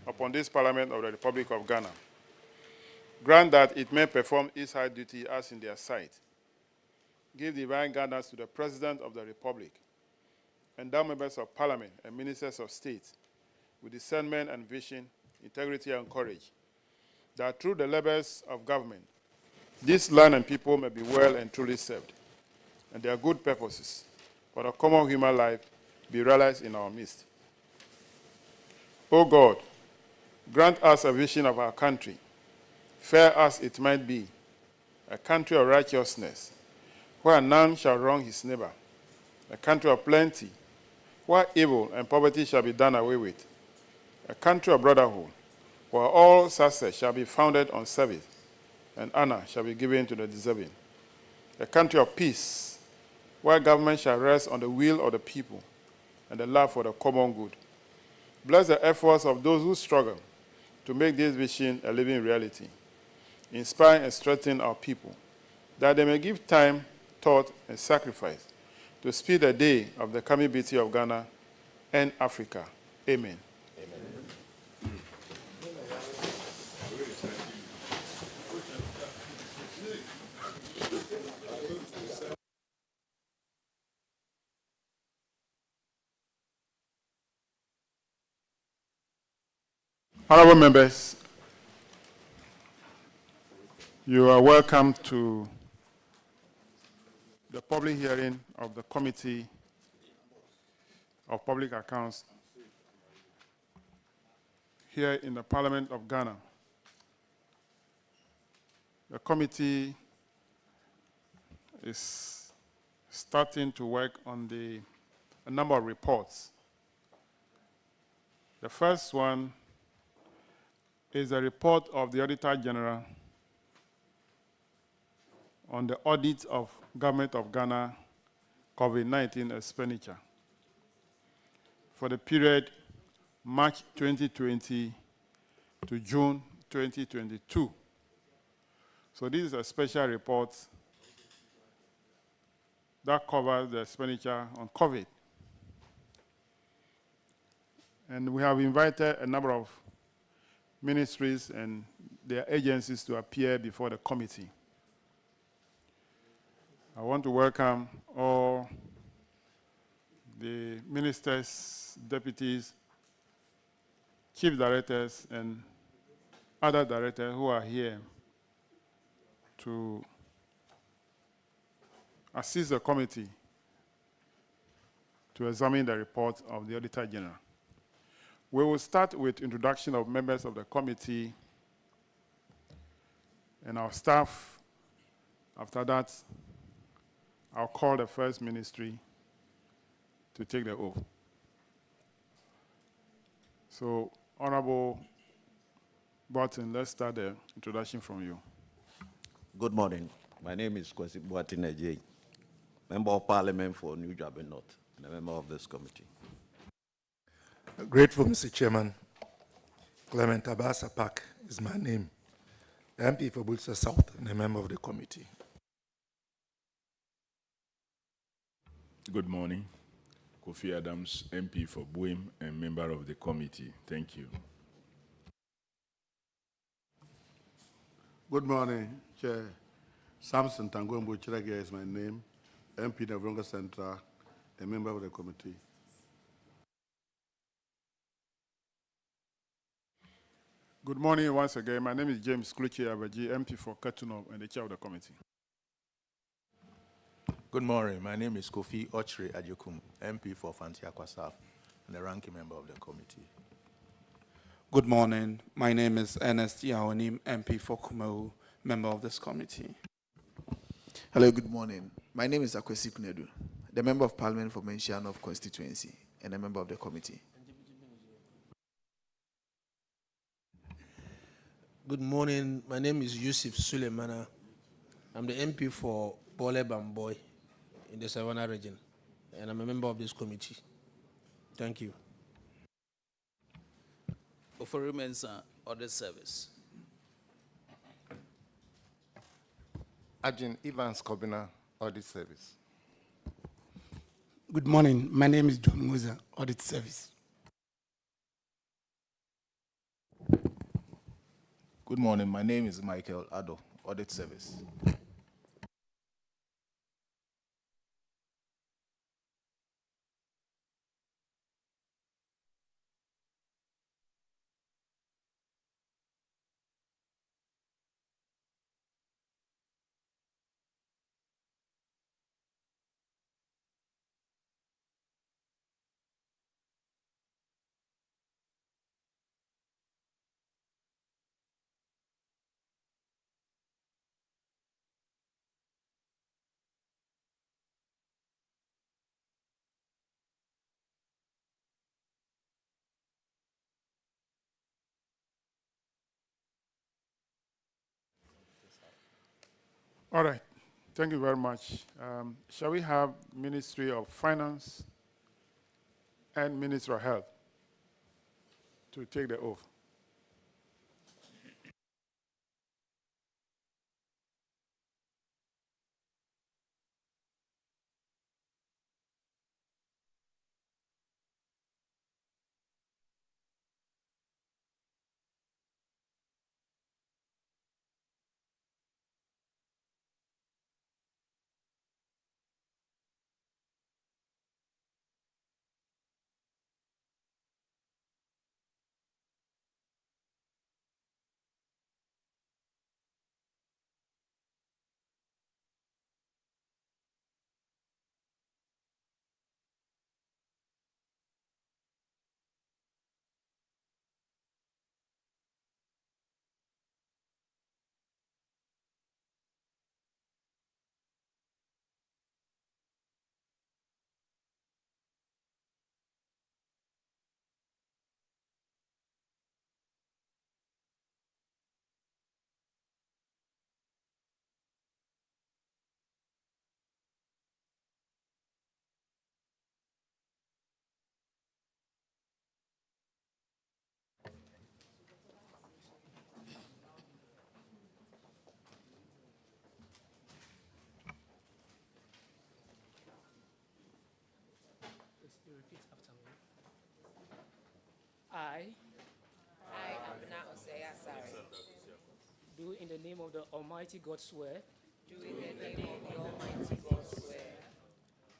upon this Parliament of the Republic of Ghana. Grant that it may perform its high duty as in their sight. Give divine guidance to the President of the Republic, endow members of Parliament and ministers of state with discernment and vision, integrity and courage, that through the labors of government, this land and people may be well and truly served, and their good purposes for the common human life be realized in our midst. O God, grant us a vision of our country, fair as it might be, a country of righteousness, where none shall wrong his neighbor, a country of plenty, where evil and poverty shall be done away with, a country of brotherhood, where all success shall be founded on service, and honor shall be given to the deserving, a country of peace, where government shall rest on the will of the people and the love for the common good. Bless the efforts of those who struggle to make this vision a living reality. Inspire and strengthen our people, that they may give time, thought, and sacrifice to speed the day of the coming beauty of Ghana and Africa. Amen. Honorable members, you are welcome to the public hearing of the Committee of Public Accounts here in the Parliament of Ghana. The committee is starting to work on a number of reports. The first one is a report of the Auditor General on the audit of Government of Ghana COVID-19 expenditure for the period March 2020 to June 2022. So this is a special report that covers the expenditure on COVID. And we have invited a number of ministries and their agencies to appear before the committee. I want to welcome all the ministers, deputies, chief directors, and other directors who are here to assist the committee to examine the report of the Auditor General. We will start with introduction of members of the committee and our staff. After that, I'll call the first ministry to take the oath. So, Honorable Barton, let's start the introduction from you. Good morning. My name is Kwesi Boateng Ajay, Member of Parliament for New Jabe North, and a member of this committee. Grateful, Mr. Chairman. Clement Abasa Pak is my name. The MP for Bulsa South and a member of the committee. Good morning. Kofi Adams, MP for Buim and member of the committee. Thank you. Good morning, Chair. Samson Tangwembo Chirage is my name, MP Navronga Central, a member of the committee. Good morning once again. My name is James Kluchi Abaji, MP for Katuno and the chair of the committee. Good morning. My name is Kofi Ochre Ajokum, MP for Fantiakwa South and the ranking member of the committee. Good morning. My name is Ernest Yaonim, MP for Kumawu, member of this committee. Hello, good morning. My name is Akwesi Kunedu, the member of Parliament for Mention of Constituency and a member of the committee. Good morning. My name is Yusuf Suleimana. I'm the MP for Bole Bamboy in the Savannah region, and I'm a member of this committee. Thank you. For Women's Audit Service. Ajin Evans Kobina, Audit Service. Good morning. My name is John Moza, Audit Service. Good morning. My name is Michael Ado, Audit Service. All right. Thank you very much. Shall we have Ministry of Finance and Ministry of Health to take the oath? I, do in the name of the Almighty God swear,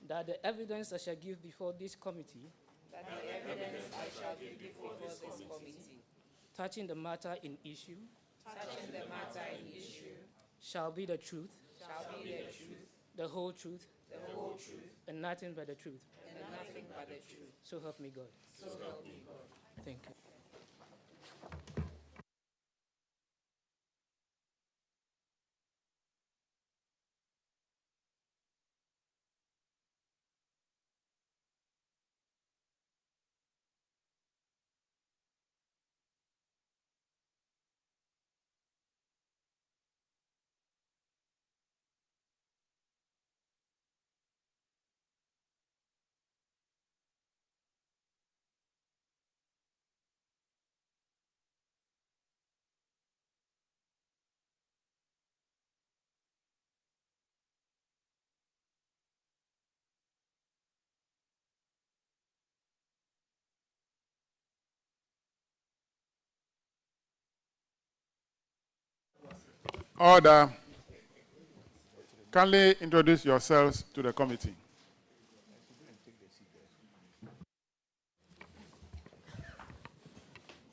that the evidence I shall give before this committee, touching the matter in issue, shall be the truth, the whole truth, and nothing but the truth. So help me God. Thank you. Order. Kindly introduce yourselves to the committee.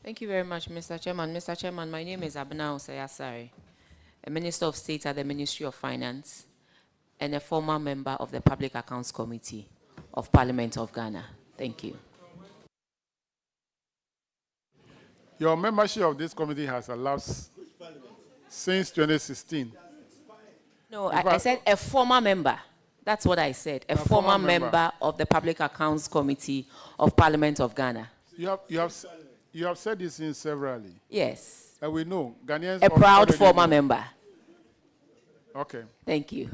Thank you very much, Mr. Chairman. Mr. Chairman, my name is Abna Osayasari, a Minister of State at the Ministry of Finance and a former member of the Public Accounts Committee of Parliament of Ghana. Thank you. Your membership of this committee has elapsed since 2016. No, I said a former member. That's what I said. A former member of the Public Accounts Committee of Parliament of Ghana. You have said this in severally. Yes. And we know Ghanaians. A proud former member. Okay. Thank you.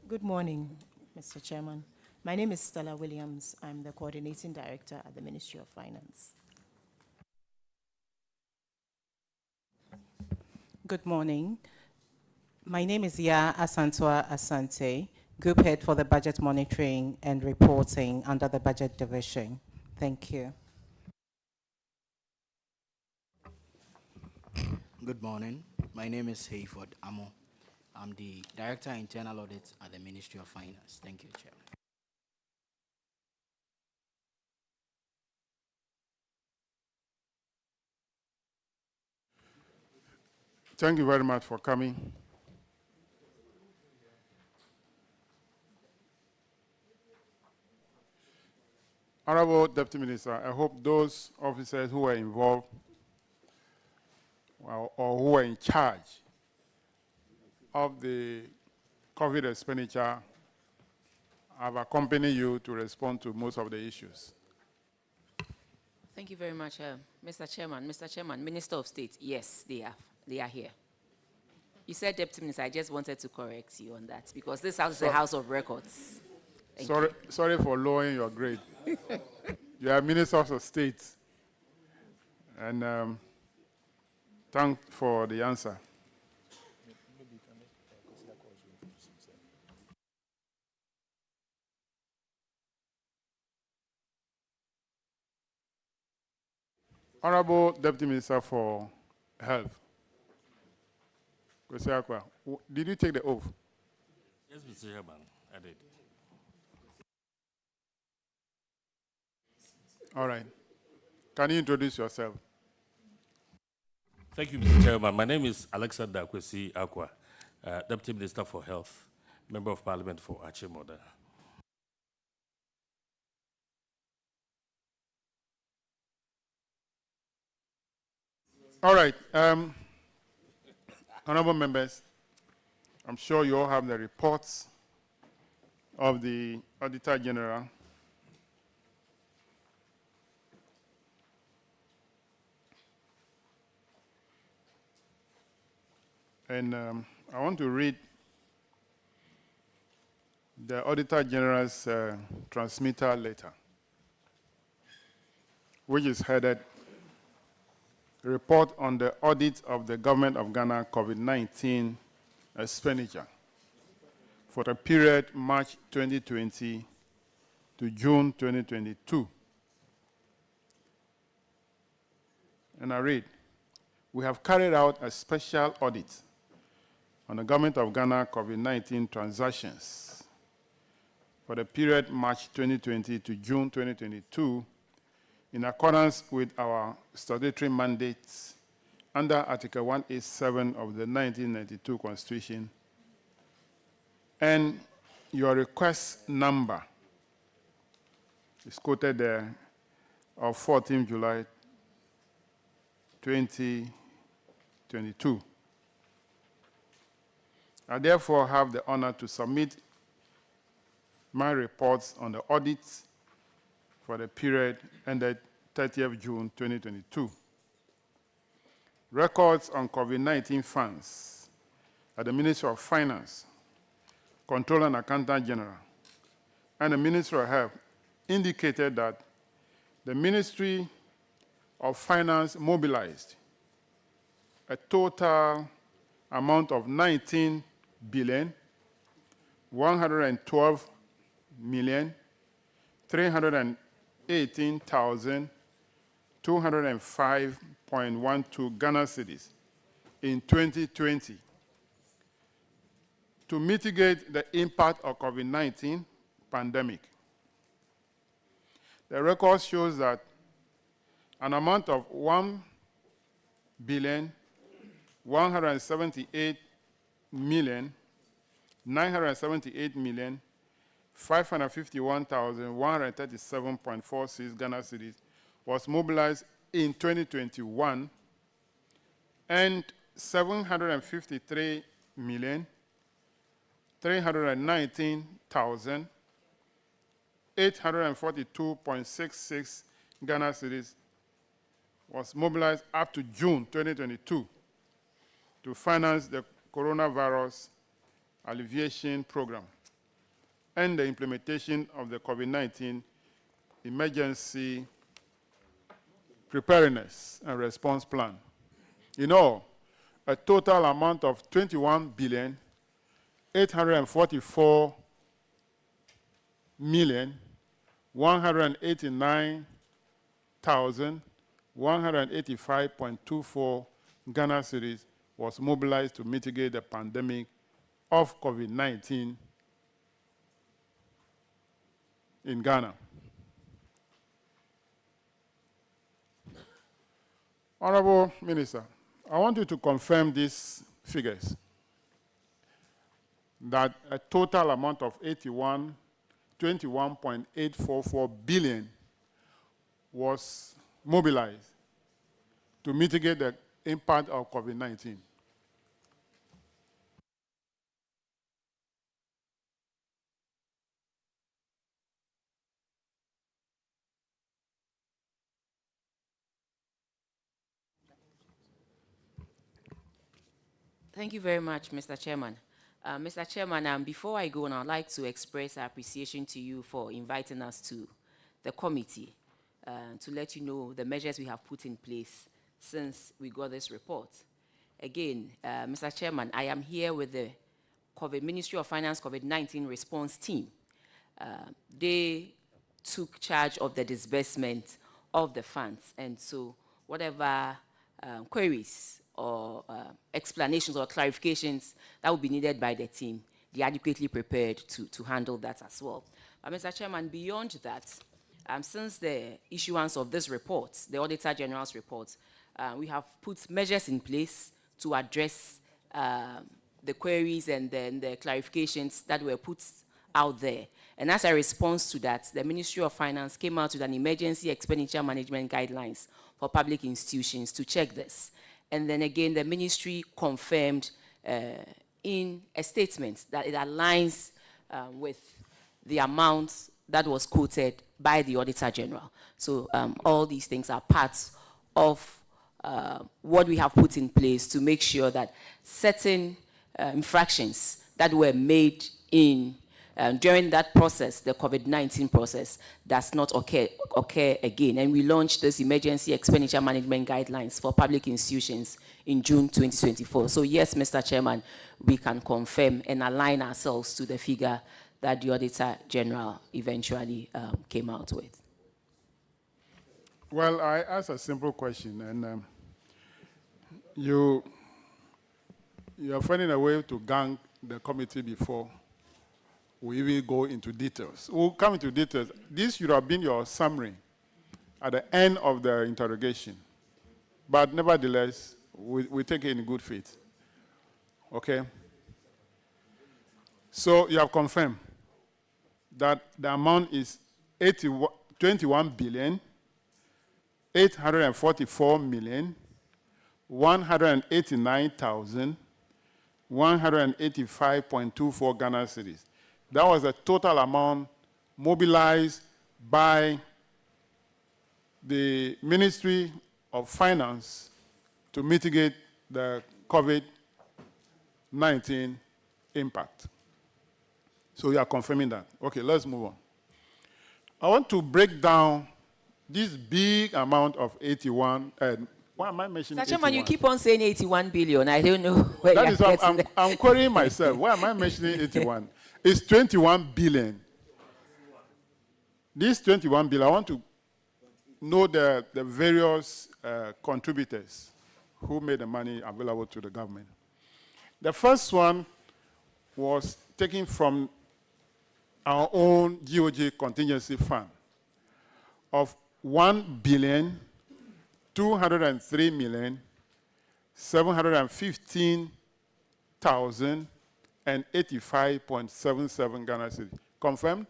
Good morning, Mr. Chairman. My name is Stella Williams. I'm the Coordinating Director at the Ministry of Finance. Good morning. My name is Ya Asantua Asante, Group Head for the Budget Monitoring and Reporting under the Budget Division. Thank you. Good morning. My name is Hayford Amo. I'm the Director Internal Audit at the Ministry of Finance. Thank you, Chairman. Thank you very much for coming. Honorable Deputy Minister, I hope those officers who were involved or who were in charge of the COVID expenditure have accompanied you to respond to most of the issues. Thank you very much, Mr. Chairman. Mr. Chairman, Minister of State, yes, they are here. You said Deputy Minister, I just wanted to correct you on that because this house is a house of records. Sorry for lowering your grade. You are Ministers of State. And thanks for the answer. Honorable Deputy Minister for Health, did you take the oath? Yes, Mr. Chairman, I did. All right. Can you introduce yourself? Thank you, Mr. Chairman. My name is Alexander Kwesi Akwa, Deputy Minister for Health, Member of Parliament for Achimota. All right. Honorable members, I'm sure you all have the reports of the Auditor General. And I want to read the Auditor General's transmitter letter, which is headed Report on the Audit of the Government of Ghana COVID-19 Expenditure for the period March 2020 to June 2022. And I read, we have carried out a special audit on the Government of Ghana COVID-19 transactions for the period March 2020 to June 2022 in accordance with our statutory mandates under Article 187 of the 1992 Constitution, and your request number is quoted there of 14 July 2022. I therefore have the honor to submit my reports on the audits for the period ended 30th June 2022. Records on COVID-19 funds at the Ministry of Finance, Controller and Accountant General, and the Ministry of Health indicated that the Ministry of Finance mobilized a total amount of 19 billion 112 million 318,205.12 Ghana cedis in 2020 to mitigate the impact of COVID-19 pandemic. The record shows that an amount of 1,978,551,137.46 Ghana cedis was mobilized in 2021, and 753,319,842.66 Ghana cedis was mobilized up to June 2022 to finance the coronavirus alleviation program and the implementation of the COVID-19 emergency preparedness and response plan. In all, a total amount of 21,844,189,185.24 Ghana cedis was mobilized to mitigate the pandemic of COVID-19 in Ghana. Honorable Minister, I want you to confirm these figures, that a total amount of 21.844 billion was mobilized to mitigate the impact of COVID-19. Thank you very much, Mr. Chairman. Mr. Chairman, before I go on, I'd like to express our appreciation to you for inviting us to the committee to let you know the measures we have put in place since we got this report. Again, Mr. Chairman, I am here with the Ministry of Finance COVID-19 response team. They took charge of the disbursement of the funds, and so whatever queries or explanations or clarifications that will be needed by the team, they are adequately prepared to handle that as well. Mr. Chairman, beyond that, since the issuance of this report, the Auditor General's report, we have put measures in place to address the queries and then the clarifications that were put out there. And as a response to that, the Ministry of Finance came out with an emergency expenditure management guidelines for public institutions to check this. And then again, the ministry confirmed in a statement that it aligns with the amount that was quoted by the Auditor General. So all these things are parts of what we have put in place to make sure that certain infractions that were made in during that process, the COVID-19 process, does not occur again. And we launched this emergency expenditure management guidelines for public institutions in June 2024. So yes, Mr. Chairman, we can confirm and align ourselves to the figure that the Auditor General eventually came out with. Well, I asked a simple question, and you are finding a way to gang the committee before we even go into details. We'll come into details. This should have been your summary at the end of the interrogation. But nevertheless, we take it in good faith. Okay? So you have confirmed that the amount is 21,844,189,185.24 Ghana cedis. That was the total amount mobilized by the Ministry of Finance to mitigate the COVID-19 impact. So you are confirming that. Okay, let's move on. I want to break down this big amount of 81. Why am I mentioning 81? Chairman, you keep on saying 81 billion. I don't know where that you're is getting I'm querying myself. Why am I mentioning 81? It's 21 billion. This 21 billion, I want to know the various contributors who made the money available to the government. The first one was taken from our own GOG contingency fund of 1,203,715,085.77 Ghana cedis. Confirmed?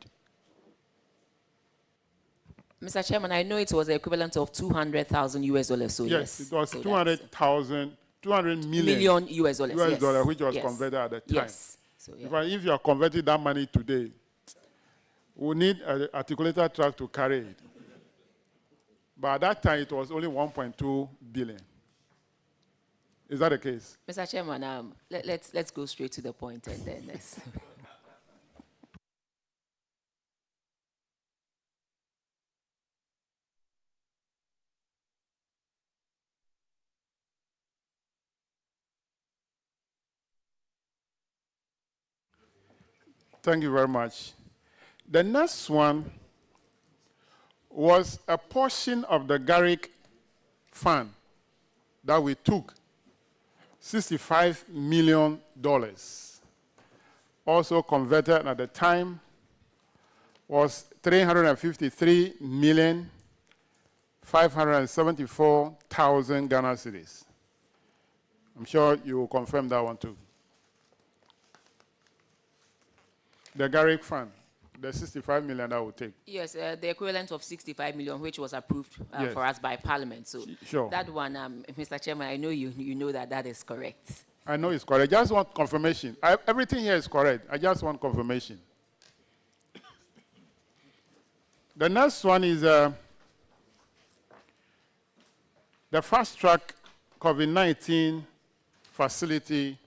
Mr. Chairman, I know it was the equivalent of $200,000 US. So yes, it was so 200 million US dollars, which was yes. converted at the time. Yes. So, yeah. If you are converting that money today, we need an articulated track to carry it. But at that time, it was only 1.2 billion. Is that the case? Mr. Chairman, let's go straight to the point and then let's. Thank you very much. The next one was a portion of the Garrick Fund that we took, $65 million, also converted at the time was 353,574,000 Ghana cedis. I'm sure you will confirm that one too. The Garrick Fund, the 65 million that will take. Yes, the equivalent of 65 million, which was approved Yes. for us by Parliament. So Sure. that one, Mr. Chairman, I know you know that is correct. I know it's correct. I just want confirmation. Everything here is correct. I just want confirmation. The next one is the fast-track COVID-19 facility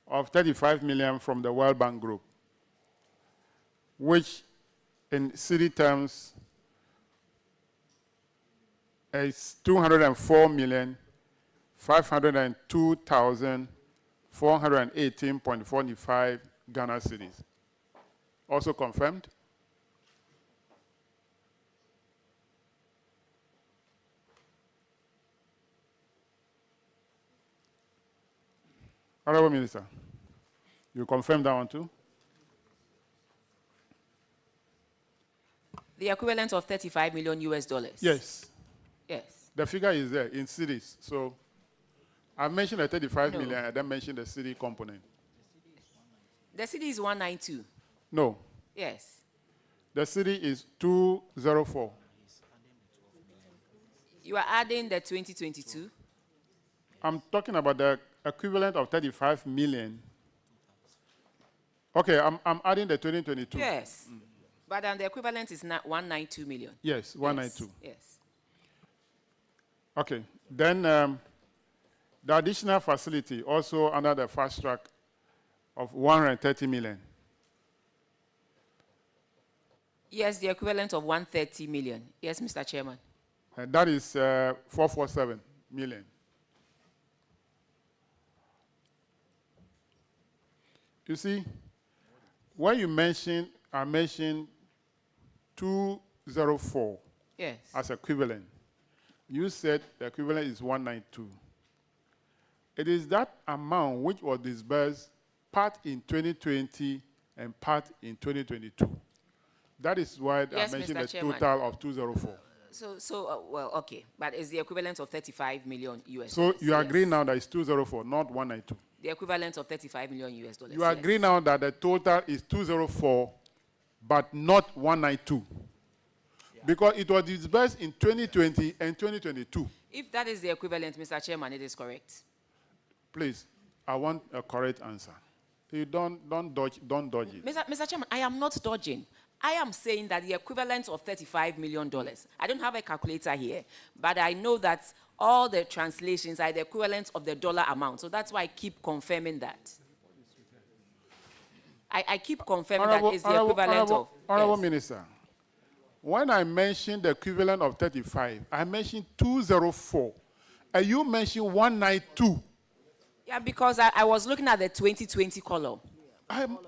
of 35 million from the World Bank Group, which in city terms is 204,502,418.45 Ghana cedis. Also confirmed. Honorable Minister, you confirm that one too? The equivalent of 35 million US dollars. Yes. Yes. The figure is there in cities. So I mentioned the 35 No. million and then mentioned the city component. The city is 192. No. Yes. The city is 204. You are adding the 2022. I'm talking about the equivalent of 35 million. Okay, I'm adding the 2022. Yes. But the equivalent is not 192 million. Yes, 192. Yes. Okay. Then the additional facility also under the fast track of 130 million. Yes, the equivalent of 130 million. Yes, Mr. Chairman. And that is 447 million. You see, when you I mentioned 204 Yes. as equivalent. You said the equivalent is 192. It is that amount which was disbursed part in 2020 and part in 2022. That is why Yes, I mentioned Mr. the Chairman. total of 204. Well, okay. But it's the equivalent of 35 million US So dollars. you Yes. agree now that it's 204, not 192. The equivalent of 35 million US dollars. You agree now that the total is 204, but not 192. Because it was disbursed in 2020 and 2022. If that is the equivalent, Mr. Chairman, it is correct. Please, I want a correct answer. You don't dodge it. Mr. Chairman, I am not dodging. I am saying that the equivalent of $35 million, I don't have a calculator here, but I know that all the translations are the equivalent of the dollar amount. So that's why I keep confirming that. I keep confirming that it's the equivalent of. Honorable yes. Minister, when I mentioned the equivalent of 35, I mentioned 204, and you mentioned 192. Yeah, because I was looking at the 2020 column. I'm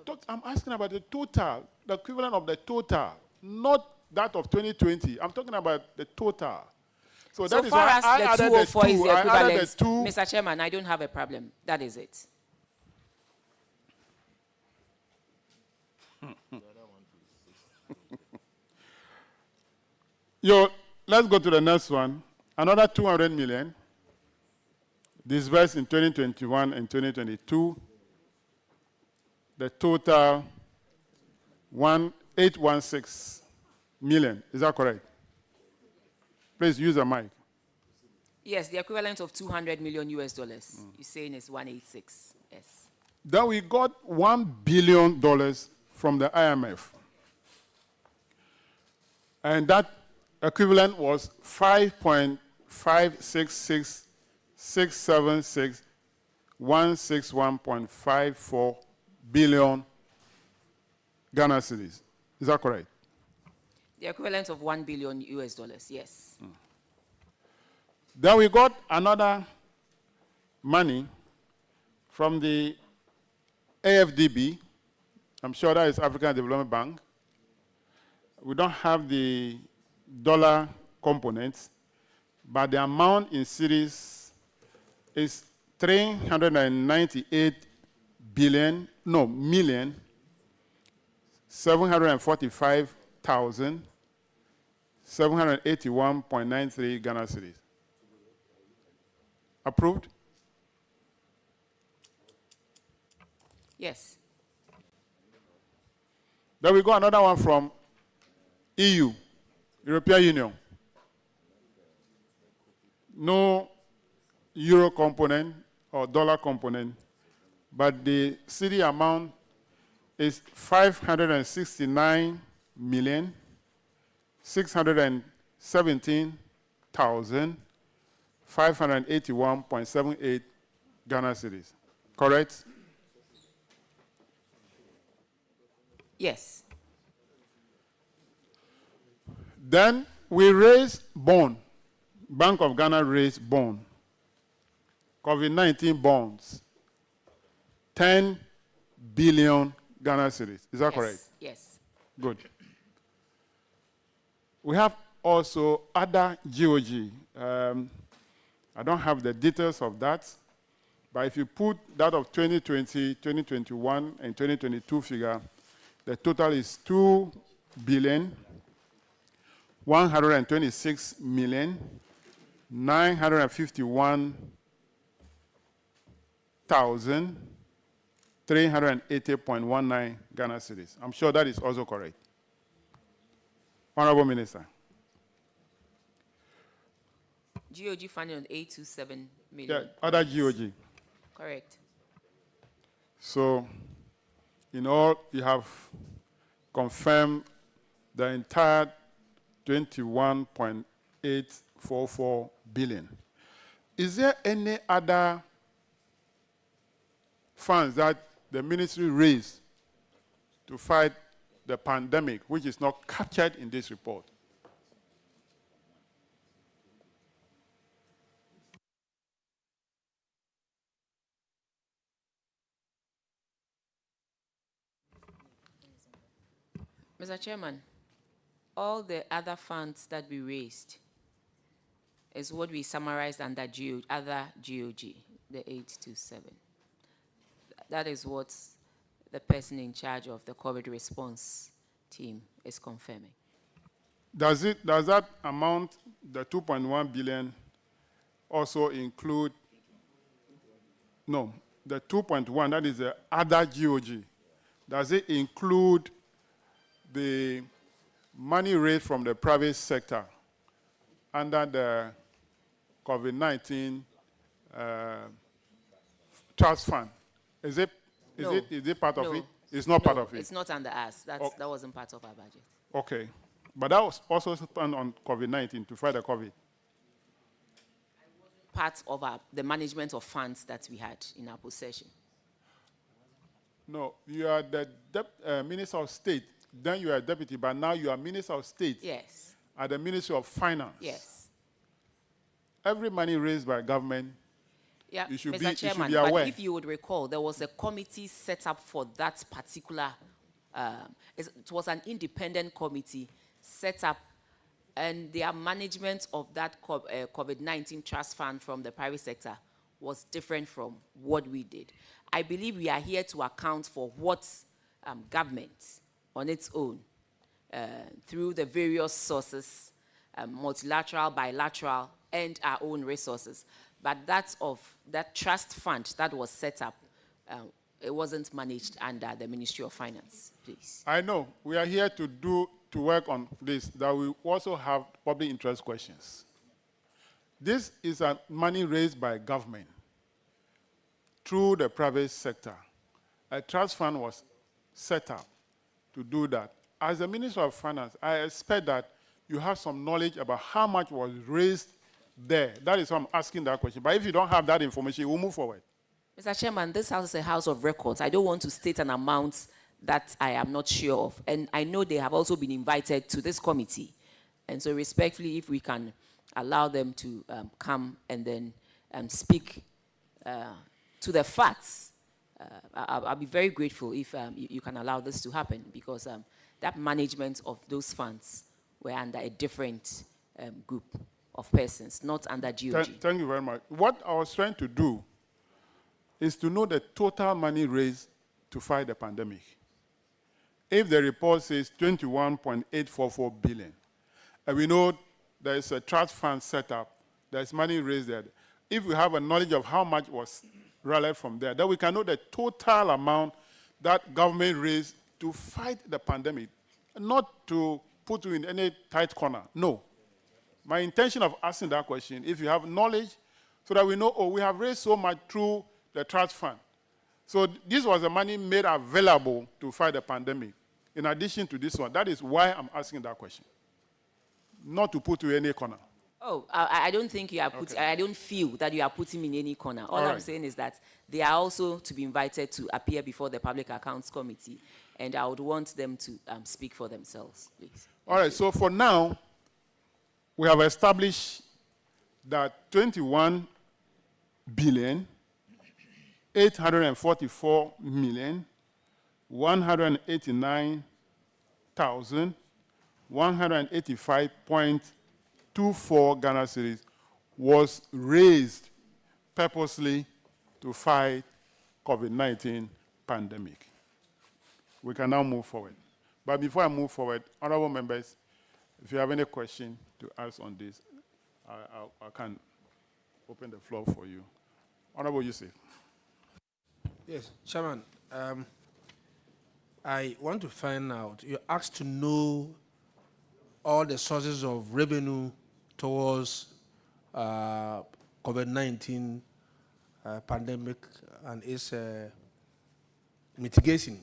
asking about the total, the equivalent of the total, not that of 2020. I'm talking about the total. So that is far why as I the added 204 is the I added equivalent, the two. Mr. Chairman, I don't have a problem. That is it. Let's go to the next one. Another 200 million disbursed in 2021 and 2022. The total 816 million. Is that correct? Please use the mic. Yes, the equivalent of 200 million US dollars. You're saying it's 186. Yes. Then we got $1 billion from the IMF. And that equivalent was 5.566676.161.54 billion Ghana cedis. Is that correct? The equivalent of 1 billion US dollars, yes. Then we got another money from the AFDB I'm sure that is African Development Bank. We don't have the dollar components, but the amount in series is 398 billion, no, million, 745,781.93 Ghana cedis. Approved? Yes. Then we got another one from EU, European Union. No euro component or dollar component, but the city amount is 569,617,581.78 Ghana cedis. Correct? Yes. Then we raised bond. Bank of Ghana raised bond. COVID-19 bonds. 10 billion Ghana cedis. Is that correct? Yes. Good. We have also other GOG. I don't have the details of that, but if you put that of 2020, 2021, and 2022 figure, the total is 2 billion 126 million 951,380.19 Ghana cedis. I'm sure that is also correct. Honorable Minister. GOG funding on 827 million. Yeah, other GOG. Correct. So, in all, you have confirmed the entire 21.844 billion. Is there any other funds that the ministry raised to fight the pandemic, which is not captured in this report? Mr. Chairman, all the other funds that we raised is what we summarized under other GOG, the 827. That is what the person in charge of the COVID response team is confirming. Does that amount, the 2.1 billion, also include, no, the 2.1, that is the other GOG, does it include the money raised from the private sector under the COVID-19 trust fund? Is it part of it? It's not part of it. It's not under us. That wasn't part of our budget. Okay. But that was also spent on COVID-19 to fight the COVID. Part of the management of funds that we had in our possession. No, you are the Minister of State. Then you are a deputy, but now you are Minister of State. Yes. At the Ministry of Finance. Yes. Every money raised by government, yeah, you should Mr. Chairman, be aware. but if you would recall, there was a committee set up for that particular, it was an independent committee set up, and their management of that COVID-19 trust fund from the private sector was different from what we did. I believe we are here to account for what government on its own, through the various sources, multilateral, bilateral, and our own resources. But that trust fund that was set up, it wasn't managed under the Ministry of Finance, please. I know. We are here to work on this, that we also have public interest questions. This is money raised by government through the private sector. A trust fund was set up to do that. As the Minister of Finance, I expect that you have some knowledge about how much was raised there. That is why I'm asking that question. But if you don't have that information, we'll move forward. Mr. Chairman, this house is a house of records. I don't want to state an amount that I am not sure of. And I know they have also been invited to this committee. And so respectfully, if we can allow them to come and then speak to the facts, I'll be very grateful if you can allow this to happen, because that management of those funds were under a different group of persons, not under GOG. Thank you very much. What I was trying to do is to know the total money raised to fight the pandemic. If the report says 21.844 billion, and we know there is a trust fund set up, there's money raised there. If we have a knowledge of how much was rallied from there, then we can know the total amount that government raised to fight the pandemic, not to put you in any tight corner. No. My intention of asking that question, if you have knowledge, so that we know, oh, we have raised so much through the trust fund. So this was the money made available to fight the pandemic, in addition to this one. That is why I'm asking that question, not to put you in any corner. Oh, I don't think you are putting, I don't feel that you are putting me in any corner. All I'm saying is that they are also to be invited to appear before the Public Accounts Committee, and I would want them to speak for themselves, please. All right, so for now, we have established that 21 billion 844 million 189,185.24 Ghana cedis was raised purposely to fight COVID-19 pandemic. We can now move forward. But before I move forward, honorable members, if you have any question to ask on this, I can open the floor for you. Honorable Yusuf. Yes, Chairman. I want to find out, you're asked to know all the sources of revenue towards COVID-19 pandemic and its mitigation.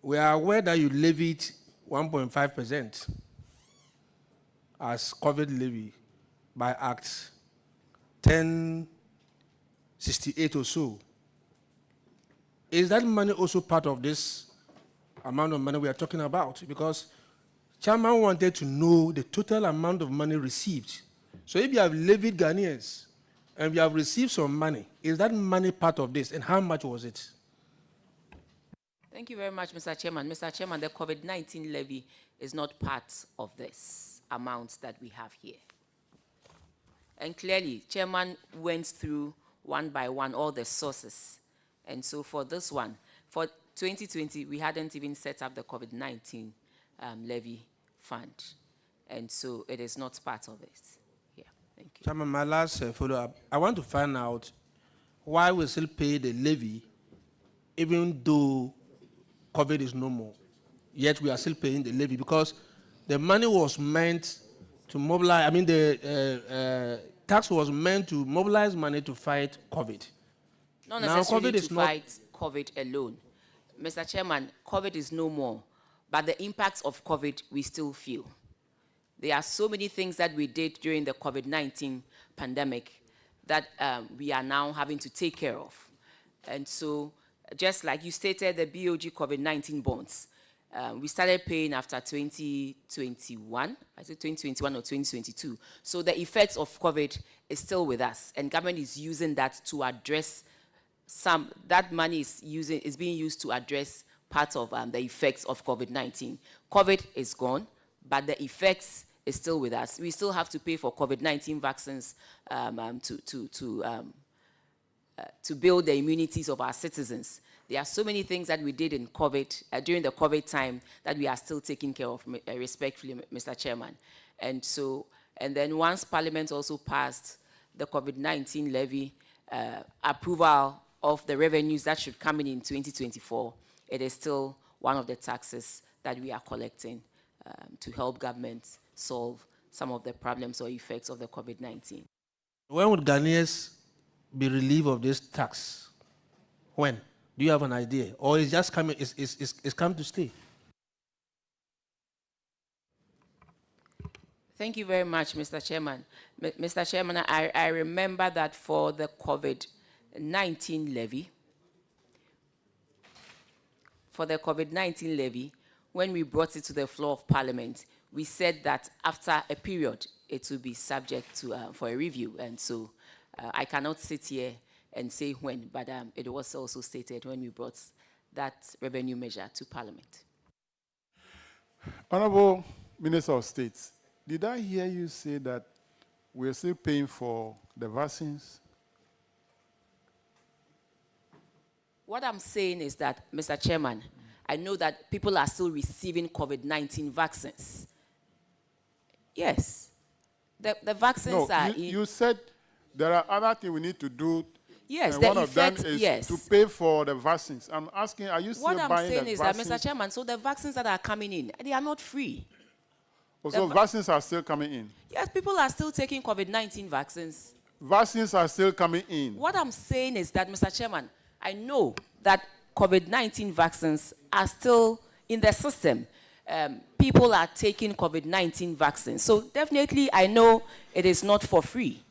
We are aware that you levied 1.5% as COVID levy by Act 1068 or so. Is that money also part of this amount of money we are talking about? Because Chairman wanted to know the total amount of money received. So if you have levied Ghanaians and you have received some money, is that money part of this, and how much was it? Thank you very much, Mr. Chairman. Mr. Chairman, the COVID-19 levy is not part of this amount that we have here. And clearly, Chairman went through one by one all the sources. And so for this one, for 2020, we hadn't even set up the COVID-19 levy fund. And so it is not part of it. Yeah, thank you. Chairman, my last follow-up. I want to find out why we still pay the levy even though COVID is no more. Yet we are still paying the levy because the money was meant to mobilize, the tax was meant to mobilize money to fight COVID. Not necessarily to fight COVID alone. Mr. Chairman, COVID is no more, but the impacts of COVID we still feel. There are so many things that we did during the COVID-19 pandemic that we are now having to take care of. And so, just like you stated, the BOG COVID-19 bonds, we started paying after 2021, I think 2021 or 2022. So the effects of COVID is still with us, and government is using that to address that money is being used to address part of the effects of COVID-19. COVID is gone, but the effects is still with us. We still have to pay for COVID-19 vaccines to build the immunities of our citizens. There are so many things that we did in COVID, during the COVID time, that we are still taking care of, respectfully, Mr. Chairman. And then once Parliament also passed the COVID-19 levy approval of the revenues that should come in 2024, it is still one of the taxes that we are collecting to help government solve some of the problems or effects of the COVID-19. When would Ghanaians be relieved of this tax? When? Do you have an idea? Or is just coming, it's come to stay? Thank you very much, Mr. Chairman. Mr. Chairman, I remember that for the COVID-19 levy, when we brought it to the floor of Parliament, we said that after a period, it will be subject to for a review. And so I cannot sit here and say when, but it was also stated when we brought that revenue measure to Parliament. Honorable Minister of State, did I hear you say that we're still paying for the vaccines? What I'm saying is that, Mr. Chairman, I know that people are still receiving COVID-19 vaccines. Yes. The vaccines are in. You said there are other things we need to do. Yes, and the one of them effect, is yes. to pay for the vaccines. I'm asking, are you still What buying I'm saying the is vaccines? that, Mr. Chairman, so the vaccines that are coming in, they are not free. So vaccines are still coming in? Yes, people are still taking COVID-19 vaccines. Vaccines are still coming in? What I'm saying is that, Mr. Chairman, I know that COVID-19 vaccines are still in the system. People are taking COVID-19 vaccines. So definitely, I know it is not for free.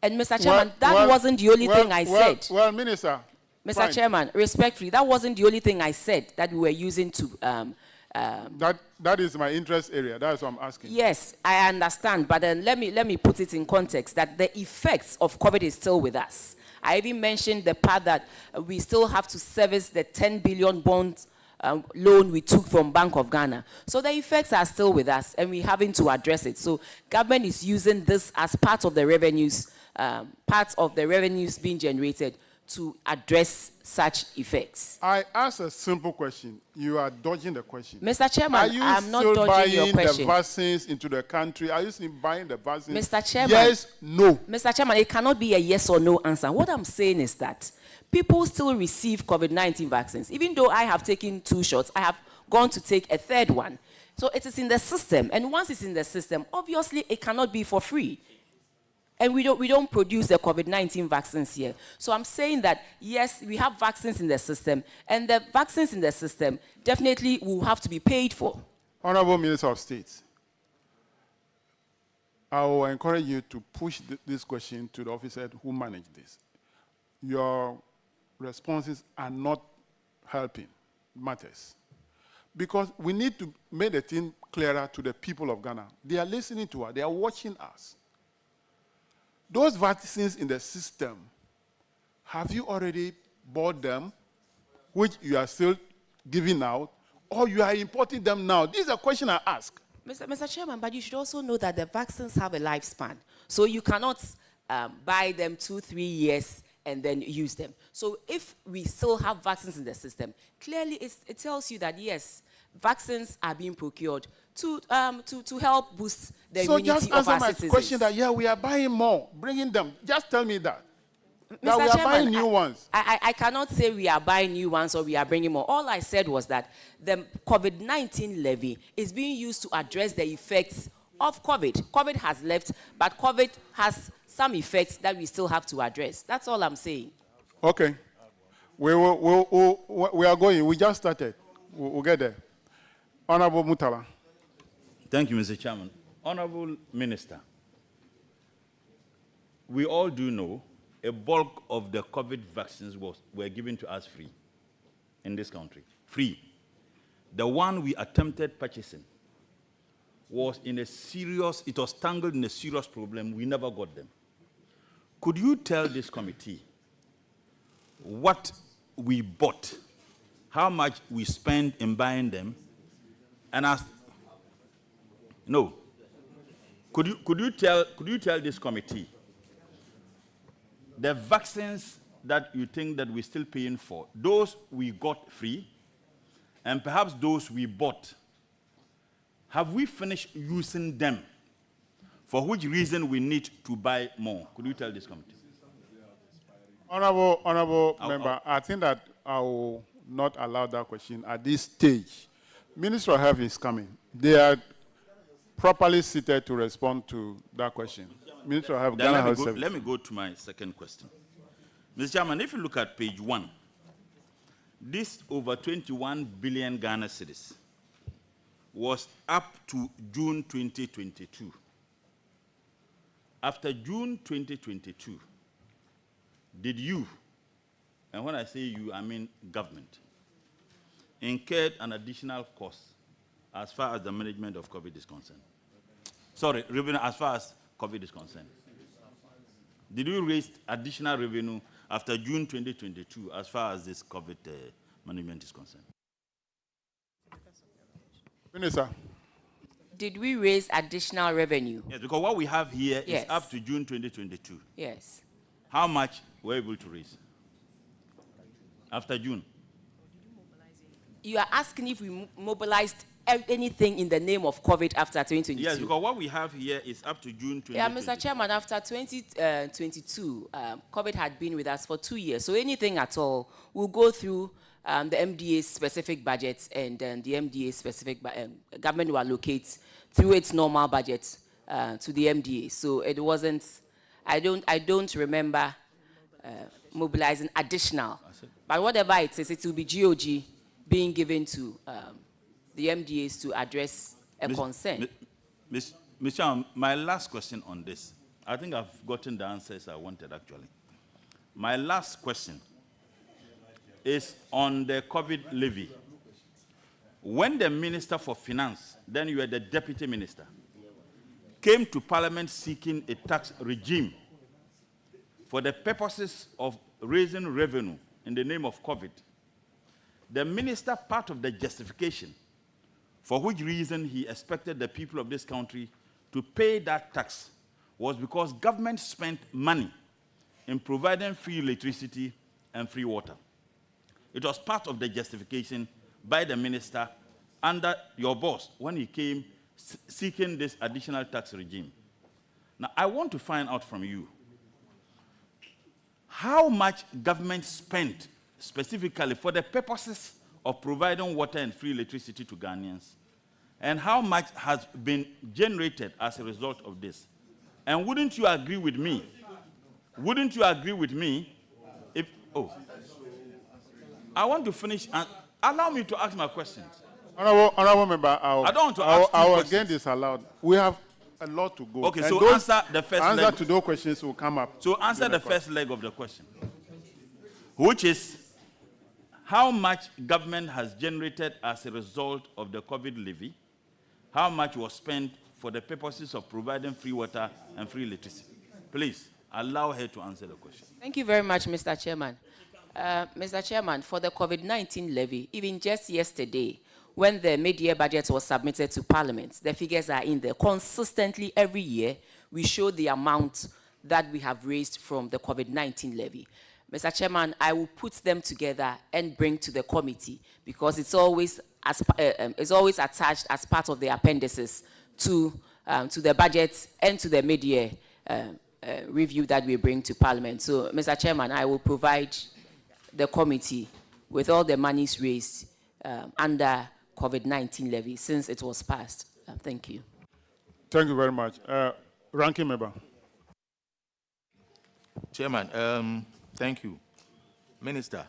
And Mr. Chairman, that wasn't the only thing I said. Well, Minister. Mr. Chairman, respectfully, that wasn't the only thing I said that we were using to... that is my interest area. That's what I'm asking. Yes, I understand, but let me put it in context that the effects of COVID is still with us. I even mentioned the part that we still have to service the 10 billion bond loan we took from Bank of Ghana. So the effects are still with us, and we're having to address it. So government is using this as part of the revenues being generated to address such effects. I asked a simple question. You are dodging the question. Mr. Chairman, I'm not dodging your question. Are you still buying the vaccines into the country? Are you still buying the vaccines? Mr. Chairman. Yes, no. Mr. Chairman, it cannot be a yes or no answer. What I'm saying is that people still receive COVID-19 vaccines. Even though I have taken 2 shots, I have gone to take a 3rd one. So it is in the system. And once it's in the system, obviously it cannot be for free. And we don't produce the COVID-19 vaccines here. So I'm saying that, yes, we have vaccines in the system, and the vaccines in the system definitely will have to be paid for. Honorable Minister of State, I will encourage you to push this question to the officers who manage this. Your responses are not helping matters. Because we need to make the thing clearer to the people of Ghana. They are listening to us. They are watching us. Those vaccines in the system, have you already bought them, which you are still giving out, or you are importing them now? This is a question I ask. Mr. Chairman, but you should also know that the vaccines have a lifespan. So you cannot buy them 2-3 years and then use them. So if we still have vaccines in the system, clearly it tells you that, yes, vaccines are being procured to help boost the immunity of our citizens. So just answer my question that, yeah, we are buying more, bringing them. Just tell me that. That Mr. we are Chairman, buying new ones. I cannot say we are buying new ones or we are bringing more. All I said was that the COVID-19 levy is being used to address the effects of COVID. COVID has left, but COVID has some effects that we still have to address. That's all I'm saying. Okay. We are going. We just started. We'll get there. Honorable Mutala. Thank you, Mr. Chairman. Honorable Minister, we all do know a bulk of the COVID vaccines were given to us free in this country. Free. The one we attempted purchasing was it was tangled in a serious problem. We never got them. Could you tell this committee what we bought, how much we spent in buying them, and no. Could you tell this committee the vaccines that you think that we're still paying for, those we got free, and perhaps those we bought, have we finished using them? For which reason we need to buy more? Could you tell this committee? Honorable member, I think that I will not allow that question at this stage. Minister of Health is coming. They are properly seated to respond to that question. Minister of Health, Ghana Health Service. Let me go to my second question. Mr. Chairman, if you look at page 1, this over 21 billion Ghana cedis was up to June 2022. After June 2022, did you, and when I say you, I mean government, incurred an additional cost as far as the management of COVID is concerned? Sorry, revenue as far as COVID is concerned. Did we raise additional revenue after June 2022 as far as this COVID management is concerned? Minister. Did we raise additional revenue? Yes, because what we have here Yes. is up to June 2022. Yes. How much were we able to raise after June? You are asking if we mobilized anything in the name of COVID after 2022? Yes, because what we have here is up to June 2022. Yeah, Mr. Chairman, after 2022, COVID had been with us for 2 years. So anything at all, we'll go through the MDA's specific budgets, and the MDA specific government will allocate through its normal budget to the MDA. So it wasn't, I don't remember mobilizing additional. But whatever it is, it will be GOG being given to the MDAs to address a concern. Mr. My last question on this, I think I've gotten the answers I wanted actually. My last question is on the COVID levy. When the Minister for Finance, then you were the Deputy Minister, came to Parliament seeking a tax regime for the purposes of raising revenue in the name of COVID, the Minister, part of the justification for which reason he expected the people of this country to pay that tax was because government spent money in providing free electricity and free water. It was part of the justification by the minister under your boss when he came seeking this additional tax regime. Now, I want to find out from you how much government spent specifically for the purposes of providing water and free electricity to Ghanaians, and how much has been generated as a result of this. And wouldn't you agree with me? Wouldn't you agree with me if, I want to finish and allow me to ask my questions. Honorable member, I don't want to ask our questions. again disallowed. We have a lot to go. Okay, and so answer the first leg. Answer to those questions will come up. So answer the first leg of the question, which is how much government has generated as a result of the COVID levy, how much was spent for the purposes of providing free water and free electricity. Please allow her to answer the question. Thank you very much, Mr. Chairman. Mr. Chairman, for the COVID-19 levy, even just yesterday, when the mid-year budget was submitted to Parliament, the figures are in there. Consistently, every year, we show the amount that we have raised from the COVID-19 levy. Mr. Chairman, I will put them together and bring to the committee because it's always attached as part of the appendices to the budget and to the mid-year review that we bring to Parliament. So, Mr. Chairman, I will provide the committee with all the monies raised under COVID-19 levy since it was passed. Thank you. Thank you very much. Ranking member. Chairman, thank you. Minister,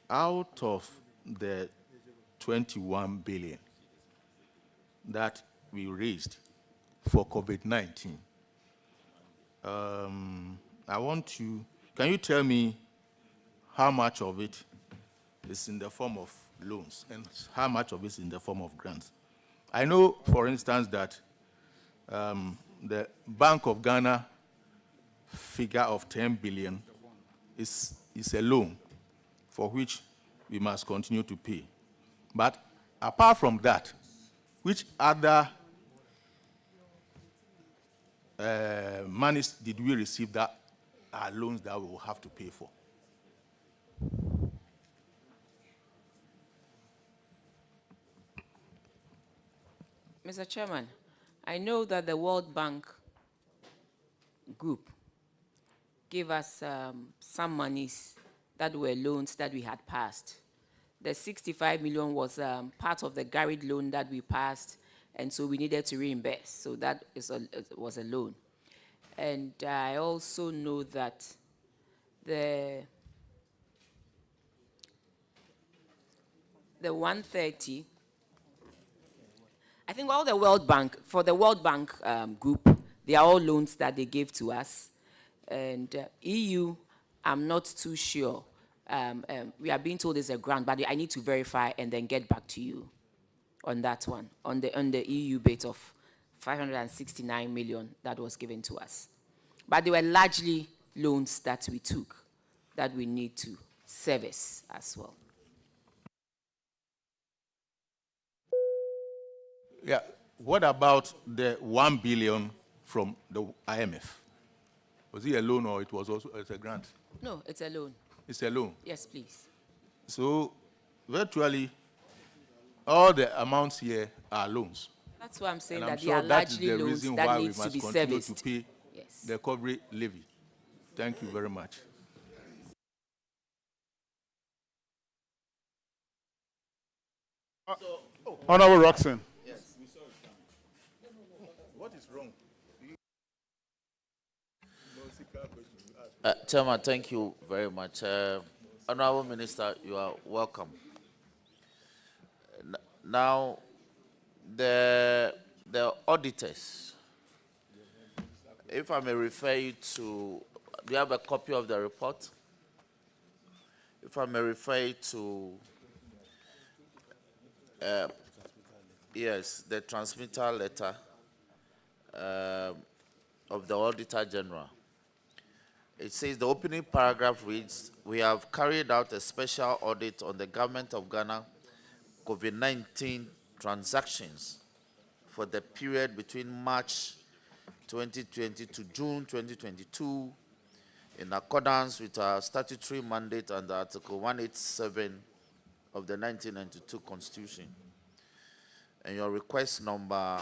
out of the 21 billion that we raised for COVID-19, can you tell me how much of it is in the form of loans and how much of it is in the form of grants? I know, for instance, that the Bank of Ghana figure of 10 billion is a loan for which we must continue to pay. But apart from that, which other monies did we receive that are loans that we will have to pay for? Mr. Chairman, I know that the World Bank group gave us some monies that were loans that we had passed. The 65 million was part of the Garrett loan that we passed, and so we needed to reimburse. So that was a loan. And I also know that the 130, I think all the World Bank, for the World Bank group, they are all loans that they gave to us. And EU, I'm not too sure. We are being told it's a grant, but I need to verify and then get back to you on that one, on the EU bit of 569 million that was given to us. But they were largely loans that we took that we need to service as well. Yeah. What about the 1 billion from the IMF? Was it a loan or it was also a grant? No, it's a loan. It's a loan. Yes, please. So virtually all the amounts here are loans. That's why I'm saying And that I'm they are sure that is largely the loans reason that why we need to must be continue serviced. to pay Yes. the recovery levy. Thank you very much. Honorable Roxanne. Yes. What is wrong? Chairman, thank you very much. Honorable Minister, you are welcome. Now, the auditors, if I may refer you to, do you have a copy of the report? If I may refer you to, yes, the transmitter letter of the Auditor General. It says the opening paragraph reads, "We have carried out a special audit on the Government of Ghana COVID-19 transactions for the period between March 2020 to June 2022 in accordance with our statutory mandate under Article 187 of the 1992 Constitution. And your request number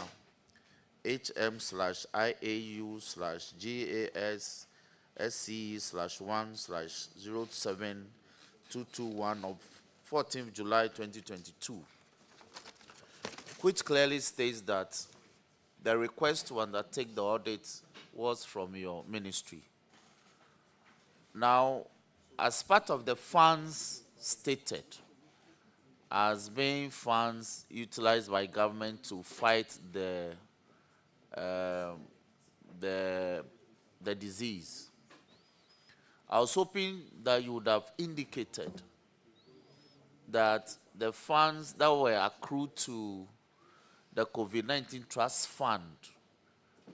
HM/IAU/GAS SCE/1/07221 of 14th July 2022, which clearly states that the request to undertake the audit was from your ministry. Now, as part of the funds stated as being funds utilized by government to fight the disease, I was hoping that you would have indicated that the funds that were accrued to the COVID-19 Trust Fund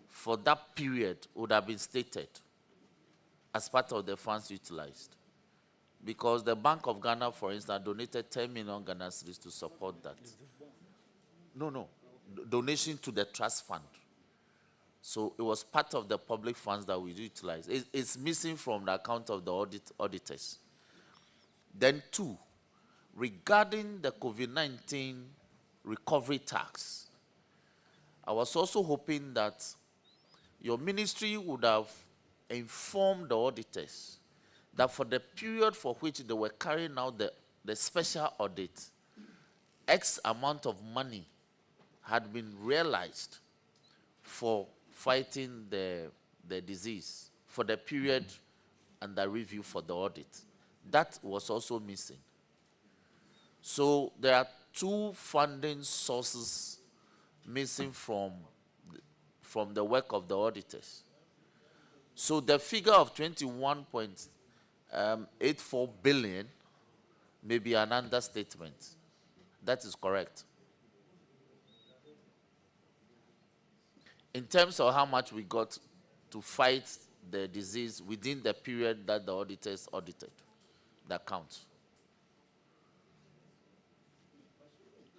for that period would have been stated as part of the funds utilized. Because the Bank of Ghana, for instance, donated 10 million Ghana cedis to support that. No. Donation to the trust fund. So it was part of the public funds that we utilized. It's missing from the account of the auditors. Then 2, regarding the COVID-19 recovery tax, I was also hoping that your ministry would have informed the auditors that for the period for which they were carrying out the special audit, X amount of money had been realized for fighting the disease for the period under review for the audit. That was also missing. So there are 2 funding sources missing from the work of the auditors. So the figure of 21.84 billion may be an understatement. That is correct. In terms of how much we got to fight the disease within the period that the auditors audited, the account.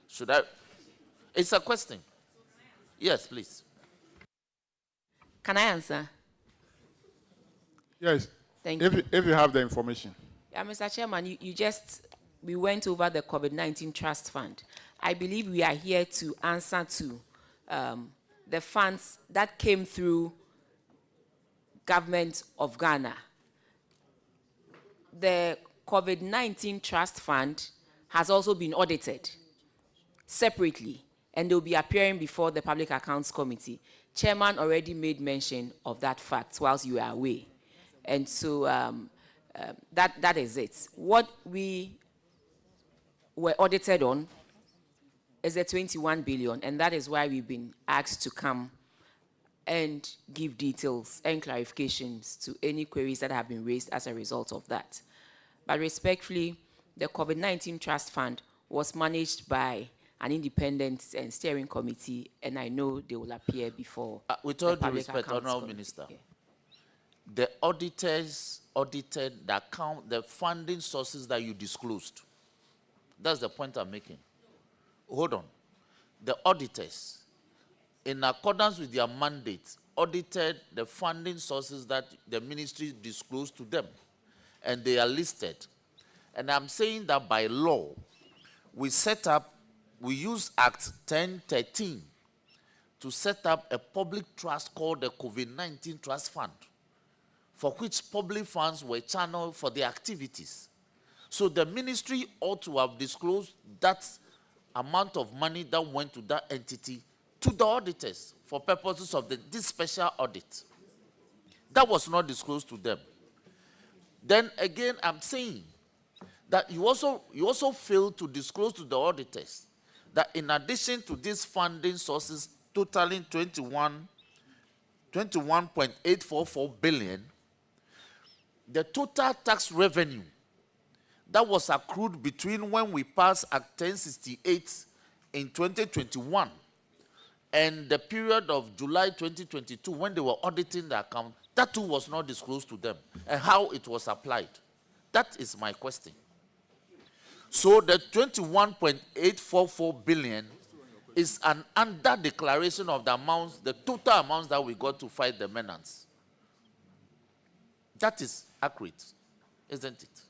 Should I? It's a question. Yes, please. Can I answer? Yes. Thank you. If you have the information. Yeah, Mr. Chairman, we went over the COVID-19 Trust Fund. I believe we are here to answer to the funds that came through Government of Ghana. The COVID-19 Trust Fund has also been audited separately, and they'll be appearing before the Public Accounts Committee. Chairman already made mention of that fact whilst you are away. And so that is it. What we were audited on is the 21 billion, and that is why we've been asked to come and give details and clarifications to any queries that have been raised as a result of that. But respectfully, the COVID-19 Trust Fund was managed by an independent and steering committee, and I know they will appear before with all the due Public respect, Accounts Honourable Committee. Minister, the auditors audited the account, the funding sources that you disclosed. That's the point I'm making. Hold on. The auditors, in accordance with their mandate, audited the funding sources that the ministry disclosed to them, and they are listed. And I'm saying that by law, we use Act 1013 to set up a public trust called the COVID-19 Trust Fund, for which public funds were channeled for the activities. So the ministry ought to have disclosed that amount of money that went to that entity to the auditors for purposes of this special audit. That was not disclosed to them. Then again, I'm saying that you also failed to disclose to the auditors that in addition to these funding sources totaling 21.844 billion, the total tax revenue that was accrued between when we passed Act 1068 in 2021 and the period of July 2022 when they were auditing the account, that too was not disclosed to them, and how it was applied. That is my question. So the 21.844 billion is an under declaration of the amounts, the total amounts that we got to fight the menace. That is accurate, isn't it?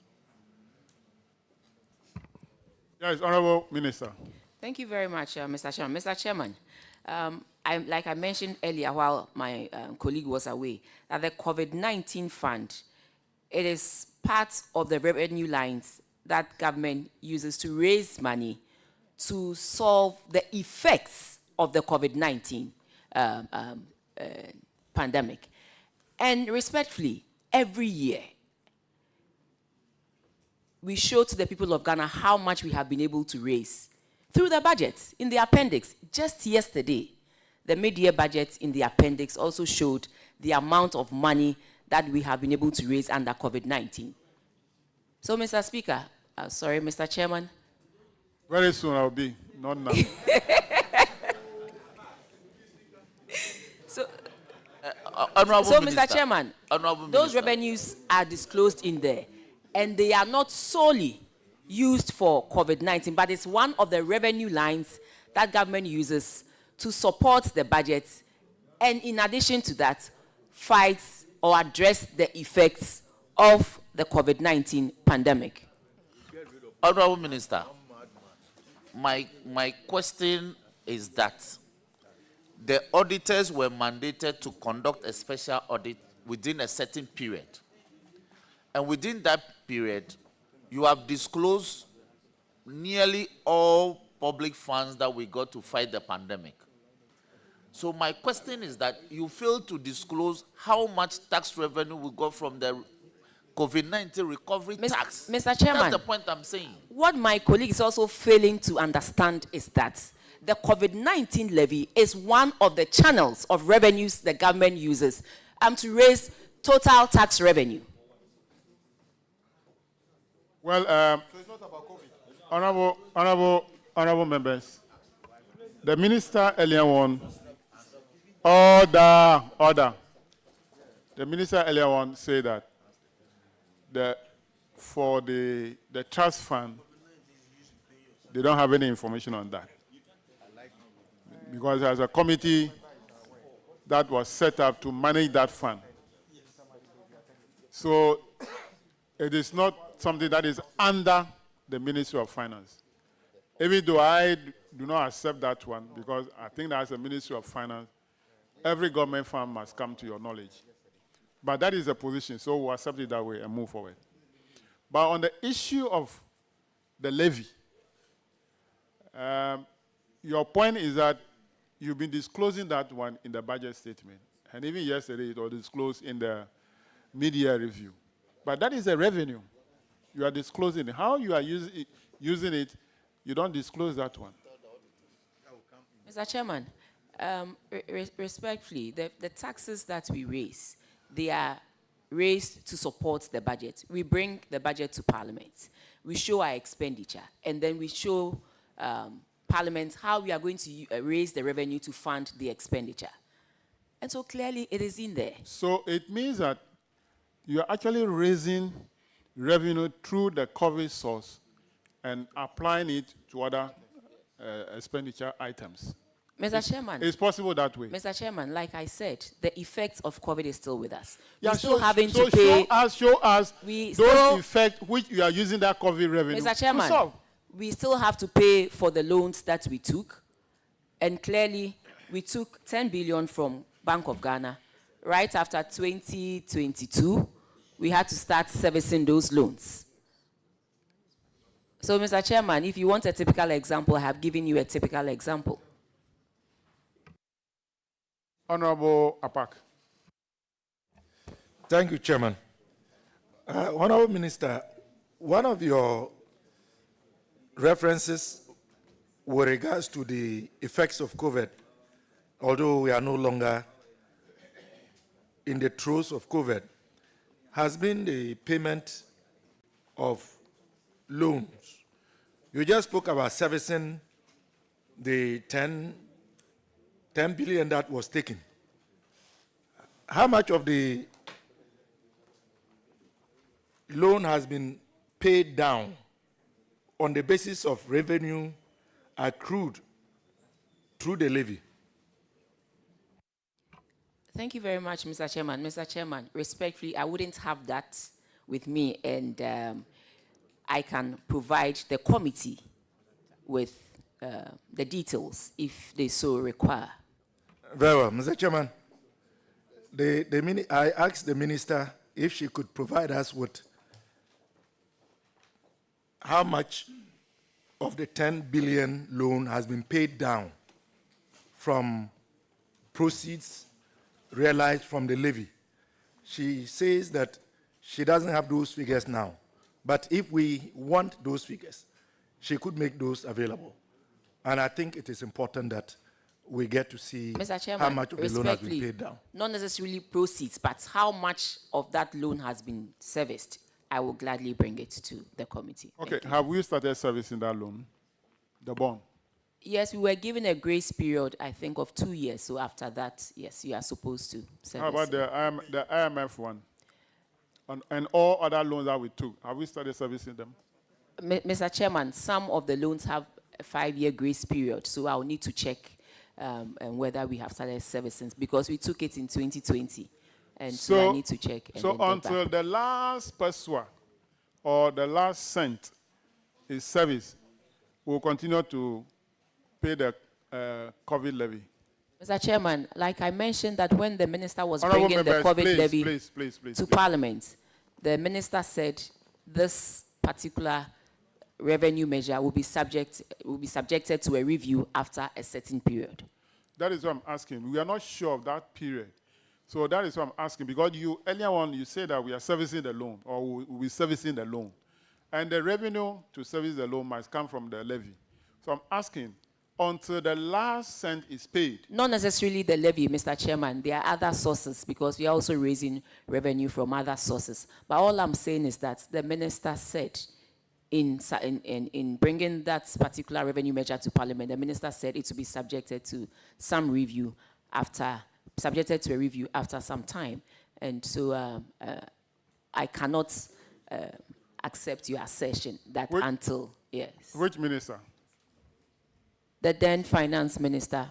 Yes, Honorable Minister. Thank you very much, Mr. Chairman. Mr. Chairman, like I mentioned earlier while my colleague was away, that the COVID-19 fund, it is part of the revenue lines that government uses to raise money to solve the effects of the COVID-19 pandemic. And respectfully, every year, we show to the people of Ghana how much we have been able to raise through the budgets in the appendix. Just yesterday, the mid-year budget in the appendix also showed the amount of money that we have been able to raise under COVID-19. So, Mr. Speaker, sorry, Mr. Chairman. Very soon I'll be, not now. So, Minister, Mr. Chairman, those revenues are disclosed in there, and they are not solely used for COVID-19, but it's one of the revenue lines that government uses to support the budget, and in addition to that, fight or address the effects of the COVID-19 pandemic. Honorable Minister, my question is that the auditors were mandated to conduct a special audit within a certain period. And within that period, you have disclosed nearly all public funds that we got to fight the pandemic. So my question is that you failed to disclose how much tax revenue we got from the COVID-19 recovery tax. Mr. Chairman, that's the point I'm saying. What my colleague is also failing to understand is that the COVID-19 levy is one of the channels of revenues the government uses to raise total tax revenue. Well, so it's not about COVID. Honorable members, the minister earlier on, order. The minister earlier on said that for the trust fund, they don't have any information on that. Because there's a committee that was set up to manage that fund. So it is not something that is under the Ministry of Finance. Even though I do not accept that one, because I think that as a Ministry of Finance, every government fund must come to your knowledge. But that is the position, so we'll accept it that way and move forward. But on the issue of the levy, your point is that you've been disclosing that one in the budget statement. And even yesterday, it was disclosed in the mid-year review. But that is a revenue. You are disclosing it. How you are using it, you don't disclose that one. Mr. Chairman, respectfully, the taxes that we raise, they are raised to support the budget. We bring the budget to Parliament. We show our expenditure, and then we show Parliament how we are going to raise the revenue to fund the expenditure. And so clearly it is in there. So it means that you are actually raising revenue through the COVID source and applying it to other expenditure items. Mr. Chairman. It's possible that way. Mr. Chairman, like I said, the effects of COVID is still with us. Yeah, We're still having to pay. Show us we those still, effects which you are using that COVID revenue Mr. Chairman, to solve. we still have to pay for the loans that we took. And clearly, we took 10 billion from Bank of Ghana. Right after 2022, we had to start servicing those loans. So, Mr. Chairman, if you want a typical example, I have given you a typical example. Honorable Apak. Thank you, Chairman. Honorable Minister, one of your references with regards to the effects of COVID, although we are no longer in the throes of COVID, has been the payment of loans. You just spoke about servicing the 10 billion that was taken. How much of the loan has been paid down on the basis of revenue accrued through the levy? Thank you very much, Mr. Chairman. Mr. Chairman, respectfully, I wouldn't have that with me, and I can provide the committee with the details if they so require. Very well, Mr. Chairman. I asked the minister if she could provide us with how much of the 10 billion loan has been paid down from proceeds realized from the levy. She says that she doesn't have those figures now, but if we want those figures, she could make those available. And I think it is important that we get to see Mr. Chairman, how much of the loan has been paid down. Not necessarily proceeds, but how much of that loan has been serviced. I will gladly bring it to the committee. Okay, have we started servicing that loan, the bond? Yes, we were given a grace period, I think, of 2 years. So after that, yes, you are supposed to service. How about the IMF one? And all other loans that we took, have we started servicing them? Mr. Chairman, some of the loans have a 5-year grace period, so I'll need to check and whether we have started servicing, because we took it in 2020, and so I need to check. And so until the last pesewa or the last cent is serviced, we'll continue to pay the COVID levy. Mr. Chairman, like I mentioned that when the minister was bringing the COVID levy to Parliament, the minister said this particular revenue measure will be subjected to a review after a certain period. That is what I'm asking. We are not sure of that period. So that is what I'm asking, because you earlier on you said that we are servicing the loan, or we'll be servicing the loan. And the revenue to service the loan must come from the levy. So I'm asking, until the last cent is paid. Not necessarily the levy, Mr. Chairman. There are other sources, because we are also raising revenue from other sources. But all I'm saying is that the minister said in bringing that particular revenue measure to Parliament, the minister said it to be subjected to some review subjected to a review after some time. And so I cannot accept your assertion that until, yes. Which minister? The then finance minister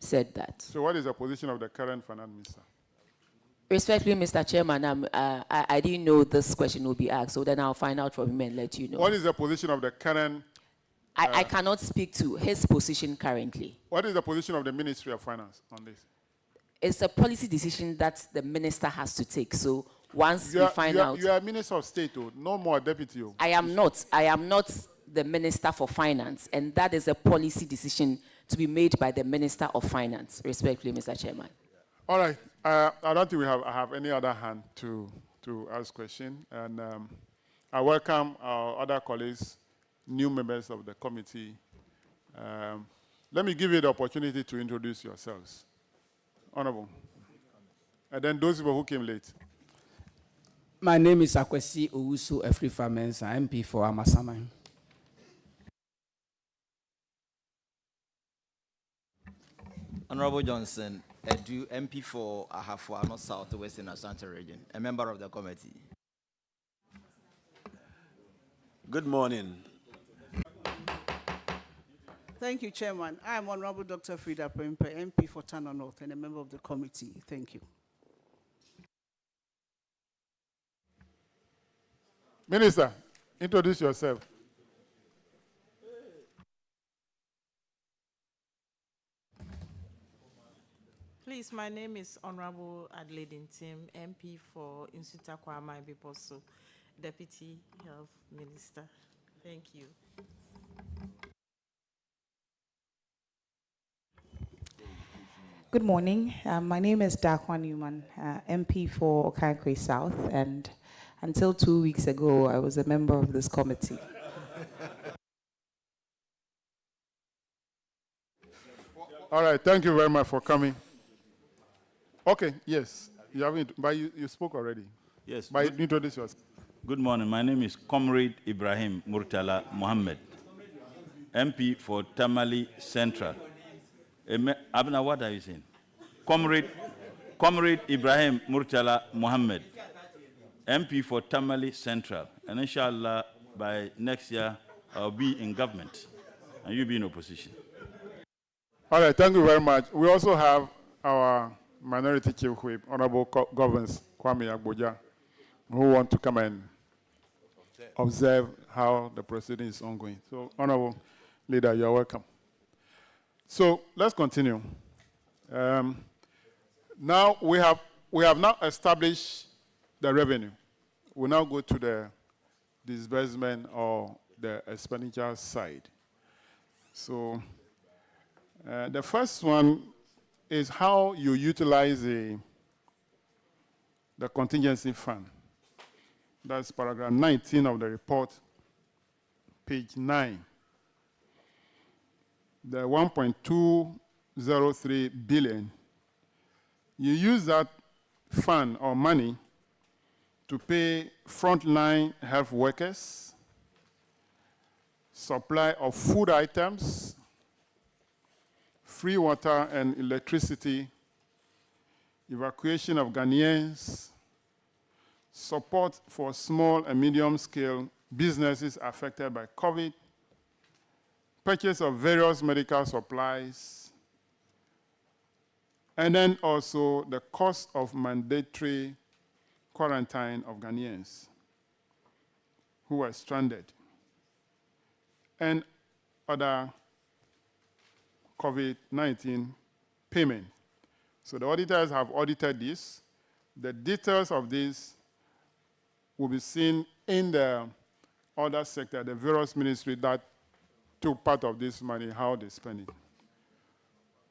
said that. So what is the position of the current finance minister? Respectfully, Mr. Chairman, I didn't know this question would be asked, so then I'll find out from him and let you know. What is the position of the current? I cannot speak to his position currently. What is the position of the Ministry of Finance on this? It's a policy decision that the minister has to take. So once we find out. You are Minister of State, no more deputy. I am not the Minister for Finance, and that is a policy decision to be made by the Minister of Finance. Respectfully, Mr. Chairman. All right. I don't think I have any other hand to ask question. And I welcome our other colleagues, new members of the committee. Let me give you the opportunity to introduce yourselves. Honorable. And then those people who came late. My name is Akwesi Owusu Efrifa Mensa, MP for Amasaman. Honorable Johnson, Edu, MP for Ahafua, North South Western Ashanti Region, a member of the committee. Good morning. Thank you, Chairman. I am Honorable Dr. Frida Prempe, MP for Tana North and a member of the committee. Thank you. Minister, introduce yourself. Please, my name is Honorable Adelaide Tim, MP for Insuta Kwama Biposo, Deputy Health Minister. Thank you. Good morning. My name is Dakwa Newman, MP for Okankwe South, and until 2 weeks ago, I was a member of this committee. All right, thank you very much for coming. Okay, yes, you haven't, but you spoke already. Yes. But introduce yourself. Good morning. My name is Comrade Ibrahim Murtala Mohammed, MP for Tamale Central. Abna, what are you saying? Comrade Ibrahim Murtala Mohammed, MP for Tamale Central. And inshallah, by next year, I'll be in government and you'll be in opposition. All right, thank you very much. We also have our Minority Chief Whip, Honorable Governors Kwame Agboja, who want to come and observe how the proceeding is ongoing. So, Honorable Leader, you're welcome. So, let's continue. Now, we have now established the revenue. We'll now go to the disbursement or the expenditure side. So, the first one is how you utilize the contingency fund. That's paragraph 19 of the report, page 9. The 1.203 billion, you use that fund or money to pay frontline health workers, supply of food items, free water and electricity, evacuation of Ghanaians, support for small and medium-scale businesses affected by COVID, purchase of various medical supplies, and then also the cost of mandatory quarantine of Ghanaians who were stranded, and other COVID-19 payment. So the auditors have audited this. The details of this will be seen in the other sector, the various ministries that took part of this money, how they spend it.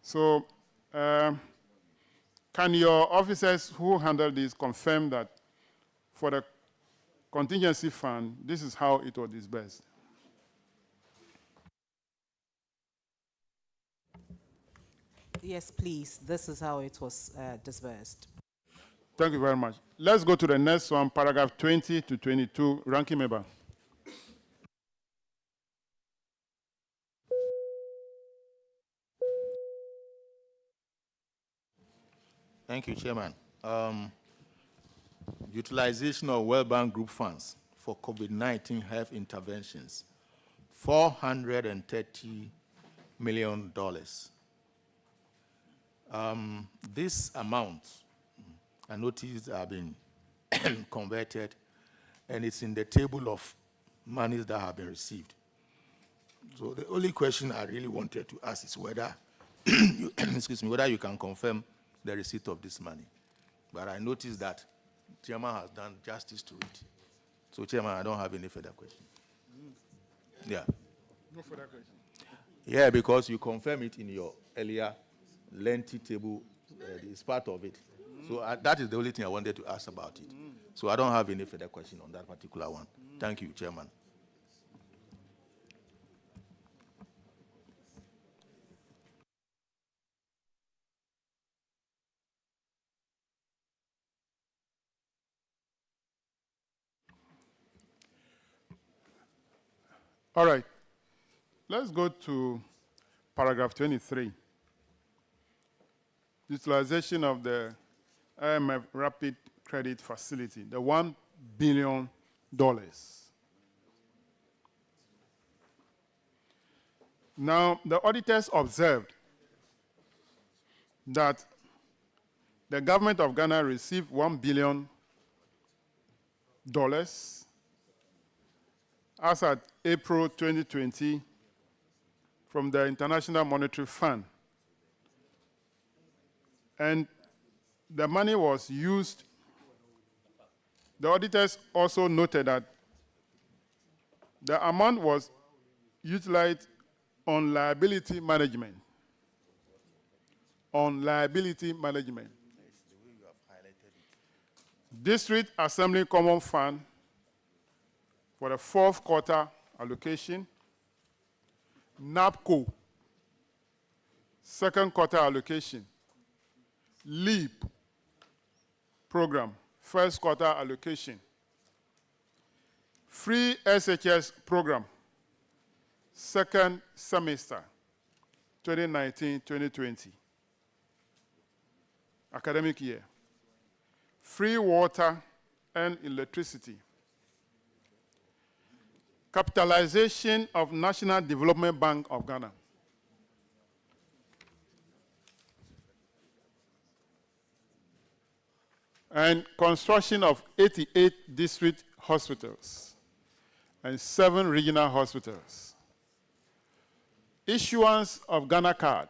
So can your officers who handle this confirm that for the contingency fund, this is how it was disbursed? Yes, please. This is how it was disbursed. Thank you very much. Let's go to the next one, paragraph 20 to 22. Ranking member. Thank you, Chairman. Utilization of World Bank Group funds for COVID-19 health interventions, $430 million. This amount, I noticed, have been converted, and it's in the table of monies that have been received. So the only question I really wanted to ask is whether, whether you can confirm the receipt of this money. But I noticed that Chairman has done justice to it. So, Chairman, I don't have any further question. Yeah. No further question. Yeah, because you confirm it in your earlier lengthy table. It's part of it. So that is the only thing I wanted to ask about it. So I don't have any further question on that particular one. Thank you, Chairman. All right. Let's go to paragraph 23. utilization of the IMF Rapid Credit Facility, the $1 billion. Now, the auditors observed that the government of Ghana received $1 billion as at April 2020 from the International Monetary Fund. And the money was used. The auditors also noted that the amount was utilized on liability management. On liability management. District Assembly Common Fund for the fourth quarter allocation, NAPCO, second quarter allocation, LEAP program, first quarter allocation, free SHS program, second semester, 2019-2020, academic year, free water and electricity, capitalization of National Development Bank of Ghana, and construction of 88 district hospitals and 7 regional hospitals, issuance of Ghana card,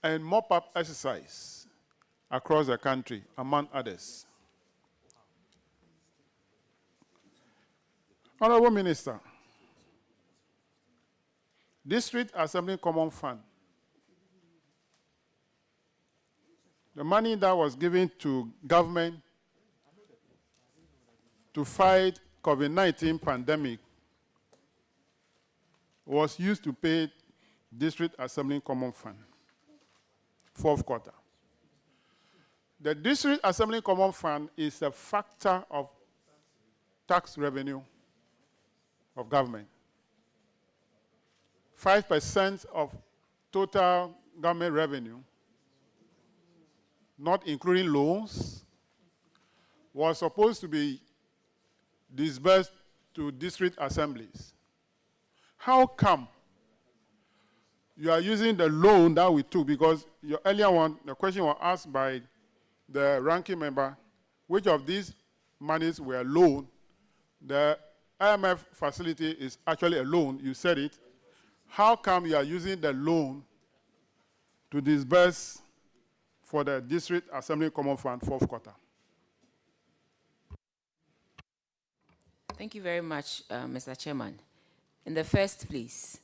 and mop-up exercise across the country, among others. Honorable Minister, District Assembly Common Fund, the money that was given to government to fight COVID-19 pandemic was used to pay District Assembly Common Fund, fourth quarter. The District Assembly Common Fund is a factor of tax revenue of government. 5% of total government revenue, not including loans, was supposed to be disbursed to district assemblies. How come you are using the loan that we took? Because your earlier one, the question was asked by the ranking member, which of these monies were loaned? The IMF facility is actually a loan, you said it. How come you are using the loan to disburse for the District Assembly Common Fund fourth quarter? Thank you very much, Mr. Chairman. In the first place,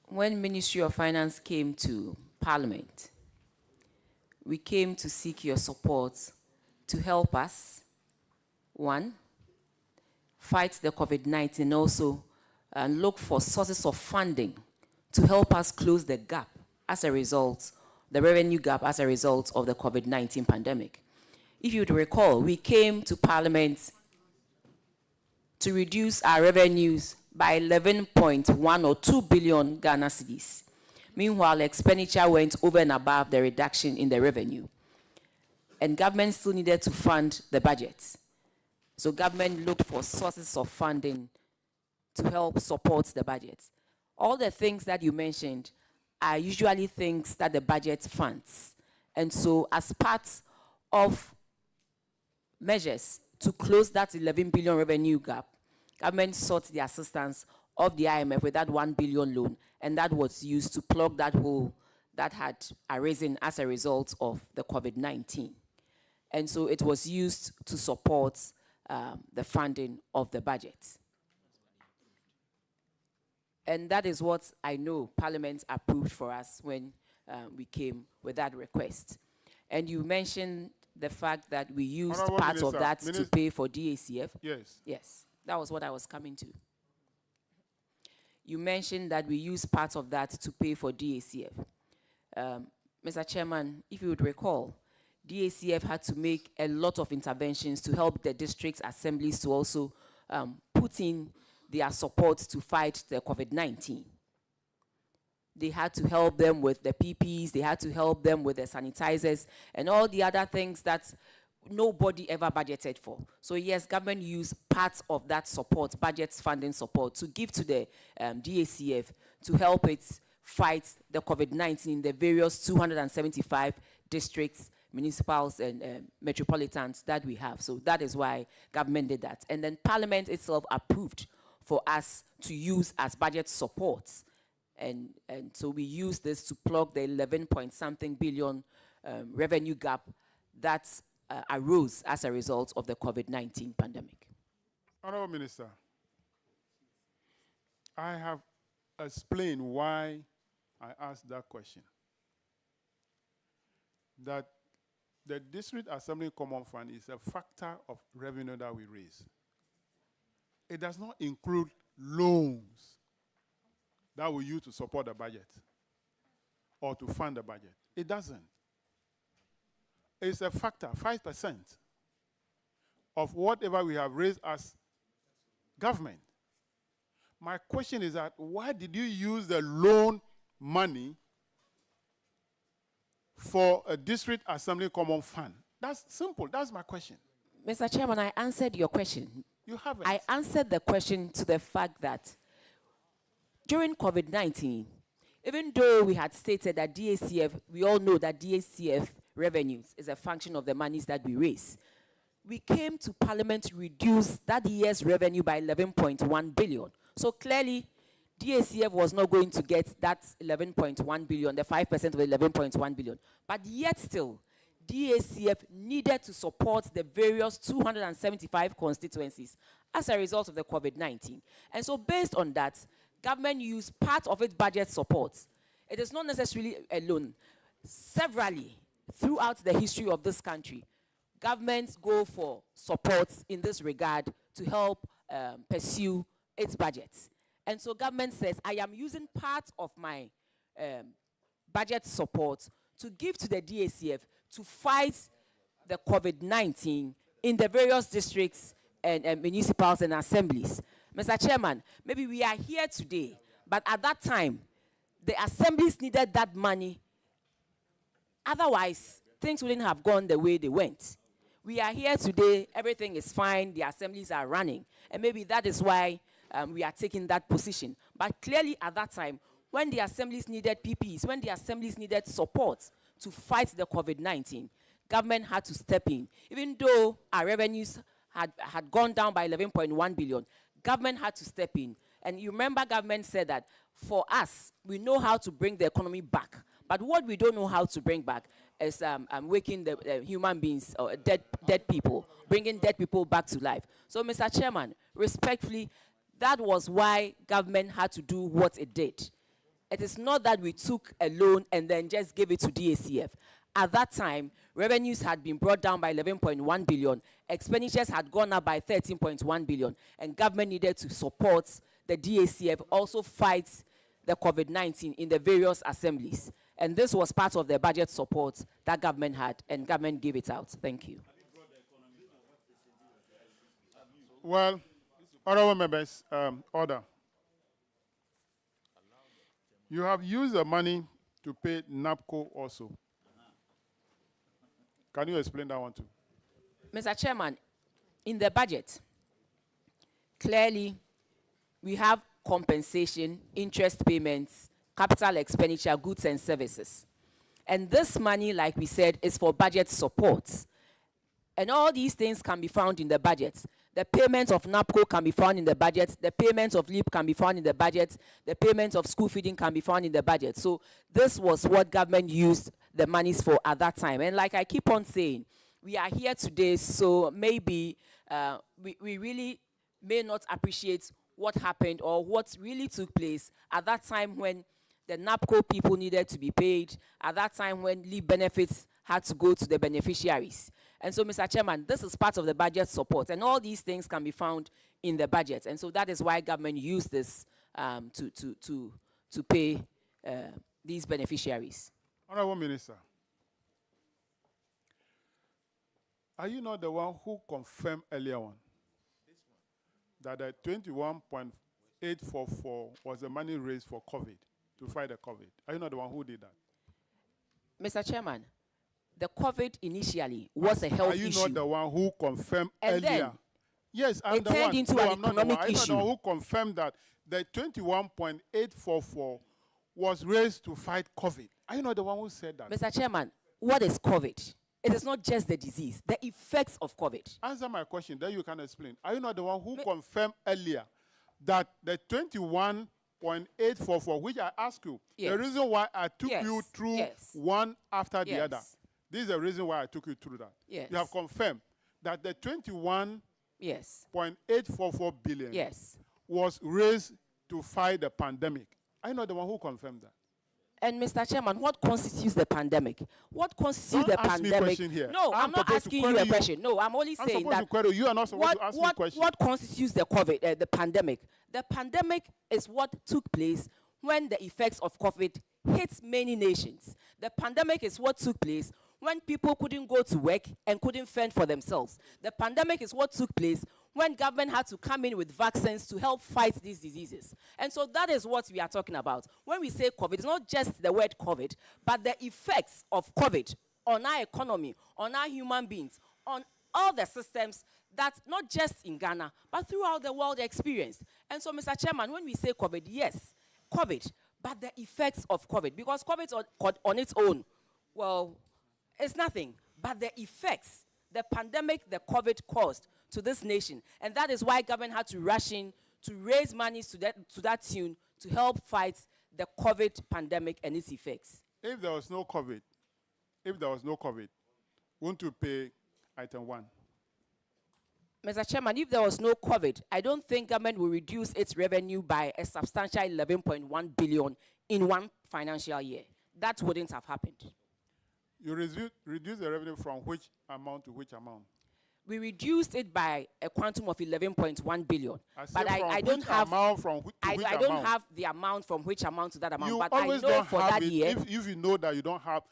when Ministry of Finance came to Parliament, we came to seek your support to help us, one, fight the COVID-19, also look for sources of funding to help us close the gap as a result, the revenue gap as a result of the COVID-19 pandemic. If you'd recall, we came to Parliament to reduce our revenues by 11.1 or 2 billion Ghana cedis. Meanwhile, expenditure went over and above the reduction in the revenue. And government still needed to fund the budget. So government looked for sources of funding to help support the budget. All the things that you mentioned are usually things that the budget funds. And so as part of measures to close that 11 billion revenue gap, government sought the assistance of the IMF with that 1 billion loan, and that was used to plug that hole that had arisen as a result of the COVID-19. And so it was used to support the funding of the budget. And that is what I know Parliament approved for us when we came with that request. And you mentioned the fact that we used part of that to pay for DACF. Yes. Yes, that was what I was coming to. You mentioned that we used part of that to pay for DACF. Mr. Chairman, if you would recall, DACF had to make a lot of interventions to help the district assemblies to also put in their support to fight the COVID-19. They had to help them with the PPs, they had to help them with the sanitizers, and all the other things that nobody ever budgeted for. So yes, government used parts of that support, budget funding support, to give to the DACF to help it fight the COVID-19 in the various 275 districts, municipals, and metropolitans that we have. So that is why government did that. And then Parliament itself approved for us to use as budget support. And so we use this to plug the 11-point-something billion revenue gap that arose as a result of the COVID-19 pandemic. Honorable Minister, I have explained why I asked that question. That the District Assembly Common Fund is a factor of revenue that we raise. It does not include loans that we use to support the budget or to fund the budget. It doesn't. It's a factor, 5% of whatever we have raised as government. My question is that why did you use the loan money for a District Assembly Common Fund? That's simple. That's my question. Mr. Chairman, I answered your question. You haven't. I answered the question to the fact that during COVID-19, even though we had stated that DACF, we all know that DACF revenues is a function of the monies that we raise, we came to Parliament to reduce that year's revenue by 11.1 billion. So clearly, DACF was not going to get that 11.1 billion, the 5% of the 11.1 billion. But yet still, DACF needed to support the various 275 constituencies as a result of the COVID-19. And so based on that, government used part of its budget support. It is not necessarily alone. Severally, throughout the history of this country, governments go for support in this regard to help pursue its budgets. And so government says, I am using part of my budget support to give to the DACF to fight the COVID-19 in the various districts and municipals and assemblies. Mr. Chairman, maybe we are here today, but at that time, the assemblies needed that money. Otherwise, things wouldn't have gone the way they went. We are here today, everything is fine, the assemblies are running. And maybe that is why we are taking that position. But clearly at that time, when the assemblies needed PPEs, when the assemblies needed support to fight the COVID-19, government had to step in. Even though our revenues had gone down by 11.1 billion, government had to step in. And you remember government said that for us, we know how to bring the economy back. But what we don't know how to bring back is waking the human beings, or dead people, bringing dead people back to life. So, Mr. Chairman, respectfully, that was why government had to do what it did. It is not that we took a loan and then just gave it to DACF. At that time, revenues had been brought down by 11.1 billion, expenditures had gone up by 13.1 billion, and government needed to support the DACF, also fight the COVID-19 in the various assemblies. And this was part of the budget support that government had, and government gave it out. Thank you. Well, honorable members, order. You have used the money to pay NAPCO also. Can you explain that one too? Mr. Chairman, in the budget, clearly we have compensation, interest payments, capital expenditure, goods and services. And this money, like we said, is for budget support. And all these things can be found in the budget. The payment of NAPCO can be found in the budget. The payment of LEAP can be found in the budget. The payment of school feeding can be found in the budget. So this was what government used the monies for at that time. And like I keep on saying, we are here today, so maybe we really may not appreciate what happened or what really took place at that time when the NAPCO people needed to be paid, at that time when LEAP benefits had to go to the beneficiaries. And so, Mr. Chairman, this is part of the budget support, and all these things can be found in the budget. And so that is why government used this to pay these beneficiaries. Honorable Minister, are you not the one who confirmed earlier on that the 21.844 was the money raised for COVID? to fight the COVID? Are you not the one who did that? Mr. Chairman, the COVID initially was a health Are you issue. not the one who confirmed And earlier? then Yes, I'm it the turned one. into No, an I'm not the one. economic Are you not the issue. one who confirmed that the 21.844 was raised to fight COVID? Are you not the one who said that? Mr. Chairman, what is COVID? It is not just the disease, the effects of COVID. Answer my question, then you can explain. Are you not the one who confirmed earlier that the 21.844, which I asked you, Yes. the reason why I took Yes. you through Yes. one after the Yes. other, this is the reason why I took you through that. Yes. You have confirmed that the 21.844 Yes. billion Yes. was raised to fight the pandemic. Are you not the one who confirmed that? And Mr. Chairman, what constitutes the pandemic? What constitutes Don't the ask me pandemic? question here. No, I'm not supposed to asking you query a question. No, I'm only I'm saying supposed that. to query you. You are not supposed to ask me question. What constitutes the COVID, the pandemic? The pandemic is what took place when the effects of COVID hit many nations. The pandemic is what took place when people couldn't go to work and couldn't fend for themselves. The pandemic is what took place when government had to come in with vaccines to help fight these diseases. And so that is what we are talking about. When we say COVID, it's not just the word COVID, but the effects of COVID on our economy, on our human beings, on all the systems that not just in Ghana, but throughout the world experienced. And so, Mr. Chairman, when we say COVID, yes, COVID, but the effects of COVID, because COVID on its own, well, it's nothing, but the effects the pandemic, the COVID caused to this nation. And that is why government had to rush in to raise money to that tune to help fight the COVID pandemic and its effects. If there was no COVID, won't you pay item 1? Mr. Chairman, if there was no COVID, I don't think government will reduce its revenue by a substantial 11.1 billion in one financial year. That wouldn't have happened. You reduce the revenue from which amount to which amount? We reduced it by a quantum of 11.1 billion. But I don't have I don't have the amount from which amount to that amount. You but always I know don't for have that it. year. If you know that you don't have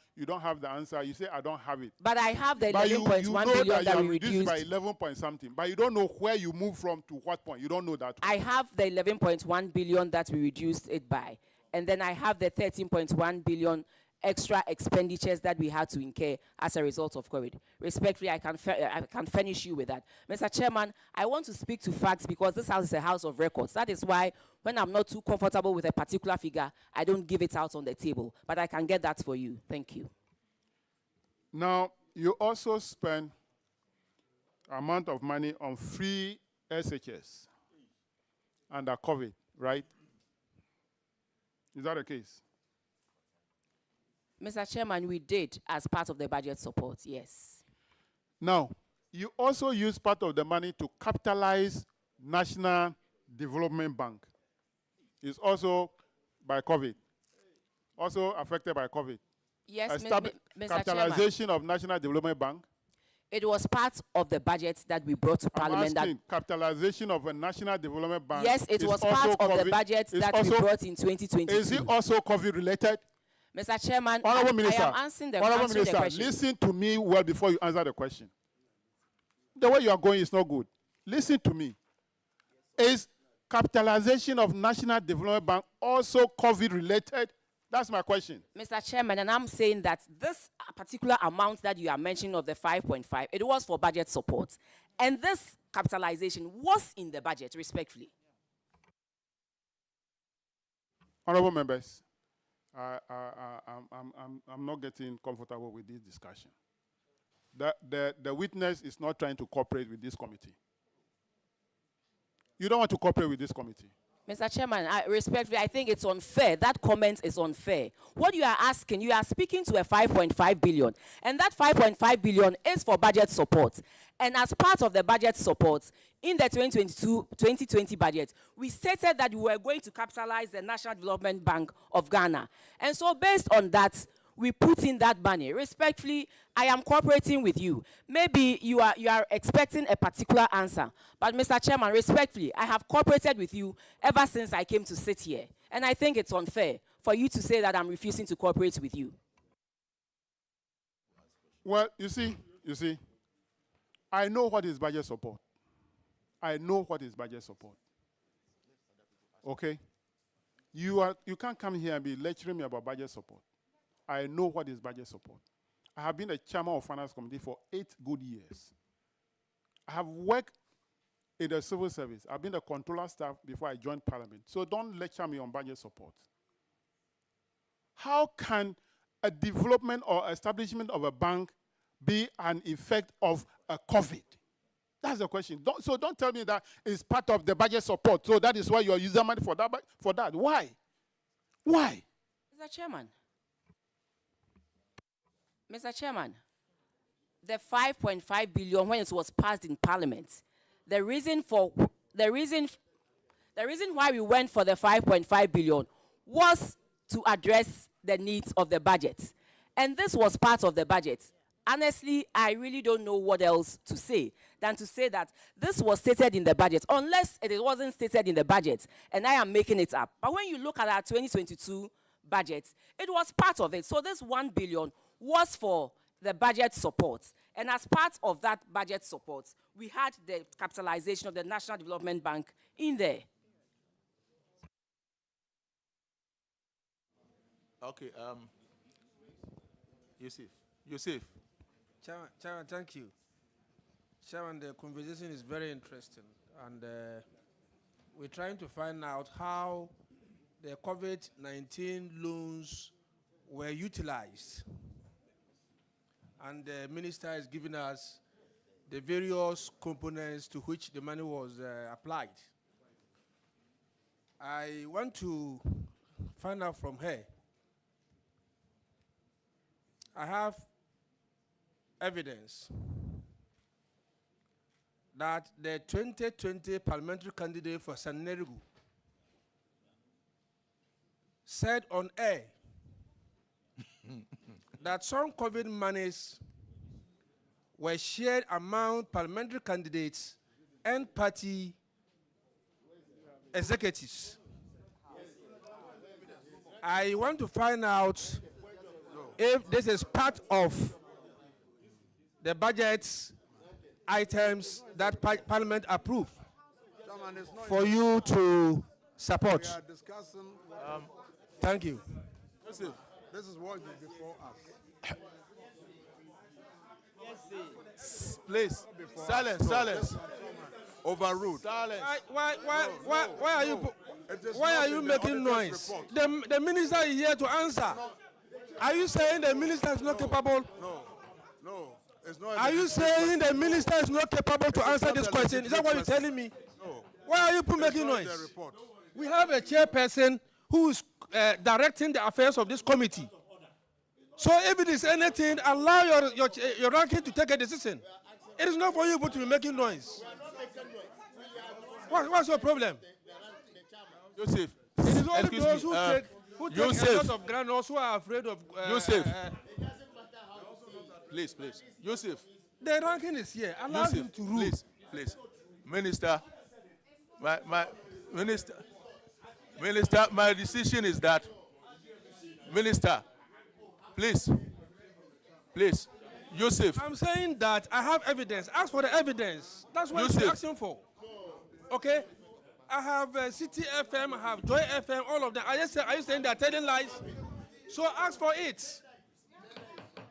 the answer, you say I don't have it. But I have the But 11.1 you know billion that you we reduced reduced. by 11 point something, but you don't know where you move from to what point. You don't know that. I have the 11.1 billion that we reduced it by. And then I have the 13.1 billion extra expenditures that we had to incur as a result of COVID. Respectfully, I can furnish you with that. Mr. Chairman, I want to speak to facts because this house is a house of records. That is why when I'm not too comfortable with a particular figure, I don't give it out on the table. But I can get that for you. Thank you. Now, you also spend amount of money on free SHS under COVID, right? Is that the case? Mr. Chairman, we did as part of the budget support, yes. Now, you also use part of the money to capitalize National Development Bank. It's also by COVID, also affected by COVID. Yes, Mr. Capitalization Chairman. of National Development Bank. It was part of the budget that we brought to Parliament. I'm asking, capitalization of a National Development Bank. Yes, it was part of the budget that we brought in 2022. Is it also COVID related? Mr. Chairman, Honorable Minister, I am answering the question. Listen to me well before you answer the question. The way you are going is not good. Listen to me. Is capitalization of National Development Bank also COVID related? That's my question. Mr. Chairman, and I'm saying that this particular amount that you are mentioning of the 5.5, it was for budget support. And this capitalization was in the budget, respectfully. Honorable members, I'm not getting comfortable with this discussion. The witness is not trying to cooperate with this committee. You don't want to cooperate with this committee. Mr. Chairman, respectfully, I think it's unfair. That comment is unfair. What you are asking, you are speaking to a 5.5 billion, and that 5.5 billion is for budget support. And as part of the budget support, in the 2020 budget, we stated that we were going to capitalize the National Development Bank of Ghana. And so based on that, we put in that money. Respectfully, I am cooperating with you. Maybe you are expecting a particular answer. But Mr. Chairman, respectfully, I have cooperated with you ever since I came to sit here. And I think it's unfair for you to say that I'm refusing to cooperate with you. Well, you see, I know what is budget support. I know what is budget support. Okay? You can't come here and be lecturing me about budget support. I know what is budget support. I have been a chairman of finance committee for 8 good years. I have worked in the civil service. I've been a controller staff before I joined Parliament. So don't lecture me on budget support. How can a development or establishment of a bank be an effect of a COVID? That's the question. Don't tell me that it's part of the budget support. So that is why you're using money for that. Why? Why? Mr. Chairman, the 5.5 billion when it was passed in Parliament, the reason why we went for the 5.5 billion was to address the needs of the budget. And this was part of the budget. Honestly, I really don't know what else to say than to say that this was stated in the budget, unless it wasn't stated in the budget, and I am making it up. But when you look at our 2022 budget, it was part of it. So this 1 billion was for the budget support. And as part of that budget support, we had the capitalization of the National Development Bank in there. Okay, Yusuf. Chairman, thank you. Chairman, the conversation is very interesting, and we're trying to find out how the COVID-19 loans were utilized. And the minister is giving us the various components to which the money was applied. I want to find out from her. I have evidence that the 2020 parliamentary candidate for Sanerigu said on air that some COVID monies were shared among parliamentary candidates and party executives. I want to find out if this is part of the budget items that Parliament approved for you to support. We are discussing. Thank you. This is what is before us. Please, silence. Overruled. Silence. Why are you making noise? The minister is here to answer. Are you saying the minister is not capable? No, it's not. Are you saying the minister is not capable to answer this question? Is that what you're telling me? No. Why are you making noise? We have a chairperson who is directing the affairs of this committee. So if it is anything, allow your ranking to take a decision. It is not for you to be making noise. What's your problem? Yusuf, it is only those who take a lot of granules who are afraid of... Yusuf. Please. Yusuf. The ranking is here. Allow him to rule. Please. Minister, my decision is that, Minister, please, Yusuf. I'm saying that I have evidence. Ask for the evidence. That's what you're asking for. Okay? I have City FM, I have Joy FM, all of them. Are you saying they're telling lies? So ask for it.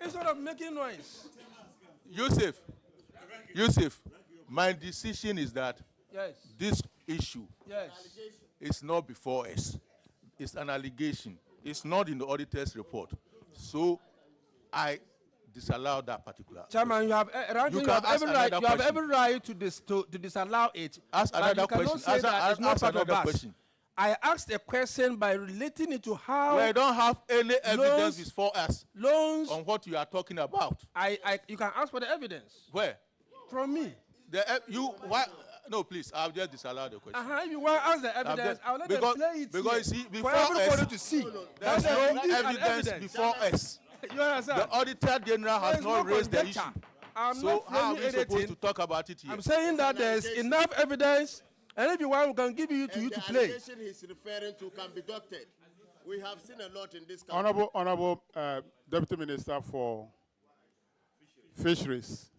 Instead of making noise. Yusuf, my decision is that this issue is not before us. It's an allegation. It's not in the auditor's report. So I disallow that particular. Chairman, you have every right to disallow it. Ask another question. Ask another question. I asked a question by relating it to how... We don't have any evidence before us loans on what you are talking about. You can ask for the evidence. Where? From me. No, please, I'll just disallow the question. If you want to ask the evidence, I'll let them play it because you see, before for everybody us, to see. There's no evidence before us. You understand? The Auditor General has not raised the issue. So how are we anything. supposed to talk about it here? I'm saying that there's enough evidence, and if you want, we can give you to play. The allegation he's referring to can be doctored. We have seen a lot in this country. Honorable Deputy Minister for Fisheries.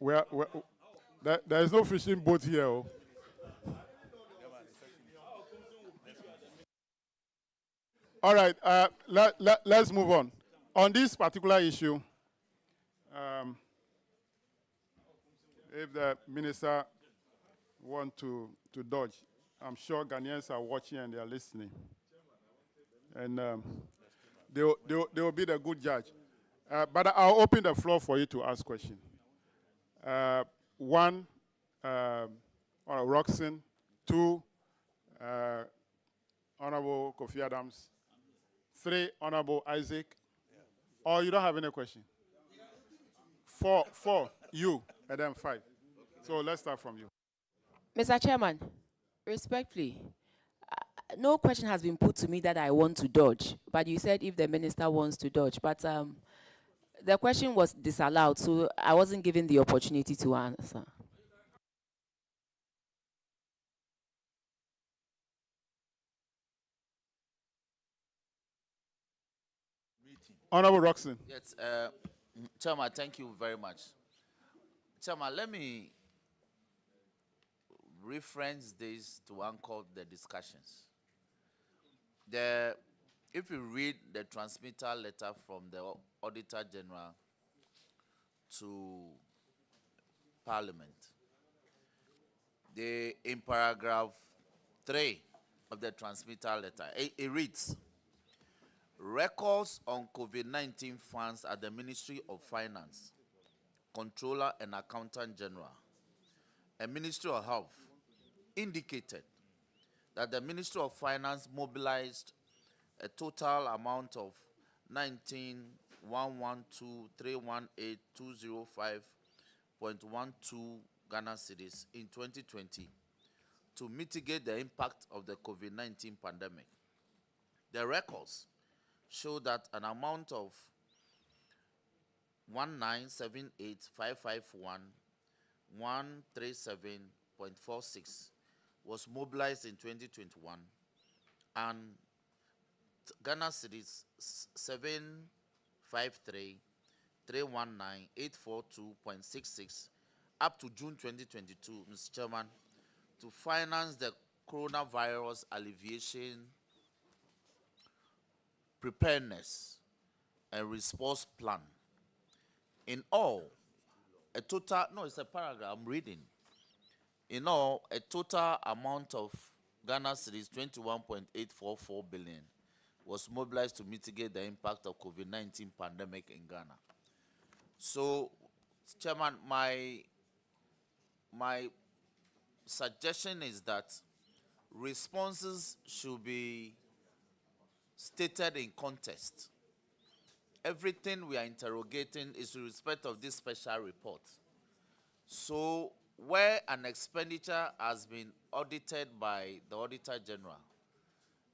There is no fishing boat here. All right, let's move on. On this particular issue, if the minister want to dodge, I'm sure Ghanaians are watching and they are listening. And they will be the good judge. But I'll open the floor for you to ask questions. One, Roxanne. Two, Honorable Kofi Adams. Three, Honorable Isaac. Or you don't have any question? Four, you, and then five. So let's start from you. Mr. Chairman, respectfully, no question has been put to me that I want to dodge, but you said if the minister wants to dodge. But the question was disallowed, so I wasn't given the opportunity to answer. Honorable Roxanne. Yes, Chairman, thank you very much. Chairman, let me reference this to anchor the discussions. If you read the transmittal letter from the Auditor General to Parliament, in paragraph 3 of the transmittal letter, it reads, records on COVID-19 funds at the Ministry of Finance, Controller and Accountant General, and Ministry of Health indicated that the Ministry of Finance mobilized a total amount of 19,112,318,205.12 Ghana cedis in 2020 to mitigate the impact of the COVID-19 pandemic. The records show that an amount of 1,978,551,137.46 was mobilized in 2021, and Ghana cedis 753,319,842.66 up to June 2022, Mr. Chairman, to finance the coronavirus alleviation, preparedness, and response plan. In all, a total, no, it's a paragraph I'm reading. In all, a total amount of Ghana cedis 21.844 billion was mobilized to mitigate the impact of COVID-19 pandemic in Ghana. So, Chairman, my suggestion is that responses should be stated in context. Everything we are interrogating is with respect of this special report. So, where an expenditure has been audited by the Auditor General,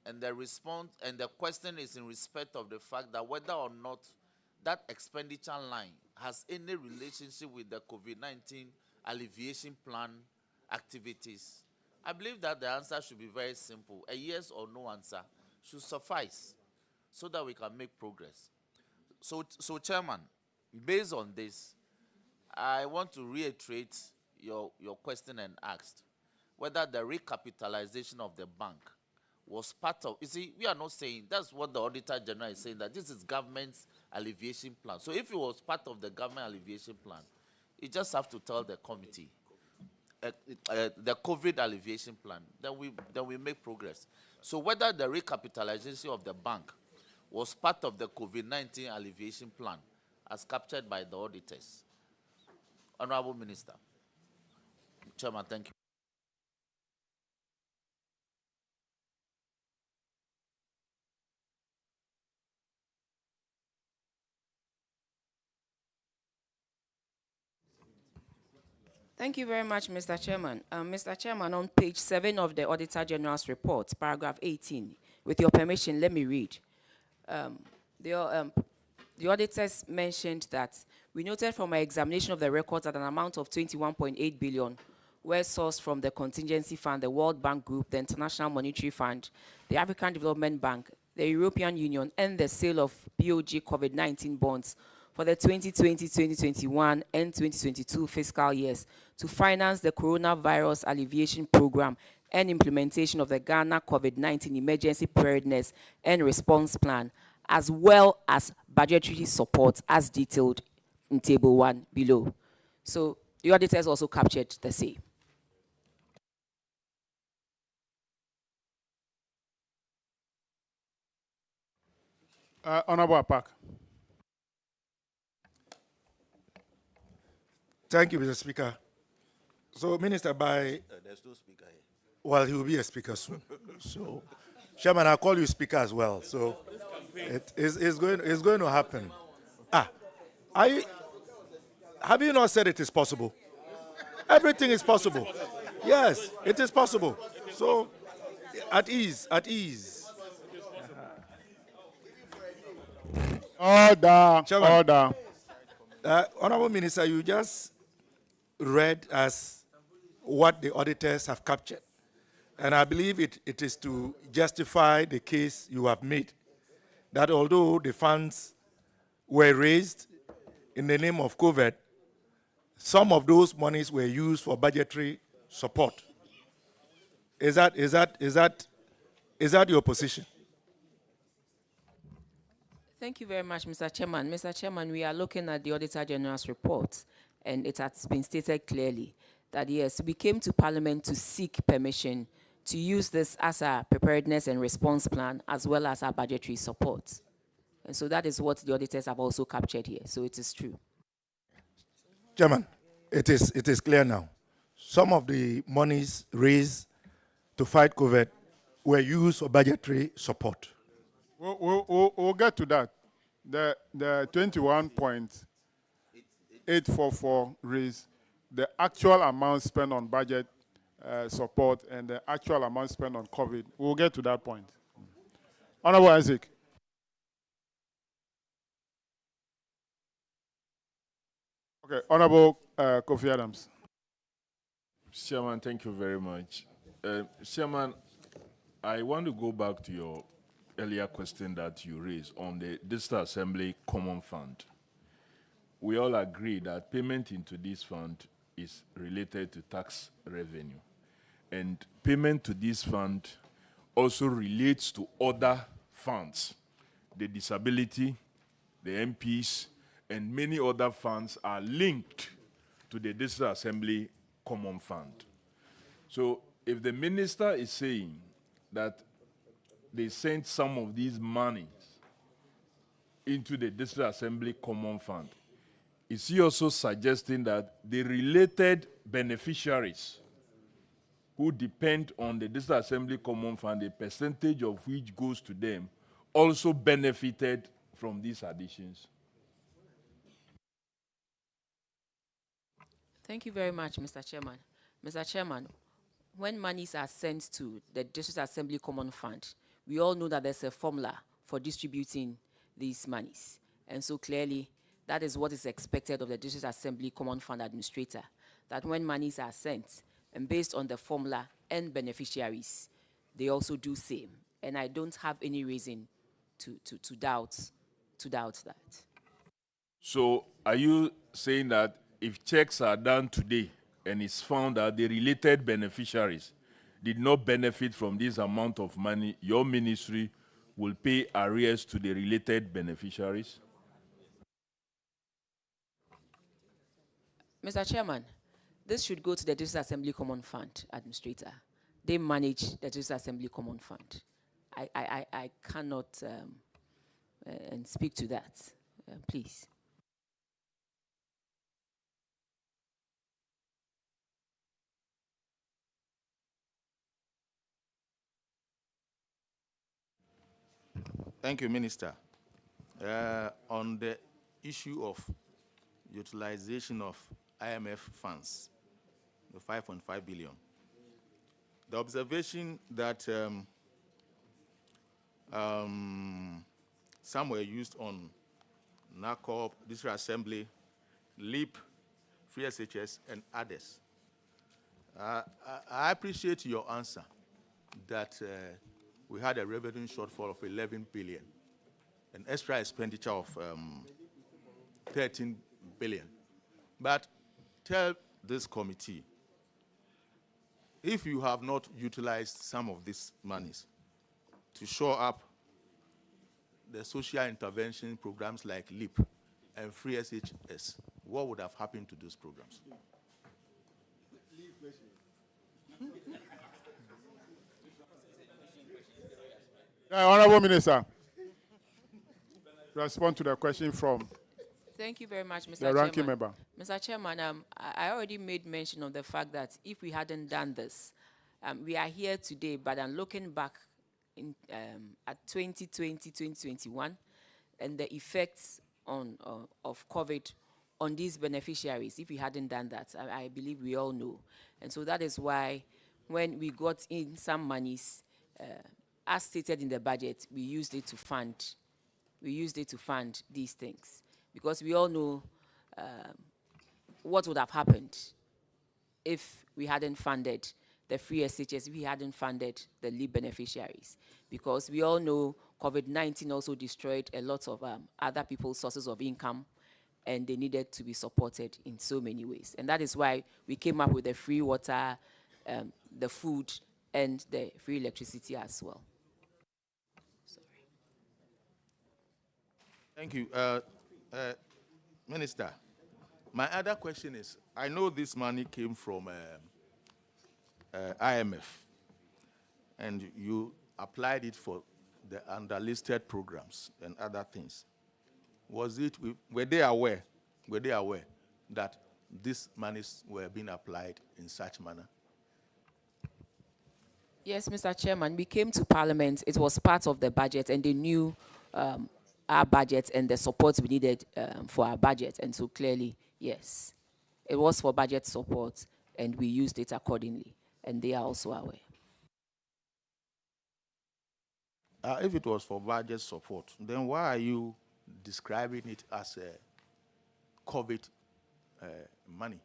and the response and the question is in respect of the fact that whether or not that expenditure line has any relationship with the COVID-19 alleviation plan activities, I believe that the answer should be very simple. A yes or no answer should suffice so that we can make progress. So Chairman, based on this, I want to reiterate your question and asked whether the recapitalization of the bank was part of, you see, we are not saying, that's what the Auditor General is saying, that this is government's alleviation plan. So if it was part of the government alleviation plan, you just have to tell the committee, the COVID alleviation plan, then we make progress. So whether the recapitalization of the bank was part of the COVID-19 alleviation plan as captured by the auditors. Honorable Minister. Chairman, thank you. Thank you very much, Mr. Chairman. Mr. Chairman, on page 7 of the Auditor General's report, paragraph 18, with your permission, let me read. The auditors mentioned that we noted from our examination of the records that an amount of 21.8 billion were sourced from the Contingency Fund, the World Bank Group, the International Monetary Fund, the African Development Bank, the European Union, and the sale of BOG COVID-19 bonds for the 2020, 2021, and 2022 fiscal years to finance the coronavirus alleviation program and implementation of the Ghana COVID-19 Emergency Preparedness and Response Plan, as well as budgetary support as detailed in Table 1 below. So the auditors also captured the same. Honorable Apak. Thank you, Mr. Speaker. So, Minister, There's no speaker here. well, he will be a speaker soon. So, Chairman, I'll call you speaker as well. So, it's going to happen. Have you not said it is possible? Everything is possible. Yes, it is possible. So, at ease. Order. Chairman. Order. Honorable Minister, you just read as what the auditors have captured. And I believe it is to justify the case you have made, that although the funds were raised in the name of COVID, some of those monies were used for budgetary support. Is that your position? Thank you very much, Mr. Chairman. Mr. Chairman, we are looking at the Auditor General's report, and it has been stated clearly that, yes, we came to Parliament to seek permission to use this as a preparedness and response plan, as well as our budgetary support. And so that is what the auditors have also captured here. So it is true. Chairman, it is clear now. Some of the monies raised to fight COVID were used for budgetary support. We'll get to that. The 21.844 raise, the actual amount spent on budget support and the actual amount spent on COVID. We'll get to that point. Honorable Isaac. Okay, Honorable Kofi Adams. Chairman, thank you very much. Chairman, I want to go back to your earlier question that you raised on the District Assembly Common Fund. We all agree that payment into this fund is related to tax revenue. And payment to this fund also relates to other funds. The disability, the MPs, and many other funds are linked to the District Assembly Common Fund. So if the minister is saying that they sent some of these monies into the District Assembly Common Fund, is he also suggesting that the related beneficiaries who depend on the District Assembly Common Fund, a percentage of which goes to them, also benefited from these additions? Thank you very much, Mr. Chairman. Mr. Chairman, when monies are sent to the District Assembly Common Fund, we all know that there's a formula for distributing these monies. And so clearly, that is what is expected of the District Assembly Common Fund Administrator, that when monies are sent, and based on the formula and beneficiaries, they also do same. And I don't have any reason to doubt that. So are you saying that if checks are done today and it's found that the related beneficiaries did not benefit from this amount of money, your ministry will pay arrears to the related beneficiaries? Mr. Chairman, this should go to the District Assembly Common Fund Administrator. They manage the District Assembly Common Fund. I cannot and speak to that, please. Thank you, Minister. On the issue of utilization of IMF funds, the 5.5 billion, the observation that some were used on NACOP, District Assembly, LEAP, Free SHS, and others. I appreciate your answer that we had a revenue shortfall of 11 billion, an extra expenditure of 13 billion. But tell this committee if you have not utilized some of these monies to shore up the social intervention programs like LEAP and free SHS, what would have happened to those programs? Honorable Minister, respond to the question from Thank you very much, Mr. the ranking Chairman. member. Mr. Chairman, I already made mention of the fact that if we hadn't done this, we are here today, but I'm looking back at 2020, 2021, and the effects of COVID on these beneficiaries. If we hadn't done that, I believe we all know. And so that is why when we got in some monies, as stated in the budget, we used it to fund these things. Because we all know what would have happened if we hadn't funded the free SHS, if we hadn't funded the LEAP beneficiaries. Because we all know COVID-19 also destroyed a lot of other people's sources of income, and they needed to be supported in so many ways. And that is why we came up with the free water, the food, and the free electricity as well. Sorry. Thank you. Minister, my other question is, I know this money came from IMF, and you applied it for the underlisted programs and other things. Were they aware that these monies were being applied in such manner? Yes, Mr. Chairman, we came to Parliament. It was part of the budget, and they knew our budget and the support we needed for our budget. And so clearly, yes, it was for budget support, and we used it accordingly, and they are also aware. If it was for budget support, then why are you describing it as COVID money?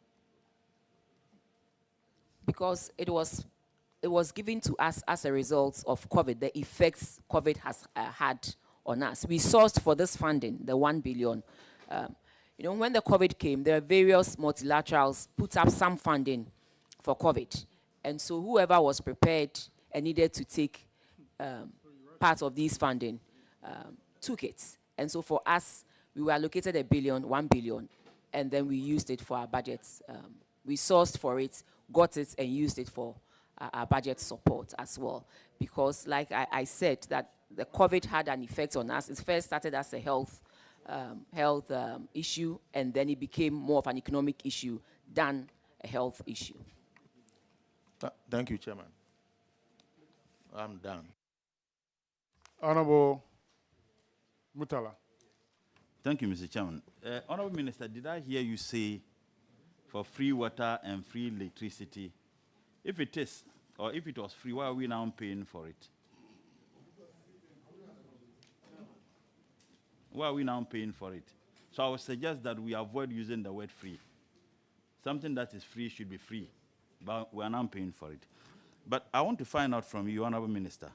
Because it was given to us as a result of COVID, the effects COVID has had on us. We sourced for this funding, the 1 billion. When the COVID came, there are various multilaterals put up some funding for COVID. And so whoever was prepared and needed to take part of these funding took it. And so for us, we were allocated 1 billion, and then we used it for our budgets. We sourced for it, got it, and used it for our budget support as well. Because like I said, that the COVID had an effect on us. It first started as a health issue, and then it became more of an economic issue than a health issue. Thank you, Chairman. I'm done. Honorable Mutala. Thank you, Mr. Chairman. Honorable Minister, did I hear you say for free water and free electricity, if it is, or if it was free, why are we now paying for it? Why are we now paying for it? So I would suggest that we avoid using the word free. Something that is free should be free, but we are now paying for it. But I want to find out from you, Honorable Minister,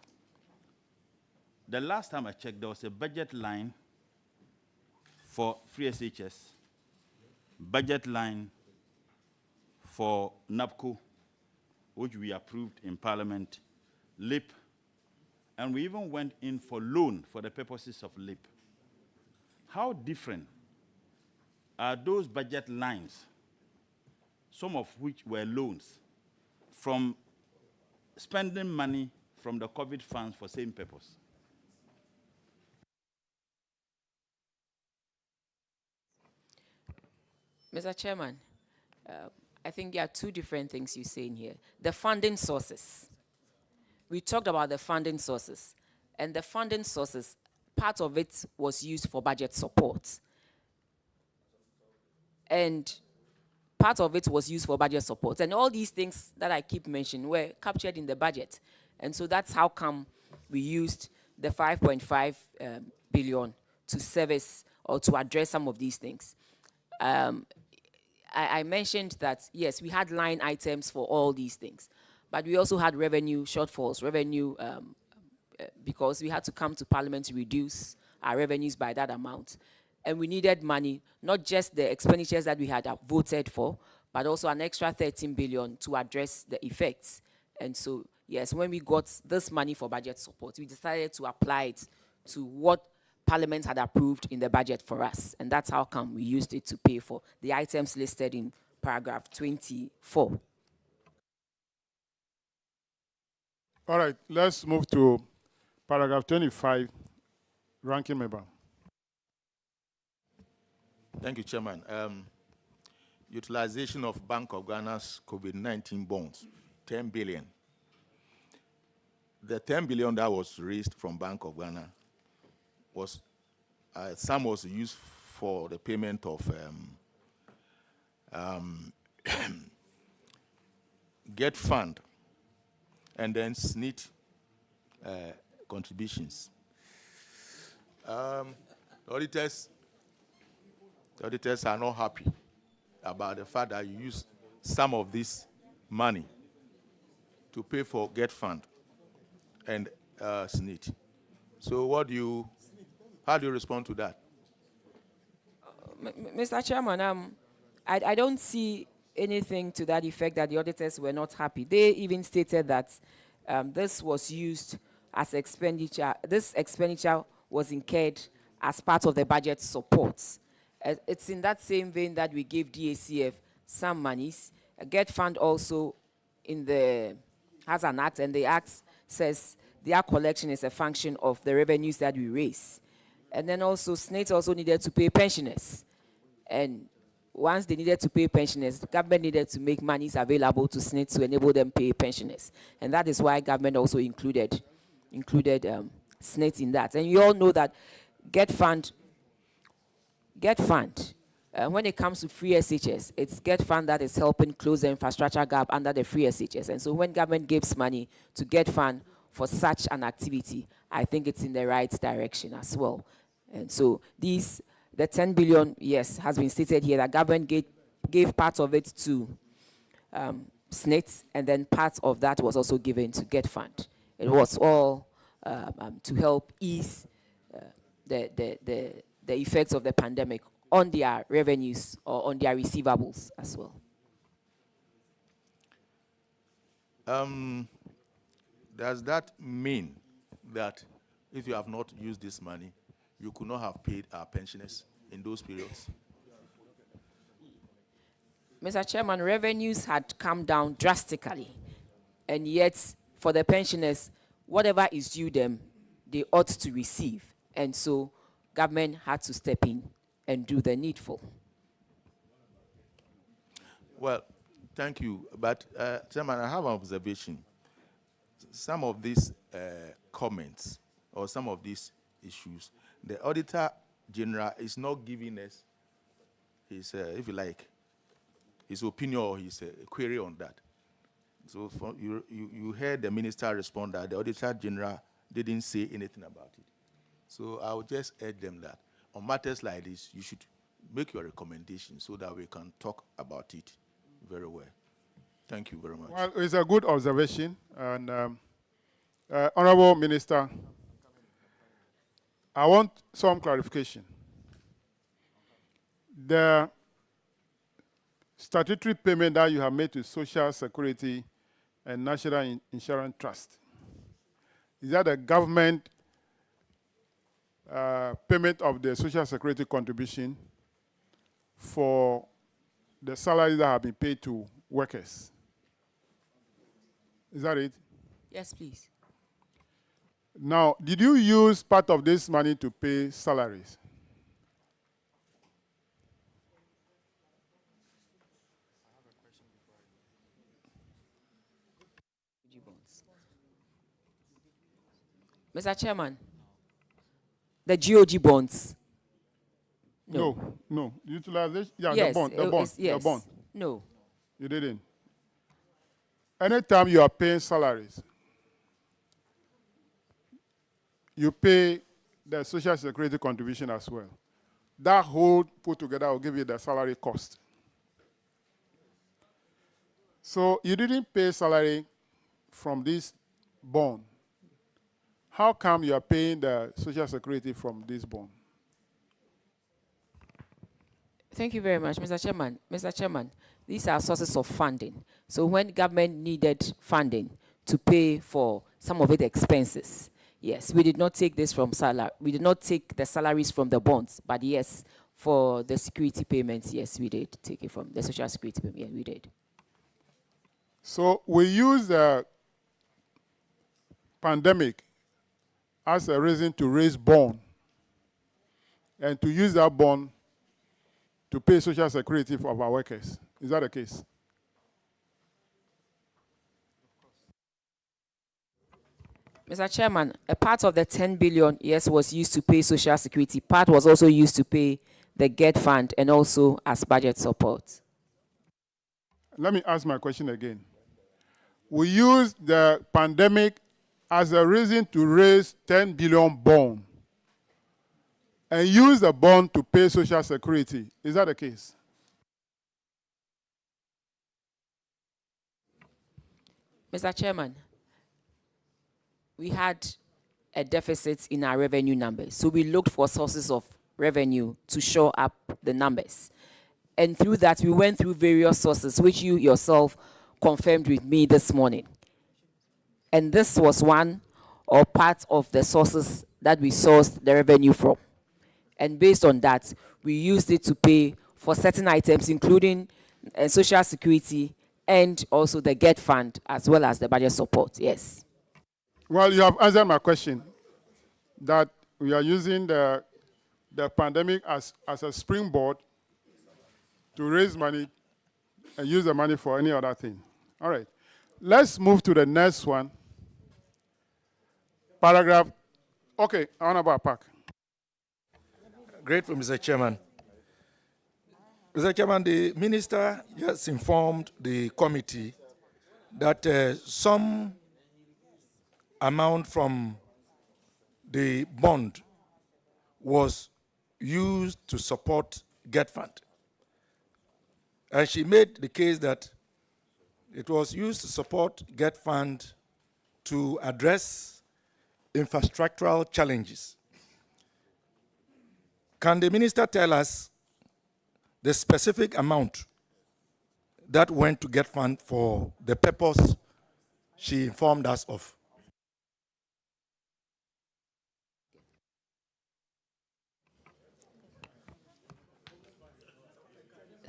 the last time I checked, there was a budget line for free SHS, budget line for NAPCO, which we approved in Parliament, LEAP, and we even went in for loan for the purposes of LEAP. How different are those budget lines, some of which were loans, from spending money from the COVID funds for same purpose? Mr. Chairman, I think there are two different things you say in here. The funding sources. We talked about the funding sources. And the funding sources, part of it was used for budget support. And part of it was used for budget support. And all these things that I keep mentioning were captured in the budget. And so that's how come we used the 5.5 billion to service or to address some of these things. I mentioned that, yes, we had line items for all these things, but we also had revenue shortfalls, because we had to come to Parliament to reduce our revenues by that amount. And we needed money, not just the expenditures that we had voted for, but also an extra 13 billion to address the effects. And so, yes, when we got this money for budget support, we decided to apply it to what Parliament had approved in the budget for us. And that's how come we used it to pay for the items listed in paragraph 24. All right, let's move to paragraph 25, ranking member. Thank you, Chairman. Utilization of Bank of Ghana's COVID-19 bonds, 10 billion. The 10 billion that was raised from Bank of Ghana was, some was used for the payment of Get Fund and then SNIT contributions. The auditors are not happy about the fact that you use some of this money to pay for Get Fund and SNIT. So how do you respond to that? Mr. Chairman, I don't see anything to that effect that the auditors were not happy. They even stated that this was used as expenditure. This expenditure was incurred as part of the budget support. It's in that same vein that we gave DACF some monies. Get Fund also has an act, and the act says their collection is a function of the revenues that we raise. And then also, SNIT also needed to pay pensioners. And once they needed to pay pensioners, the government needed to make monies available to SNIT to enable them pay pensioners. And that is why government also included SNIT in that. And you all know that Get Fund, when it comes to free SHS, it's Get Fund that is helping close the infrastructure gap under the free SHS. And so when government gives money to Get Fund for such an activity, I think it's in the right direction as well. And so the 10 billion, yes, has been stated here that government gave part of it to SNIT, and then part of that was also given to Get Fund. It was all to help ease the effects of the pandemic on their revenues or on their receivables as well. Does that mean that if you have not used this money, you could not have paid our pensioners in those periods? Mr. Chairman, revenues had come down drastically, and yet for the pensioners, whatever is due them, they ought to receive. And so government had to step in and do the needful. Well, thank you. But, Chairman, I have an observation. Some of these comments or some of these issues, the Auditor General is not giving us his, if you like, his opinion or his query on that. So you heard the minister respond that the Auditor General didn't say anything about it. So I would just urge them that on matters like this, you should make your recommendation so that we can talk about it very well. Thank you very much. Well, it's a good observation. And Honorable Minister, I want some clarification. The statutory payment that you have made to Social Security and National Insurance Trust, is that a government payment of the Social Security contribution for the salaries that have been paid to workers? Is that it? Yes, please. Now, did you use part of this money to pay salaries? Mr. Chairman, the GOG bonds. No. Utilization, yeah, yes, the bond. No. You didn't. Anytime you are paying salaries, you pay the Social Security contribution as well. That whole put together will give you the salary cost. So you didn't pay salary from this bond. How come you are paying the Social Security from this bond? Thank you very much, Mr. Chairman. Mr. Chairman, these are sources of funding. So when government needed funding to pay for some of its expenses. Yes, we did not take this from salary. We did not take the salaries from the bonds, but yes, for the security payments, yes, we did take it from the social security payment. Yeah, we did. So we use the pandemic as a reason to raise bond and to use that bond to pay social security for our workers. Is that the case? Mr. Chairman, a part of the 10 billion, yes, was used to pay social security. Part was also used to pay the GET fund and also as budget support. Let me ask my question again. We use the pandemic as a reason to raise 10 billion bond and use the bond to pay social security. Is that the case? Mr. Chairman, we had a deficit in our revenue numbers. So we looked for sources of revenue to show up the numbers. And through that, we went through various sources, which you yourself confirmed with me this morning. And this was one or part of the sources that we sourced the revenue from. And based on that, we used it to pay for certain items, including social security and also the GET fund, as well as the budget support. Yes. Well, you have answered my question, that we are using the pandemic as a springboard to raise money and use the money for any other thing. All right. Let's move to the next one. Paragraph. Okay, Honorable Park. Grateful, Mr. Chairman. Mr. Chairman, the minister just informed the committee that some amount from the bond was used to support GET fund. And she made the case that it was used to support GET fund to address infrastructural challenges. Can the minister tell us the specific amount that went to GET fund for the purpose she informed us of?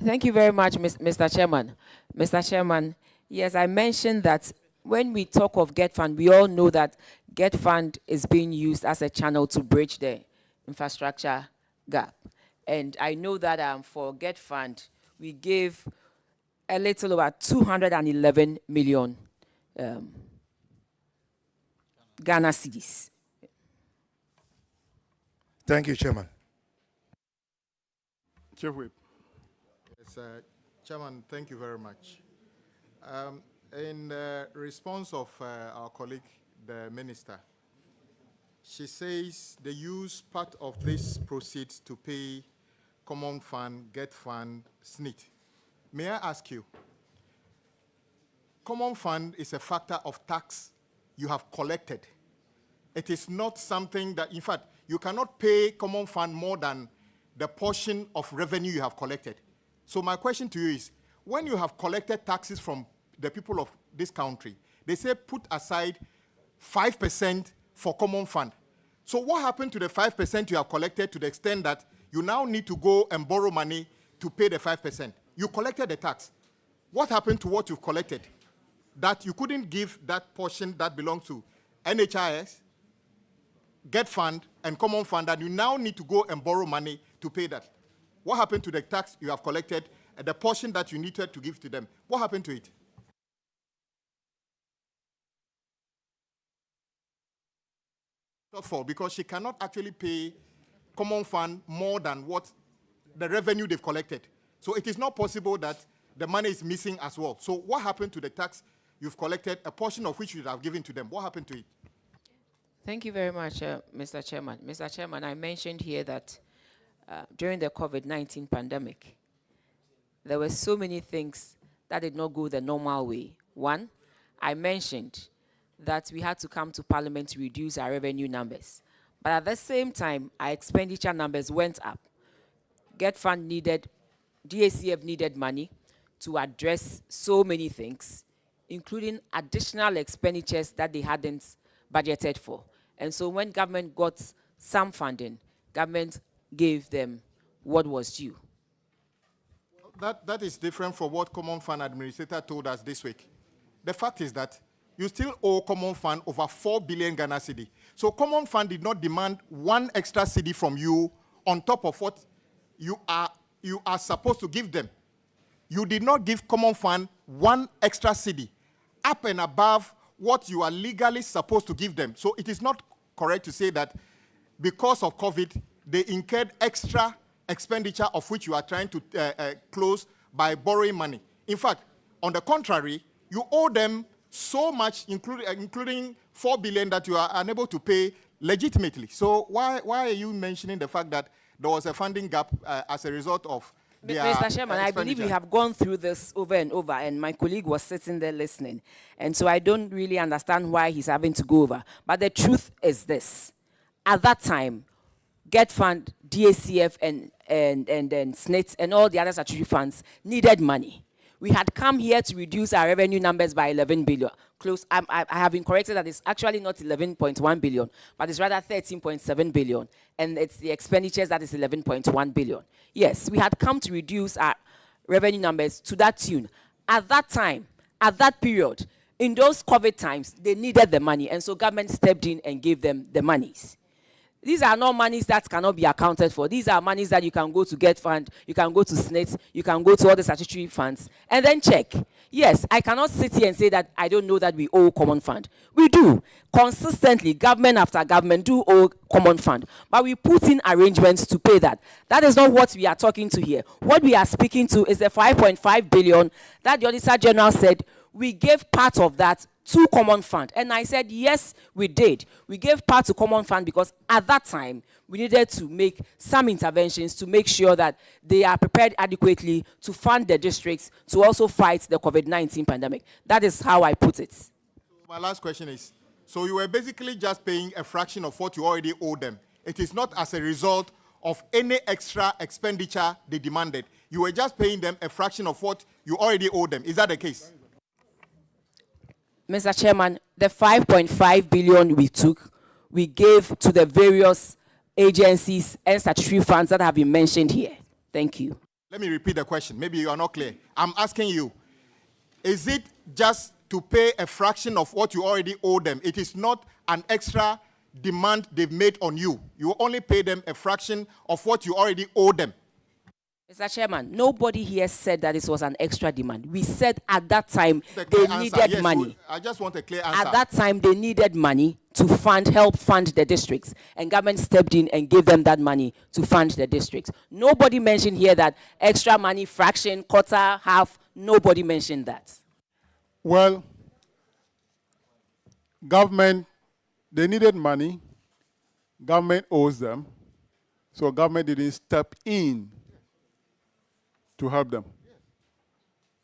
Thank you very much, Mr. Chairman. Mr. Chairman, yes, I mentioned that when we talk of GET fund, we all know that GET fund is being used as a channel to bridge the infrastructure gap. And I know that for GET fund, we gave a little over 211 million Ghana cedis. Thank you, Chairman. Chief Whip. Yes, Chairman, thank you very much. In response of our colleague, the minister, she says they use part of this proceeds to pay Common Fund, GET Fund, SNIT. May I ask you, Common Fund is a factor of tax you have collected. It is not something that, in fact, you cannot pay Common Fund more than the portion of revenue you have collected. So my question to you is, when you have collected taxes from the people of this country, they say put aside 5% for Common Fund. So what happened to the 5% you have collected to the extent that you now need to go and borrow money to pay the 5%? You collected the tax. What happened to what you've collected? That you couldn't give that portion that belongs to NHIS, GET Fund, and Common Fund, that you now need to go and borrow money to pay that. What happened to the tax you have collected and the portion that you needed to give to them? What happened to it? For, because she cannot actually pay Common Fund more than what the revenue they've collected. So it is not possible that the money is missing as well. So what happened to the tax you've collected, a portion of which you have given to them? What happened to it? Thank you very much, Mr. Chairman. Mr. Chairman, I mentioned here that during the COVID-19 pandemic, there were so many things that did not go the normal way. One, I mentioned that we had to come to Parliament to reduce our revenue numbers. But at the same time, our expenditure numbers went up. GET Fund needed, DACF needed money to address so many things, including additional expenditures that they hadn't budgeted for. And so when government got some funding, government gave them what was due. That is different from what Common Fund Administrator told us this week. The fact is that you still owe Common Fund over 4 billion Ghana cedi. So Common Fund did not demand one extra cedi from you on top of what you are supposed to give them. You did not give Common Fund one extra cedi up and above what you are legally supposed to give them. So it is not correct to say that because of COVID, they incurred extra expenditure of which you are trying to close by borrowing money. In fact, on the contrary, you owe them so much, including 4 billion that you are unable to pay legitimately. So why are you mentioning the fact that there was a funding gap as a result of their Mr. Chairman, I believe we have gone through this over and over, and my colleague was sitting there listening. And so I don't really understand why he's having to go over. But the truth is this. At that time, Get Fund, DACF, and SNIT, and all the other statutory funds needed money. We had come here to reduce our revenue numbers by 11 billion. I have been corrected that it's actually not 11.1 billion, but it's rather 13.7 billion. And it's the expenditures that is 11.1 billion. Yes, we had come to reduce our revenue numbers to that tune. At that time, at that period, in those COVID times, they needed the money. And so government stepped in and gave them the monies. These are not monies that cannot be accounted for. These are monies that you can go to Get Fund, you can go to SNIT, you can go to all the statutory funds, and then check. Yes, I cannot sit here and say that I don't know that we owe Common Fund. We do. Consistently, government after government do owe Common Fund. But we put in arrangements to pay that. That is not what we are talking to here. What we are speaking to is the 5.5 billion that the Auditor General said we gave part of that to Common Fund. And I said, yes, we did. We gave part to Common Fund because at that time, we needed to make some interventions to make sure that they are prepared adequately to fund the districts to also fight the COVID-19 pandemic. That is how I put it. My last question is, so you were basically just paying a fraction of what you already owe them. It is not as a result of any extra expenditure they demanded. You were just paying them a fraction of what you already owe them. Is that the case? Mr. Chairman, the 5.5 billion we gave to the various agencies and statutory funds that have been mentioned here. Thank you. Let me repeat the question. Maybe you are not clear. I'm asking you, is it just to pay a fraction of what you already owe them? It is not an extra demand they've made on you. You only pay them a fraction of what you already owe them. Mr. Chairman, nobody here said that this was an extra demand. We said at that time they needed money. I just want a clear answer. At that time, they needed money to help fund the districts. And government stepped in and gave them that money to fund the districts. Nobody mentioned here that extra money, fraction, quarter, half. Nobody mentioned that. Well, government, they needed money. Government owes them. So government didn't step in to help them.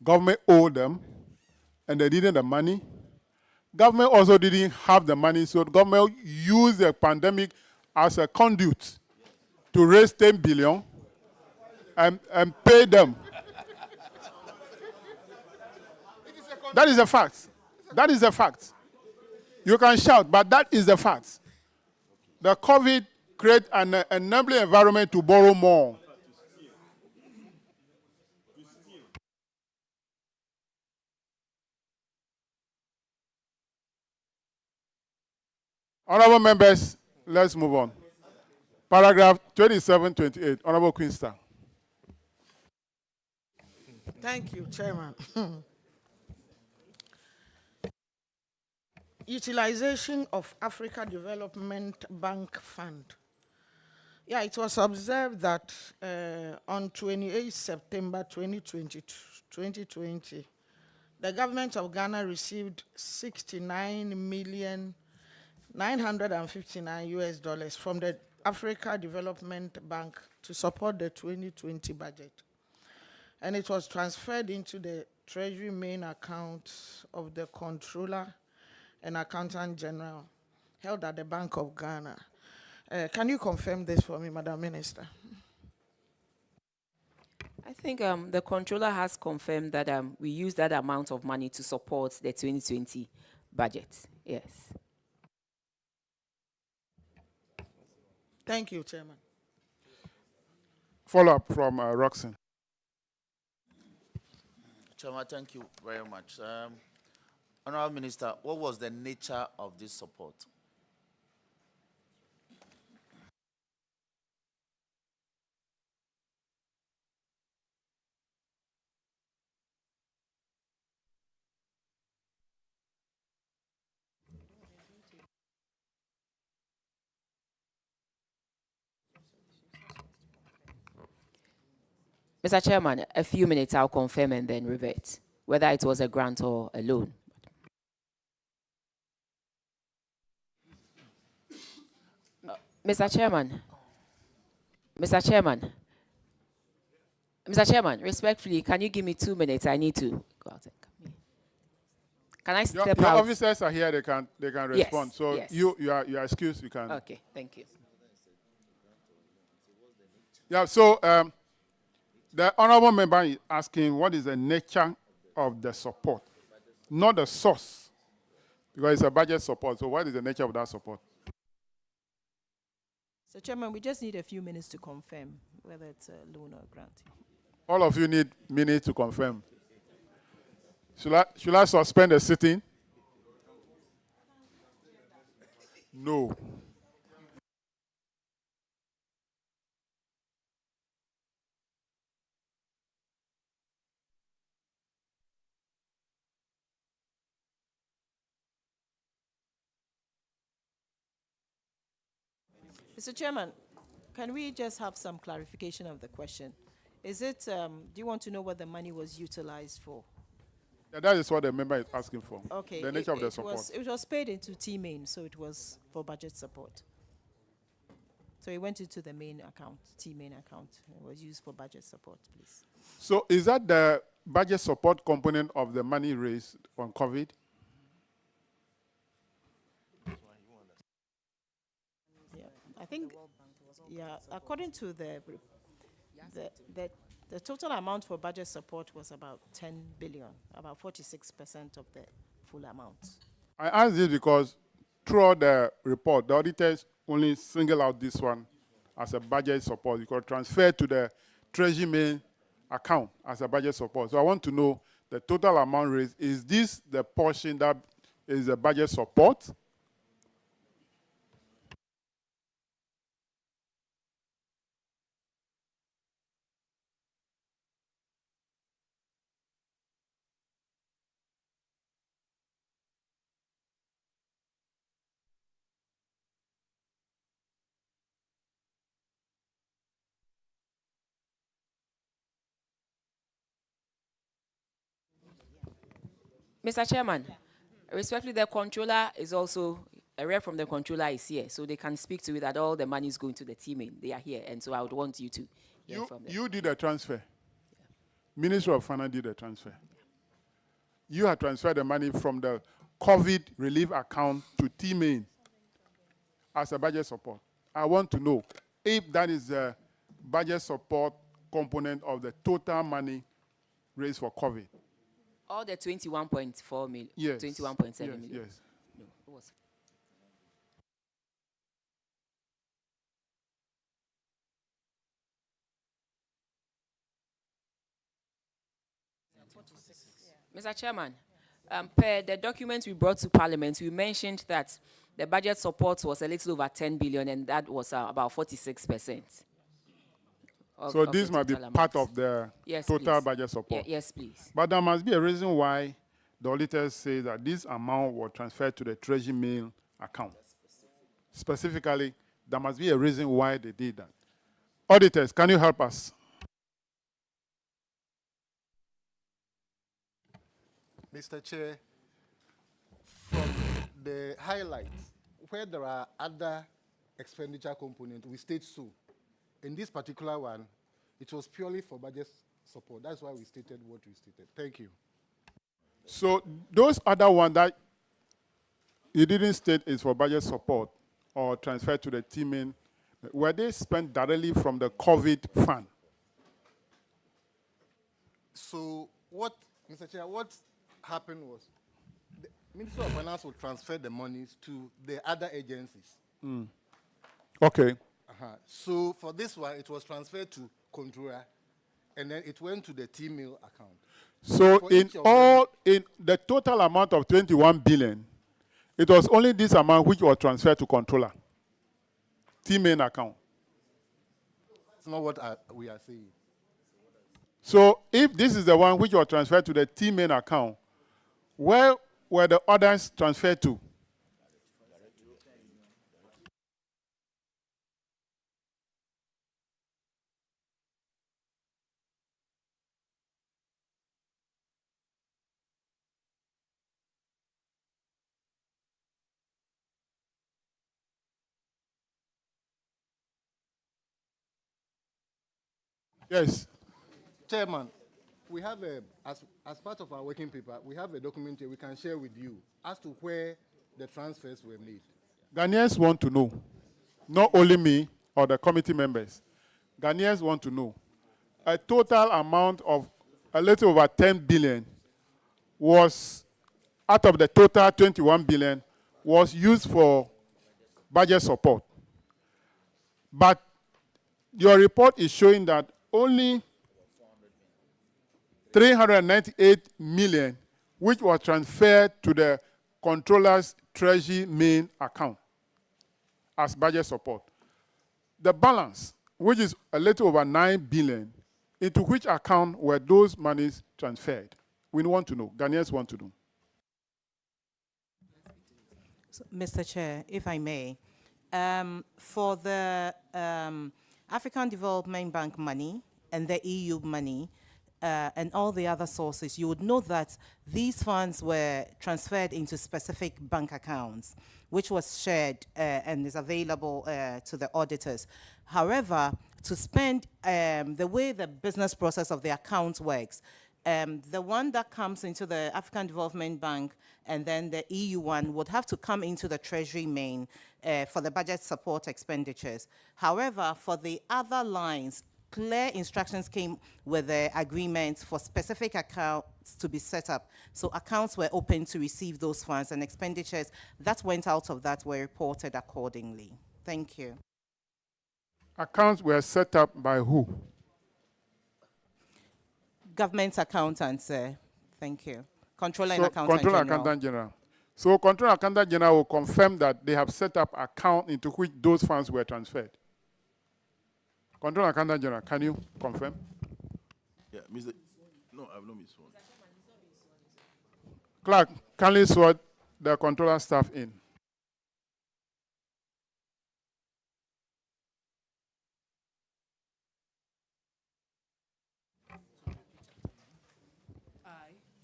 Government owed them, and they needed the money. Government also didn't have the money, so the government used the pandemic as a conduit to raise 10 billion and pay them. That is a fact. That is a fact. You can shout, but that is the fact. The COVID created an enabling environment to borrow more. Honorable members, let's move on. Paragraph 2728, Honorable Queenster. Thank you, Chairman. Utilization of Africa Development Bank Fund. Yeah, it was observed that on 28 September 2020, the government of Ghana received $69,959,000 from the Africa Development Bank to support the 2020 budget. And it was transferred into the Treasury main account of the Controller and Accountant General held at the Bank of Ghana. Can you confirm this for me, Madam Minister? I think the controller has confirmed that we use that amount of money to support the 2020 budget. Yes. Thank you, Chairman. Follow-up from Roxanne. Chairman, thank you very much. Honorable Minister, what was the nature of this support? Mr. Chairman, a few minutes, I'll confirm and then revert, whether it was a grant or a loan. Mr. Chairman, respectfully, can you give me 2 minutes? I need to go out and come in. Can I step Your out? officers are here, they can respond. Yes, So yes. you are excused, you can. Okay, thank you. Yeah, so the honorable member is asking what is the nature of the support, not the source, because it's a budget support. So what is the nature of that support? So, Chairman, we just need a few minutes to confirm whether it's a loan or a grant. All of you need minutes to confirm. Should I suspend the sitting? No. Mr. Chairman, can we just have some clarification of the question? Is it, do you want to know what the money was utilized for? Yeah, that is what the member is asking for. Okay. The nature of the support. It was paid into T-Main, so it was for budget support. So it went into the main account, T-Main account. It was used for budget support, please. So is that the budget support component of the money raised on COVID? Yeah, I think, yeah, according to the total amount for budget support was about 10 billion, about 46% of the full amount. I ask this because throughout the report, the auditors only single out this one as a budget support. You could transfer to the Treasury main account as a budget support. So I want to know the total amount raised. Is this the portion that is the budget support? Mr. Chairman, respectfully, the controller is also, a rep from the controller is here, so they can speak to it that all the money is going to the team. They are here, and so I would want you to hear from them. You did a transfer. Yeah. Ministry of Finance did a transfer. You had transferred the money from the COVID relief account to T-Main as a budget support. I want to know if that is the budget support component of the total money raised for COVID. All the 21.4 million, yes. 21.7 million. Yes. No, it was. Mr. Chairman, per the documents we brought to Parliament, we mentioned that the budget support was a little over 10 billion, and that was about 46%. So this might be part of the total budget support. Yes, please. But there must be a reason why the auditors say that this amount was transferred to the Treasury main account. Specifically, there must be a reason why they did that. Auditors, can you help us? Mr. Chair, from the highlights, where there are other expenditure components, we state so. In this particular one, it was purely for budget support. That's why we stated what we stated. Thank you. So those other ones that you didn't state is for budget support or transferred to the T-Main, were they spent directly from the COVID fund? So what, Mr. Chair, what happened was the Ministry of Finance will transfer the monies to the other agencies. Okay. So for this one, it was transferred to Controller, and then it went to the T-mail account. So For in each of all, in the total amount of 21 billion, it was only this amount which was transferred to controller, T-main account. That's not what we are saying. So if this is the one which was transferred to the T-main account, where were the others transferred to? Yes. Chairman, we have as part of our working paper, we have a document here we can share with you as to where the transfers were made. Ghanaians want to know, not only me or the committee members. Ghanaians want to know. A total amount of a little over 10 billion was, out of the total 21 billion, was used for budget support. But your report is showing that only 398 million, which was transferred to the controller's treasury main account as budget support. The balance, which is a little over 9 billion, into which account were those monies transferred? We want to know. Ghanaians want to know. So, Mr. Chair, if I may, for the African Development Bank money and the EU money, and all the other sources, you would know that these funds were transferred into specific bank accounts, which was shared and is available to the auditors. However, to spend the way the business process of the account works, the one that comes into the African Development Bank and then the EU one would have to come into the Treasury main for the budget support expenditures. However, for the other lines, clear instructions came with the agreements for specific accounts to be set up. So accounts were open to receive those funds, and expenditures that went out of that were reported accordingly. Thank you. Accounts were set up by who? Government accountants, thank you. Controller and So, Accountant Controller General. Accountant General. So Controller Accountant General will confirm that they have set up account into which those funds were transferred. Controller Accountant General, can you confirm? Yeah, Mr. No, I've not missed one. Clerk, kindly swear the controller staff in.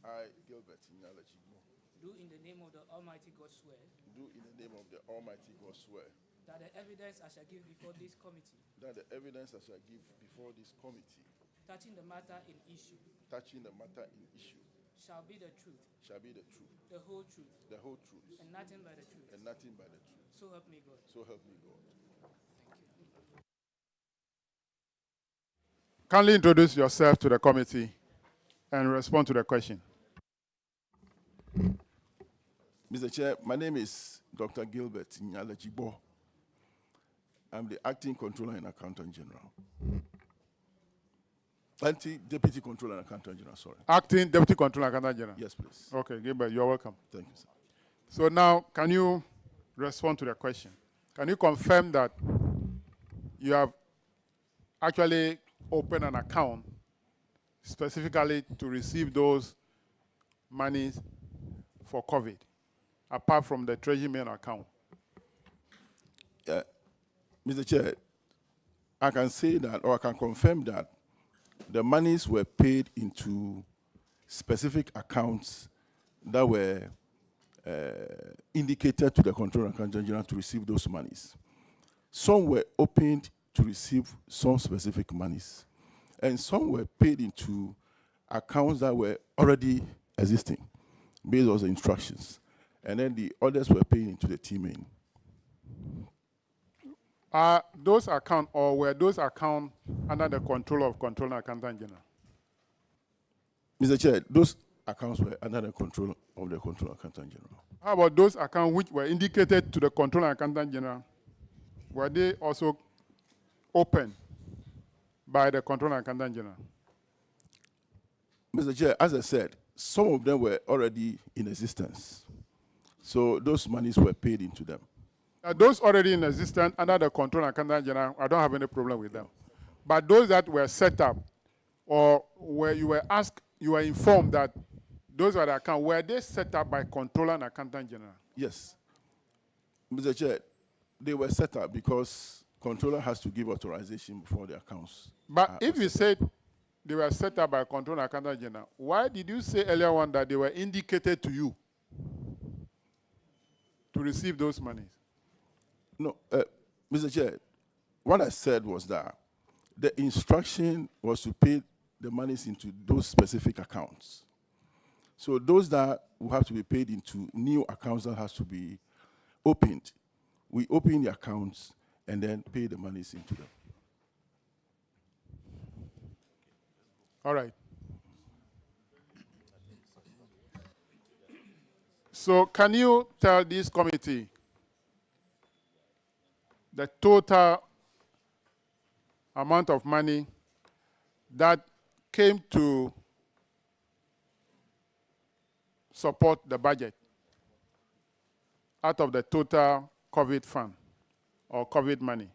I, Gilbert Nyalachigbo, do in the name of the Almighty God swear do in the name of the Almighty God swear that the evidence I shall give before this committee that the evidence I shall give before this committee touching the matter in issue shall be the truth, the whole truth, and nothing but the truth. So help me God. Kindly introduce yourself to the committee and respond to the question. Mr. Chair, my name is Dr. Gilbert Nyalachigbo. I'm the Acting Controller and Accountant General. Deputy Controller and Accountant General, sorry. Acting Deputy Controller and Accountant General. Yes, please. Okay, Gilbert, you're welcome. Thank you, sir. So now, can you respond to the question? Can you confirm that you have actually opened an account specifically to receive those monies for COVID, apart from the Treasury main account? Mr. Chair, I can say that, or I can confirm that the monies were paid into specific accounts that were indicated to the Controller and Accountant General to receive those monies. Some were opened to receive some specific monies, and some were paid into accounts that were already existing based on the instructions, and then the others were paid into the T-main. Are those accounts, or were those accounts under the control of Controller and Accountant General? Mr. Chair, those accounts were under the control of the Controller Accountant General. How about those accounts which were indicated to the Controller Accountant General? Were they also open by the Controller Accountant General? Mr. Chair, as I said, some of them were already in existence. So those monies were paid into them. Those already in existence under the Controller Accountant General, I don't have any problem with them. But those that were set up, or where you were asked, you were informed that those are the accounts, were they set up by Controller and Accountant General? Yes. Mr. Chair, they were set up because Controller has to give authorization before the accounts. But if you said they were set up by Controller and Accountant General, why did you say earlier on that they were indicated to you to receive those monies? No, Mr. Chair, what I said was that the instruction was to pay the monies into those specific accounts. So those that will have to be paid into new accounts that has to be opened, we open the accounts and then pay the monies into them. All right. So can you tell this committee the total amount of money that came to support the budget out of the total COVID fund or COVID money?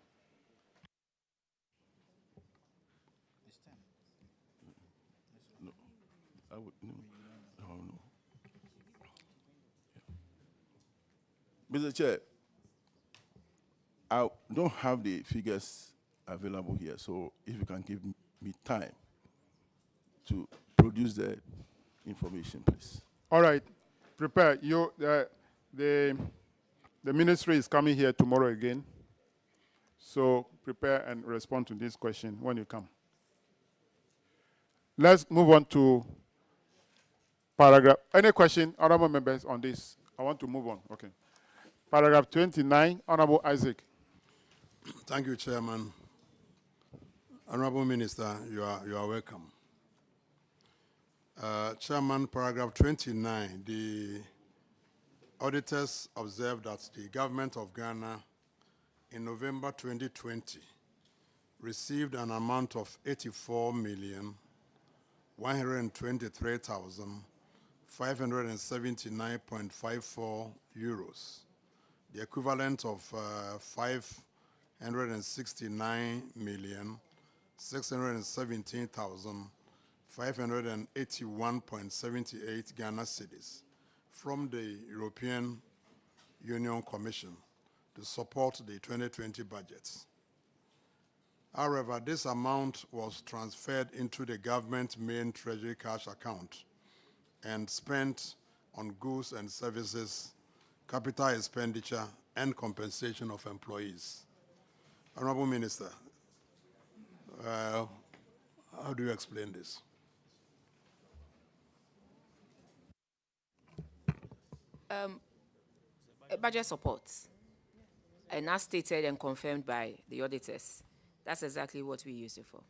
Mr. Chair, I don't have the figures available here, so if you can give me time to produce the information, please. All right, prepare. The ministry is coming here tomorrow again, so prepare and respond to this question when you come. Let's move on to paragraph. Any question, honorable members, on this? I want to move on. Okay. Paragraph 29, Honorable Isaac. Thank you, Chairman. Honorable Minister, you are welcome. Chairman, paragraph 29, the auditors observed that the government of Ghana in November 2020 received an amount of 84,123,579.54 euros, the equivalent of 569,617,581.78 Ghana cedis from the European Union Commission to support the 2020 budgets. However, this amount was transferred into the government main treasury cash account and spent on goods and services, capital expenditure, and compensation of employees. Honorable Minister, how do you explain this? Budget support, and as stated and confirmed by the auditors, that's exactly what we use it for.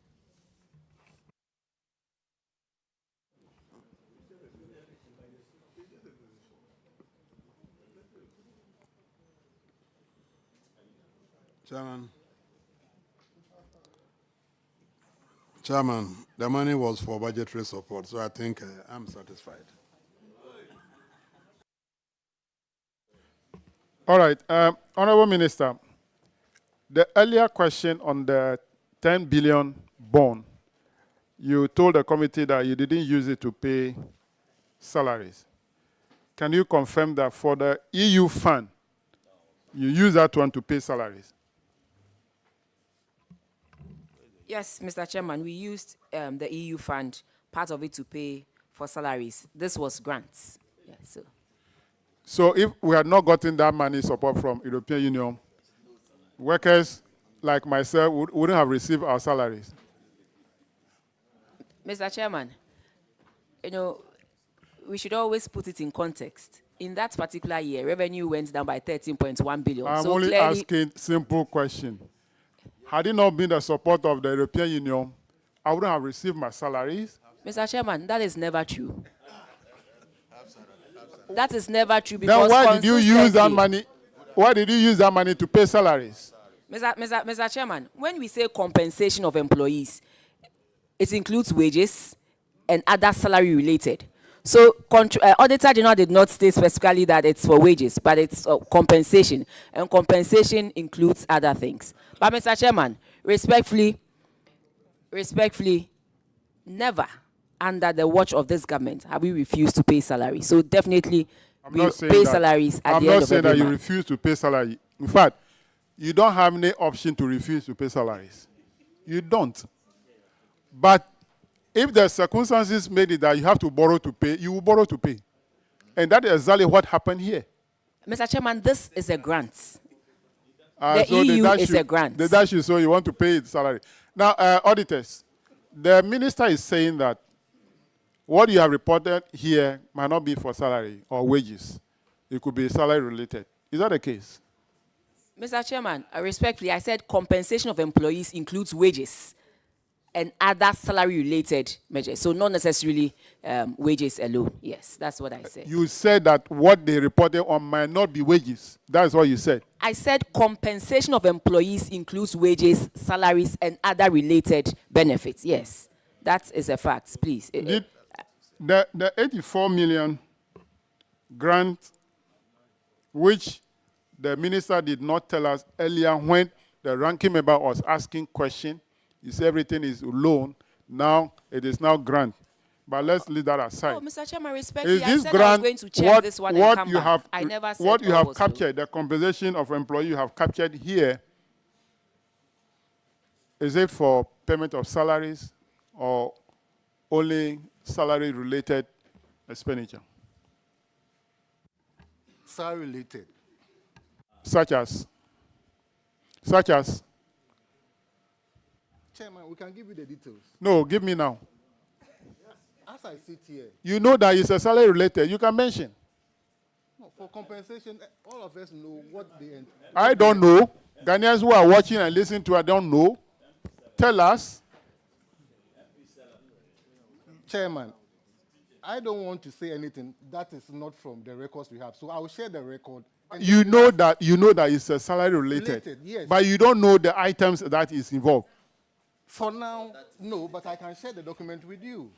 Chairman, the money was for budgetary support, so I think I'm satisfied. All right, Honorable Minister, the earlier question on the 10 billion bond, you told the committee that you didn't use it to pay salaries. Can you confirm that for the EU fund, you use that one to pay salaries? Yes, Mr. Chairman, we used the EU fund, part of it to pay for salaries. This was grants. Yeah, So if we had not gotten that money support from European Union, workers like myself wouldn't have received our salaries. Mr. Chairman, you know, we should always put it in context. In that particular year, revenue went down by 13.1 billion. I'm so only clearly, asking simple question. Had it not been the support of the European Union, I wouldn't have received my salaries. Mr. Chairman, that is never true. That is never true because Then why did you use that consistently- money? Why did you use that money to pay salaries? Mr. Chairman, when we say compensation of employees, it includes wages and other salary related. So Auditor General did not state specifically that it's for wages, but it's compensation, and compensation includes other things. But Mr. Chairman, respectfully, never under the watch of this government have we refused to pay salaries. So definitely we pay salaries at the end of every month. I'm not saying that you refuse to pay salary. In fact, you don't have any option to refuse to pay salaries. You don't. But if the circumstances made it that you have to borrow to pay, you will borrow to pay. And that is exactly what happened here. Mr. Chairman, this is a grant. The EU is a grant. The dash you so you want to pay its salary. Now, auditors, the minister is saying that what you have reported here might not be for salary or wages. It could be salary related. Is that the case? Mr. Chairman, respectfully, I said compensation of employees includes wages and other salary-related measures. So not necessarily wages alone. Yes, that's what I said. You said that what they reported on might not be wages. That's what you said. I said compensation of employees includes wages, salaries, and other related benefits. Yes, that is a fact. Please. The 84 million grant, which the minister did not tell us earlier when the ranking member was asking question, he said everything is loan. Now it is now grant. But let's leave that aside. Oh, Mr. Chairman, respectfully, Is this I said grant, I was going to check this one and come you back. have, I never said what you have was low. captured, the compensation of employee you have captured here, is it for payment of salaries or only salary-related expenditure? Salary-related. Such as? Chairman, we can give you the details. No, give me now. As I sit here. You know that it's a salary-related. You can mention. No, for compensation, all of us know what the... I don't know. Ghanaians who are watching and listening to, I don't know. Tell us. Chairman, I don't want to say anything that is not from the records we have. So I will share the record. You know that it's a salary-related. Yes. But you don't know the items that is involved. For now, no, but I can share the document with you.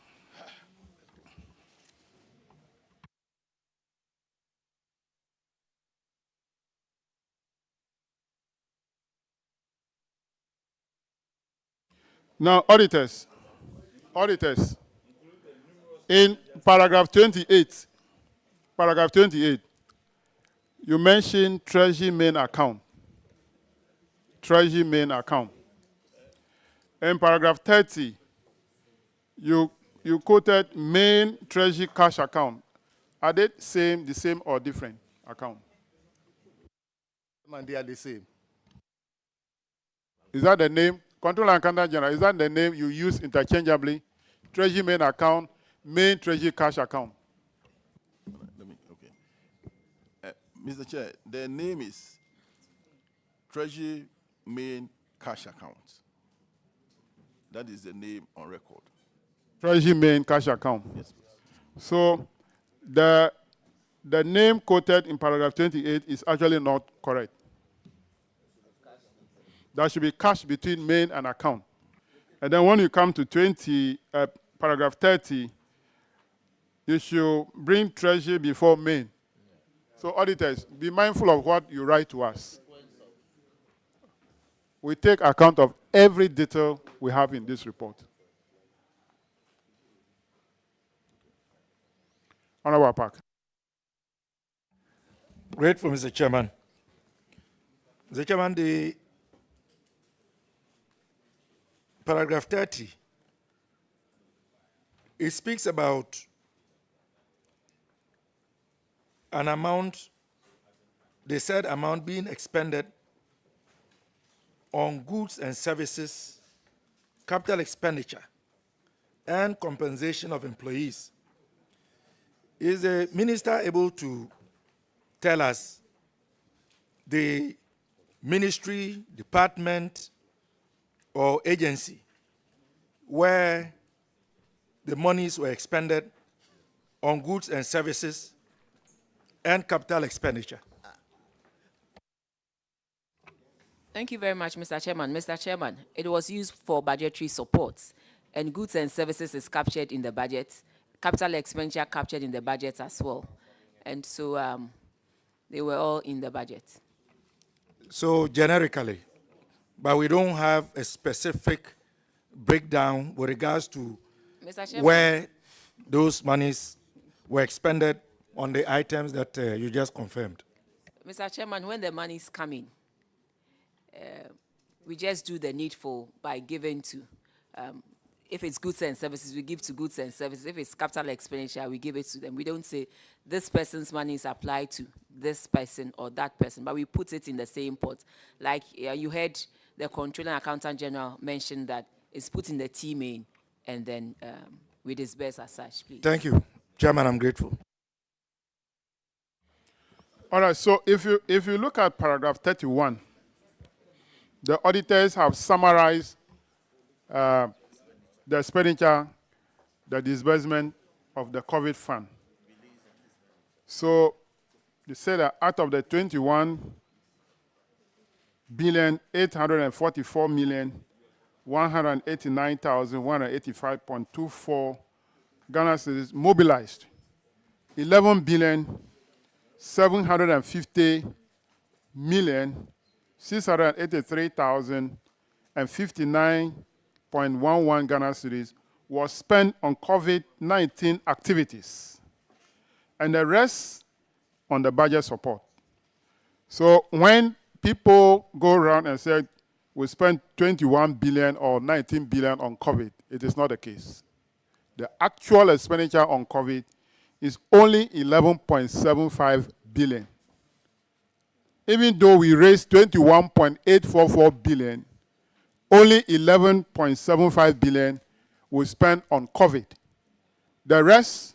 Now, auditors, in paragraph 28, you mentioned Treasury main account. In paragraph 30, you quoted main Treasury cash account. Are they the same or different account? And they are the same. Is that the name? Controller and Accountant General, is that the name you use interchangeably? Treasury main account, main Treasury cash account. Mr. Chair, the name is Treasury Main Cash Account. That is the name on record. Treasury main cash account. Yes, please. So the name quoted in paragraph 28 is actually not correct. There should be cash between main and account. And then when you come to paragraph 30, you should bring treasury before main. So auditors, be mindful of what you write to us. We take account of every detail we have in this report. Honorable Park. Grateful, Mr. Chairman. Mr. Chairman, the paragraph 30, it speaks about an amount, the said amount being expended on goods and services, capital expenditure, and compensation of employees. Is the minister able to tell us the ministry, department, or agency where the monies were expended on goods and services and capital expenditure. Thank you very much, Mr. Chairman. Mr. Chairman, it was used for budgetary support, and goods and services is captured in the budget, capital expenditure captured in the budget as well. And so they were all in the budget. So generically, but we don't have a specific breakdown with regards to Mr. Chairman, where those monies were expended on the items that you just confirmed. Mr. Chairman, when the monies come in, we just do the needful by giving to, if it's goods and services, we give to goods and services. If it's capital expenditure, we give it to them. We don't say this person's money is applied to this person or that person, but we put it in the same pot. Like you heard the Controller and Accountant General mention that it's put in the T-main and then we disperse as such, please. Thank you. Chairman, I'm grateful. All right, so if you look at paragraph 31, the auditors have summarized the expenditure, the disbursement of the COVID fund. So they say that out of the 21,844,189,185.24 Ghana cedis mobilized 11,750,683,059.11 Ghana cedis was spent on COVID-19 activities, and the rest on the budget support. So when people go around and say we spent 21 billion or 19 billion on COVID, it is not the case. The actual expenditure on COVID is only 11.75 billion. Even though we raised 21.844 billion, only 11.75 billion was spent on COVID. The rest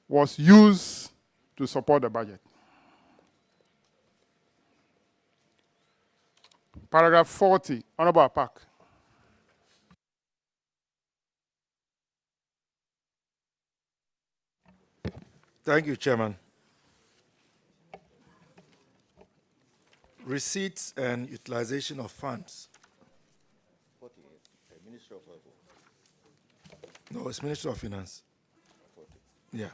was used to support the budget. Paragraph 40, Honorable Apak. Thank you, Chairman. Receipts and utilization of funds. 48, Ministry of Health. No, it's Ministry of Finance. 40. Yeah.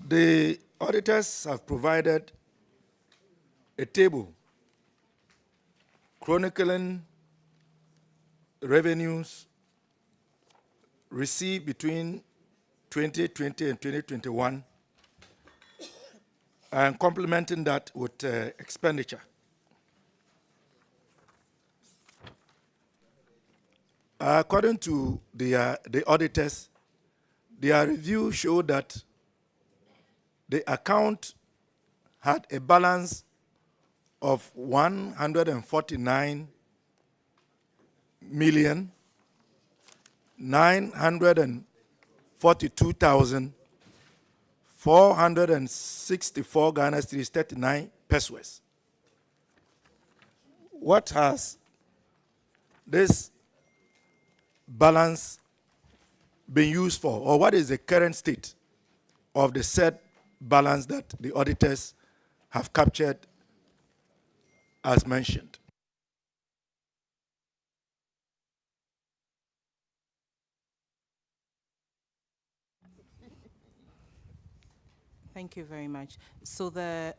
The auditors have provided a table chronicling revenues received between 2020 and 2021 and complementing that with expenditure. According to the auditors, their review showed that the account had a balance of 149,942,464 Ghana cedis 39 pesos. What has this balance been used for, or what is the current state of the said balance that the auditors have captured as mentioned? Thank you very much. So the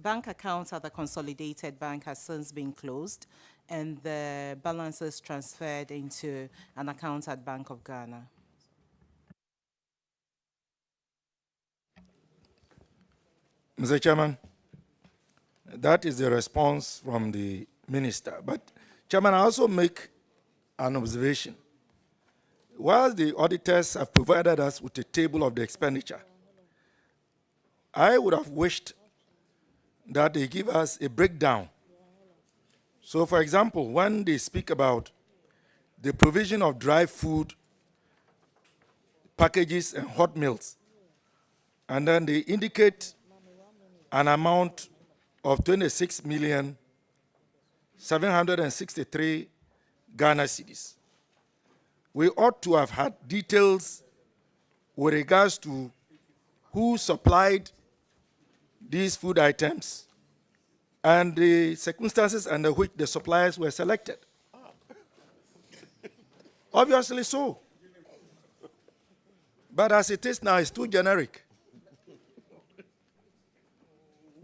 bank accounts at the consolidated bank has since been closed, and the balances transferred into an account at Bank of Ghana. Mr. Chairman, that is the response from the minister. But, Chairman, I also make an observation. Whilst the auditors have provided us with a table of the expenditure, I would have wished that they give us a breakdown. So, for example, when they speak about the provision of dry food, packages, and hot meals, And then they indicate an amount of 26,763 Ghana cedis. We ought to have had details with regards to who supplied these food items and the circumstances under which the suppliers were selected. Obviously so. But as it is now, it's too generic.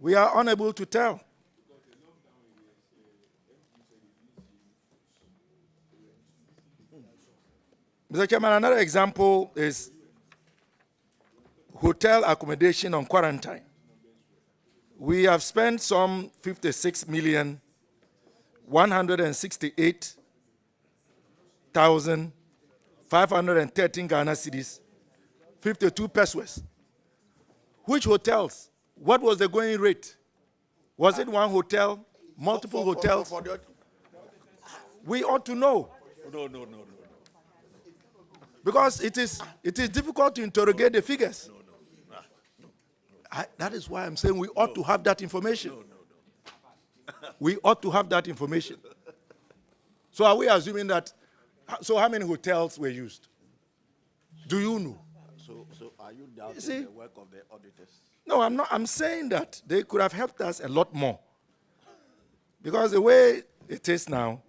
We are unable to tell. Mr. Chairman, another example is hotel accommodation on quarantine. We have spent some 56,168,513 Ghana cedis, 52 pesos. Which hotels? What was the going rate? Was it one hotel, multiple hotels? We ought to know. No. Because it is difficult to interrogate the figures. That is why I'm saying we ought to have that information. We ought to have that information. So are we assuming that, so how many hotels were used? Do you know? So are you doubting the work of the auditors? No, I'm not. I'm saying that they could have helped us a lot more. Because the way it is now,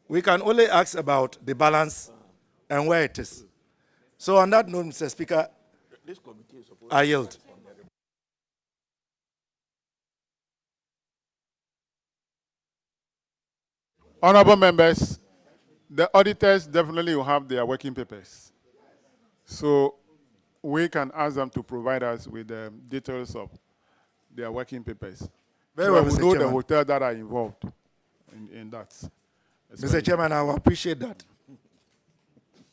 we can only ask about the balance and where it is. So on that note, Mr. Speaker, This committee is supposed I yield. Honorable members, the auditors definitely will have their working papers. So we can ask them to provide us with the details of their working papers. Very well, we Mr. know the Chairman. hotels that are involved in that. Mr. Chairman, I will appreciate that.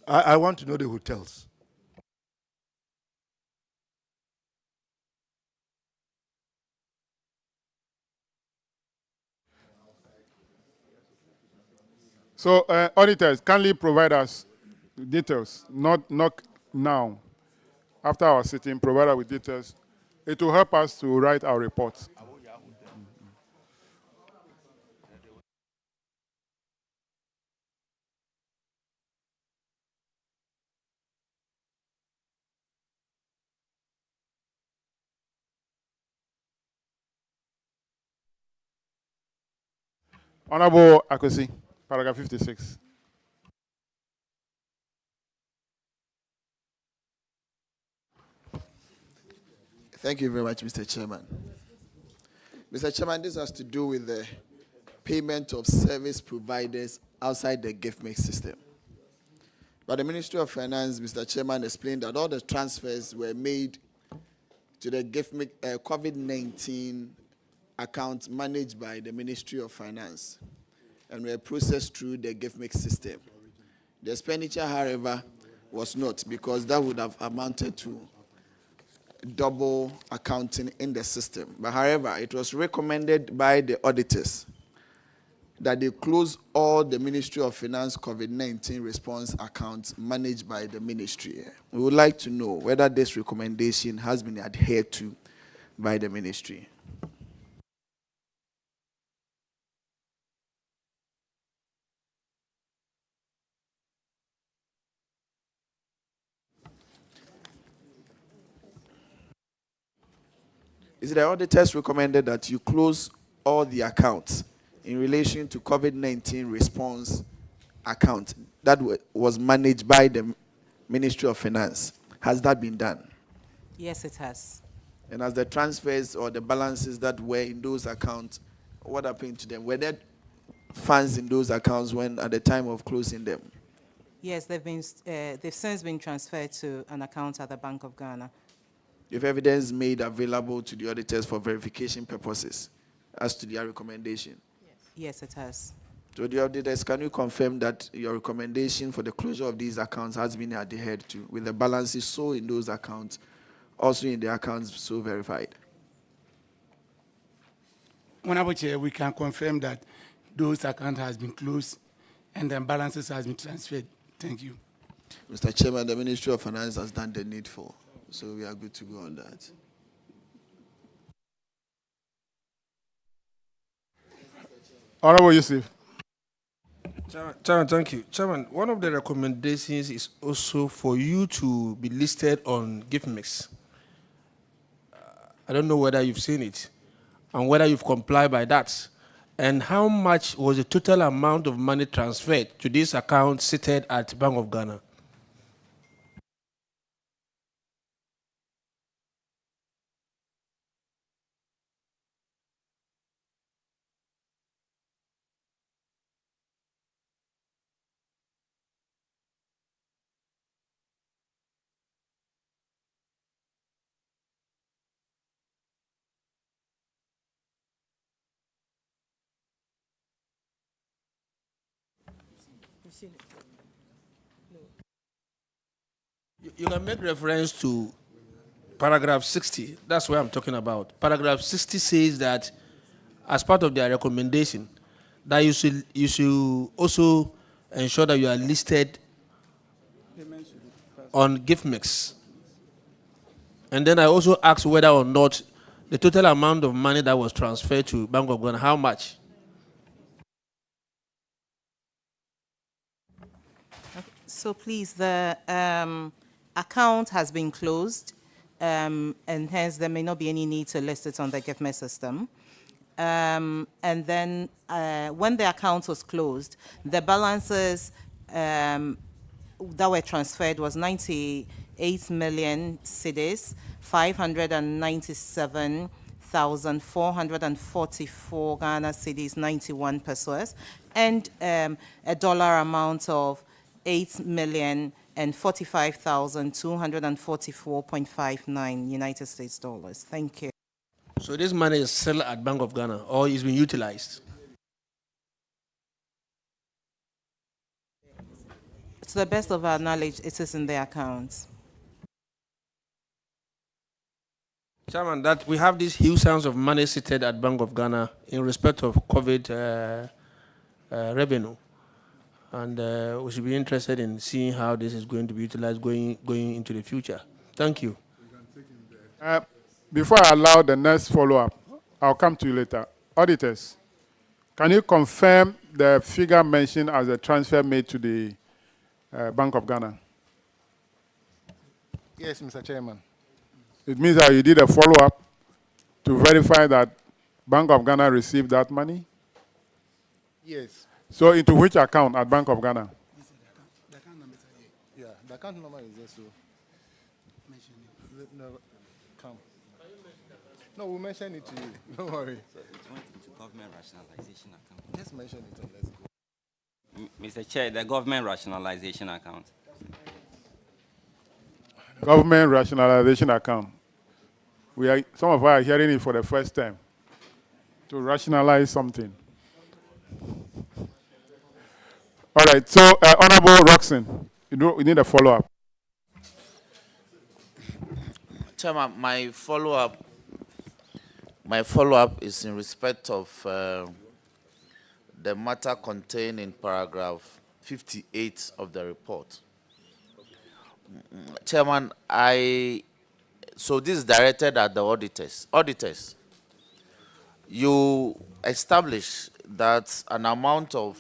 I want to know the hotels. So auditors, kindly provide us details, not now. After our sitting, provide us with details. It will help us to write our reports. Honorable Akosi, paragraph 56. Thank you very much, Mr. Chairman. Mr. Chairman, this has to do with the payment of service providers outside the gift-make system. But the Ministry of Finance, Mr. Chairman, explained that all the transfers were made to the gift-make COVID-19 account managed by the Ministry of Finance and were processed through the gift-make system. The expenditure, however, was not, because that would have amounted to double accounting in the system. But however, it was recommended by the auditors that they close all the Ministry of Finance COVID-19 response accounts managed by the ministry. We would like to know whether this recommendation has been adhered to by the ministry. Is the auditors recommended that you close all the accounts in relation to COVID-19 response account that was managed by the Ministry of Finance? Has that been done? Yes, it has. And as the transfers or the balances that were in those accounts, what happened to them? Were there funds in those accounts when at the time of closing them? Yes, they've since been transferred to an account at the Bank of Ghana. If evidence made available to the auditors for verification purposes as to their recommendation? Yes, it has. So the auditors, can you confirm that your recommendation for the closure of these accounts has been adhered to, with the balances so in those accounts, also in the accounts so verified? Honorable Chair, we can confirm that those accounts has been closed and the balances has been transferred. Thank you. Mr. Chairman, the Ministry of Finance has done the needful. So we are good to go on that. Honorable Yusuf. Chairman, thank you. Chairman, one of the recommendations is also for you to be listed on gift mix. I don't know whether you've seen it and whether you've complied by that. And how much was the total amount of money transferred to this account seated at Bank of Ghana? You can make reference to paragraph 60. That's what I'm talking about. Paragraph 60 says that as part of their recommendation, that you should also ensure that you are listed on gift mix. And then I also asked whether or not the total amount of money that was transferred to Bank of Ghana, how much? So please, the account has been closed, and hence there may not be any need to list it on the GIFME system. And then when the account was closed, the balances that were transferred was 98 million cedis, 597,444 Ghana cedis, 91 pesos, and a dollar amount of 8,045,244.59 United States dollars. Thank you. So this money is still at Bank of Ghana or is being utilized? To the best of our knowledge, it is in the accounts. Chairman, that we have these huge sums of money seated at Bank of Ghana in respect of COVID revenue. And we should be interested in seeing how this is going to be utilized going into the future. Thank you. Before I allow the next follow-up, I'll come to you later. Auditors, can you confirm the figure mentioned as a transfer made to the Bank of Ghana? Yes, Mr. Chairman. It means that you did a follow-up to verify that Bank of Ghana received that money? Yes. So into which account at Bank of Ghana? Yeah, the account number is there, so. No, come. No, we'll mention it to you. Don't worry. So it went into government rationalization account. Just mention it and let's go. Mr. Chair, the government rationalization account. Government rationalization account. Some of us are hearing it for the first time. To rationalize something. All right, so Honorable Roxanne, you need a follow-up. Chairman, my follow-up is in respect of the matter contained in paragraph 58 of the report. Chairman, so this is directed at the auditors. Auditors, you establish that an amount of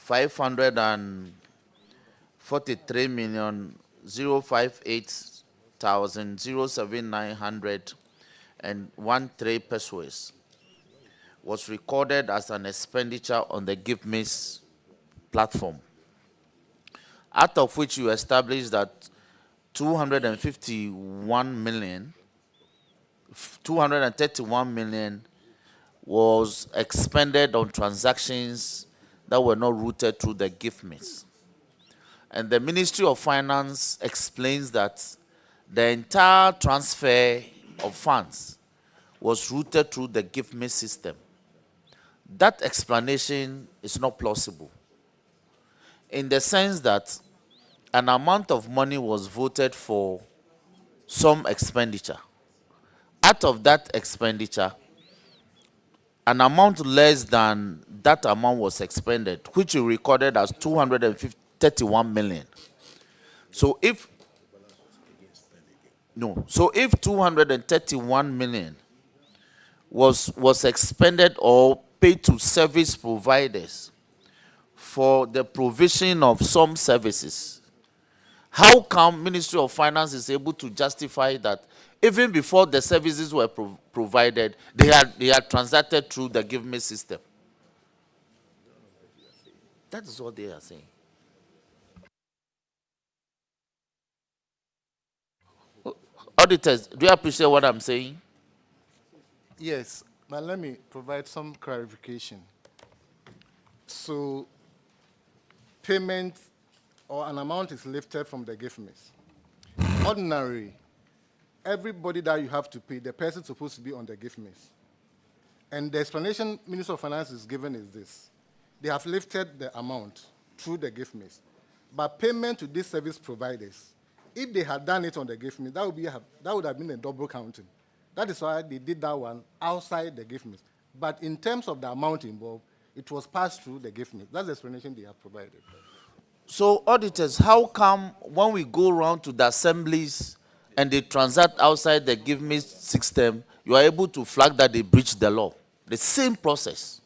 543,058,079 pesos was recorded as an expenditure on the GiveMe platform, out of which you established that 231 million was expended on transactions that were not routed through the GiveMe. And the Ministry of Finance explains that the entire transfer of funds was routed through the GiveMe system. That explanation is not plausible, in the sense that an amount of money was voted for some expenditure. Out of that expenditure, an amount less than that amount was expended, which you recorded as 231 million. So if No. So if 231 million was expended or paid to service providers for the provision of some services, how come Ministry of Finance is able to justify that even before the services were provided, they had transacted through the Give Me system? That is what they are saying. Auditors, do you appreciate what I'm saying? Yes, but let me provide some clarification. So, payment or an amount is lifted from the gift miss. Ordinary, everybody that you have to pay, the person supposed to be on the gift miss. And the explanation Minister of Finance is given is this. They have lifted the amount through the gift miss. But payment to these service providers, if they had done it on the gift miss, that would have been a double counting. That is why they did that one outside the gift miss. But in terms of the amount involved, it was passed through the gift miss. That's the explanation they have provided. So, auditors, how come when we go around to the assemblies and they transact outside the Give Me system, you are able to flag that they breached the law? The same process.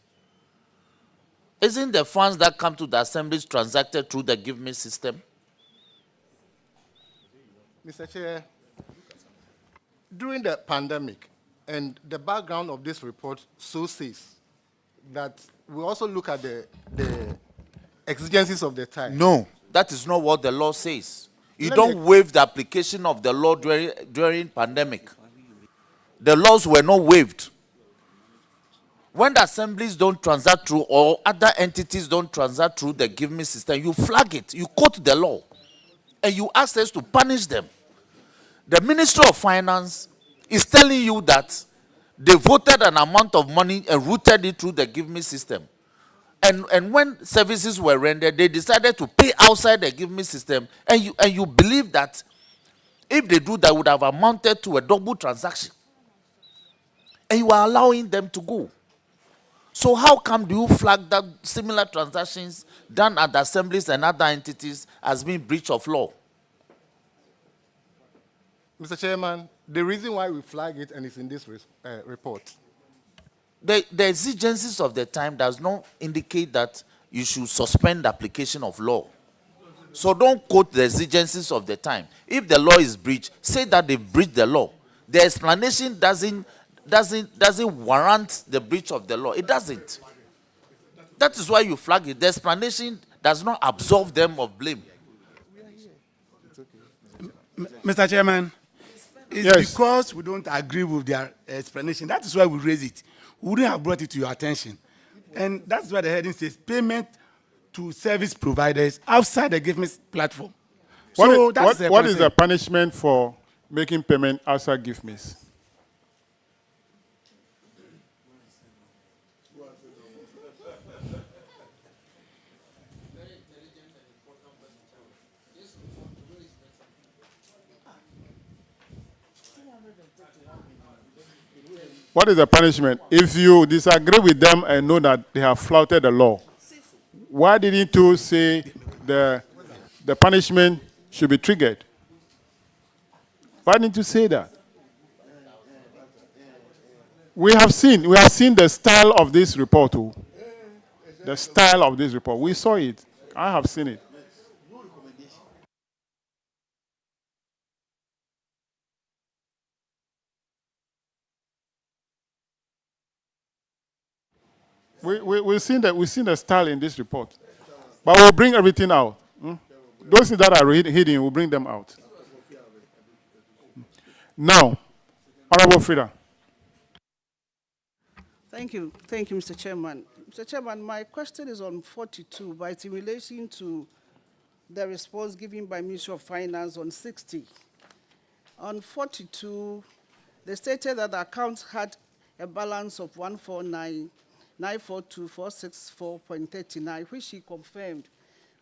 Isn't the funds that come to the assemblies transacted through the Give Me system? Mr. Chair, during the pandemic, and the background of this report so says that we also look at the exigencies of the time. No, that is not what the law says. You don't waive the application of the law during pandemic. The laws were not waived. When the assemblies don't transact through or other entities don't transact through the Give Me system, you flag it, you quote the law, and you ask us to punish them. The Ministry of Finance is telling you that they voted an amount of money and routed it through the Give Me system. And when services were rendered, they decided to pay outside the Give Me system, and you believe that if they do that, would have amounted to a double transaction. And you are allowing them to go. So how come do you flag that similar transactions done at the assemblies and other entities as being breach of law? Mr. Chairman, the reason why we flag it, and it's in this report. The exigencies of the time does not indicate that you should suspend the application of law. So don't quote the exigencies of the time. If the law is breached, say that they breached the law. The explanation doesn't warrant the breach of the law. It doesn't. That is why you flag it. The explanation does not absolve them of blame. Mr. Chairman, it's because we don't agree with their explanation. That is why we raise it. We wouldn't have brought it to your attention. And that's why the heading says payment to service providers outside the Give Me platform. What is the punishment for making payment outside Give Me? What is the punishment? If you disagree with them and know that they have flouted the law, why didn't you say the punishment should be triggered? Why didn't you say that? We have seen the style of this report. The style of this report. We saw it. I have seen it. We've seen the style in this report. But we'll bring everything out. Those that are hidden, we'll bring them out. Now, Honorable Frida. Thank you, Mr. Chairman. Mr. Chairman, my question is on 42, but it's in relation to the response given by Ministry of Finance on 60. On 42, they stated that the account had a balance of 149,942,464.39, which he confirmed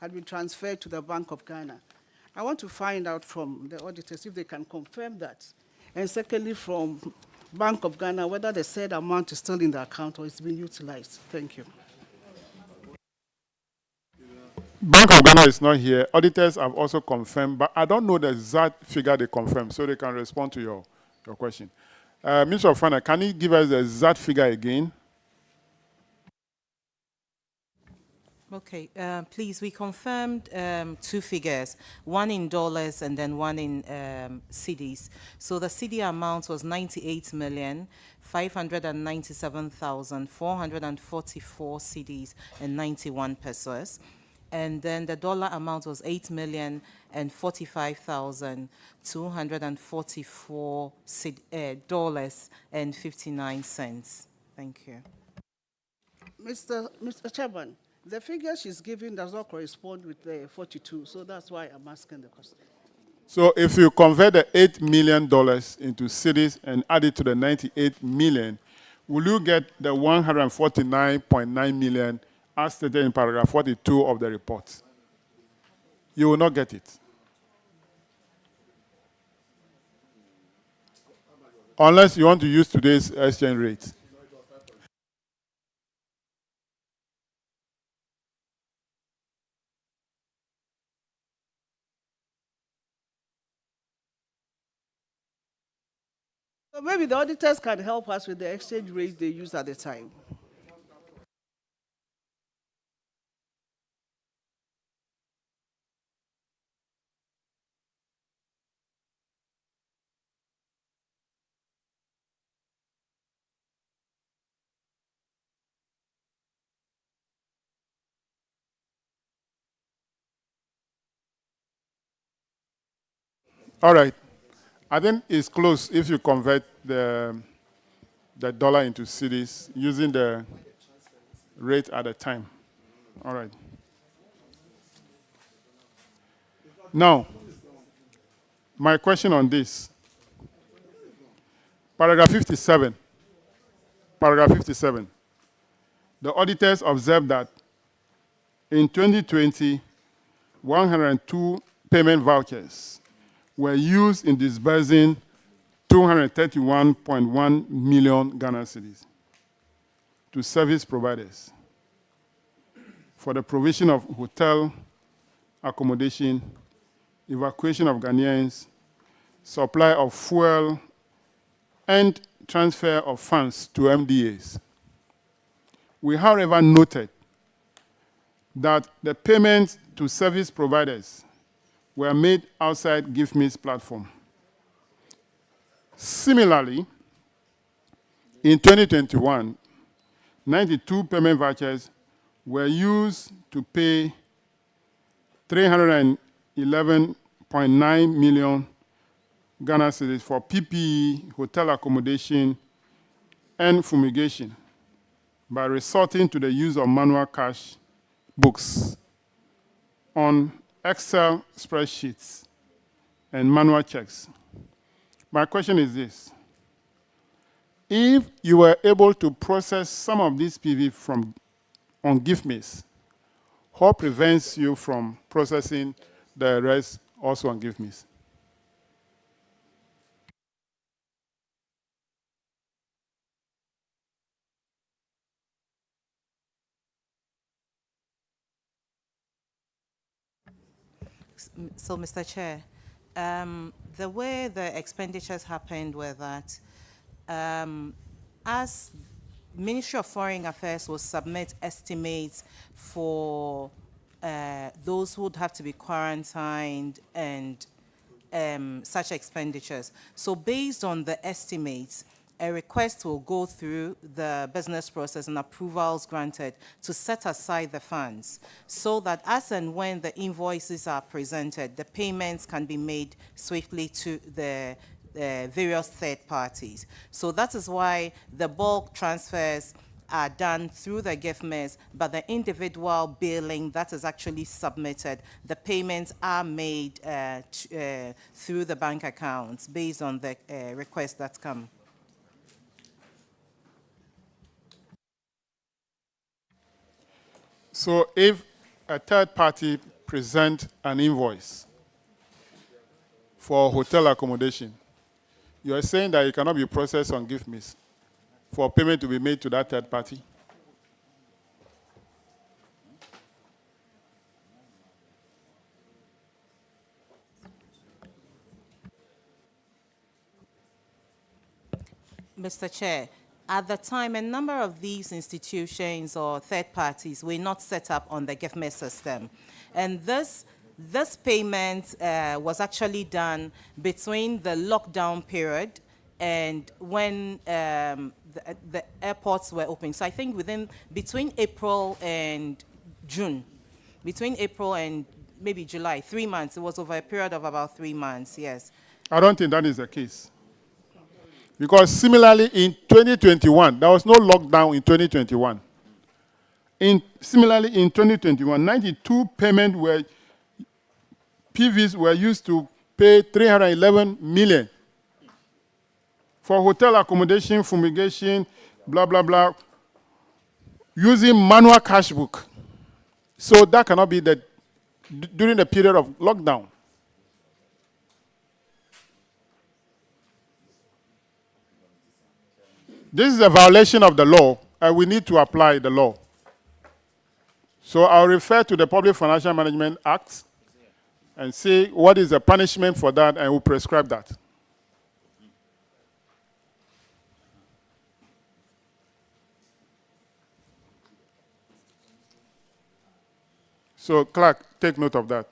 had been transferred to the Bank of Ghana. I want to find out from the auditors if they can confirm that. And secondly, from Bank of Ghana, whether the said amount is still in the account or it's been utilized. Thank you. Bank of Ghana General is not here. Auditors have also confirmed, but I don't know the exact figure they confirmed, so they can respond to your question. Minister of Finance, can you give us the exact figure again? Okay, please, we confirmed two figures, one in dollars and then one in cedis. So the cedi amount was 98,597,444 cedis and 91 pesos. And then the dollar amount was 8,045,244 dollars and 59 cents. Thank you. Mr. Chairman, the figure she's giving does not correspond with the 42, so that's why I'm asking the question. So if you convert the $8 million into cedis and add it to the 98 million, will you get the 149.9 million as stated in paragraph 42 of the report? You will not get it. Unless you want to use today's exchange rate. So maybe the auditors can help us with the exchange rate they used at the time. All right. I think it's close if you convert the dollar into cedis using the rate at the time. All right. Now, my question on this. Paragraph 57. Paragraph 57. The auditors observed that in 2020, 102 payment vouchers were used in disbursing 231.1 million Ghana cedis to service providers for the provision of hotel accommodation, evacuation of Ghanaians, supply of fuel, and transfer of funds to MDAs. We, however, noted that the payments to service providers were made outside GiveMe's platform. Similarly, in 2021, 92 payment vouchers were used to pay 311.9 million Ghana cedis for PPE, hotel accommodation, and fumigation by resorting to the use of manual cash books on Excel spreadsheets and manual checks. My question is this. If you were able to process some of these PV on GiveMe, what prevents you from processing the rest also on GiveMe? So, Mr. Chair, the way the expenditures happened were that as Ministry of Foreign Affairs will submit estimates for those who would have to be quarantined and such expenditures. So based on the estimates, a request will go through the business process and approvals granted to set aside the funds so that as and when the invoices are presented, the payments can be made swiftly to the various third parties. So that is why the bulk transfers are done through the GiveMe, but the individual billing that is actually submitted, the payments are made through the bank accounts based on the requests that come. So if a third party presents an invoice for hotel accommodation, you are saying that it cannot be processed on GiveMe for payment to be made to that third party? Mr. Chair, at the time, a number of these institutions or third parties were not set up on the GIFME system. And this payment was actually done between the lockdown period and when the airports were open. So I think between April and June, between April and maybe July, 3 months. It was over a period of about 3 months, yes. I don't think that is the case. Because similarly, in 2021, there was no lockdown in 2021. Similarly, in 2021, 92 PVs were used to pay 311 million for hotel accommodation, fumigation, blah, blah, blah, using manual cash book. So that cannot be during the period of lockdown. This is a violation of the law, and we need to apply the law. So I'll refer to the Public Financial Management Act and say what is the punishment for that, and we'll prescribe that. So, Clerk, take note of that.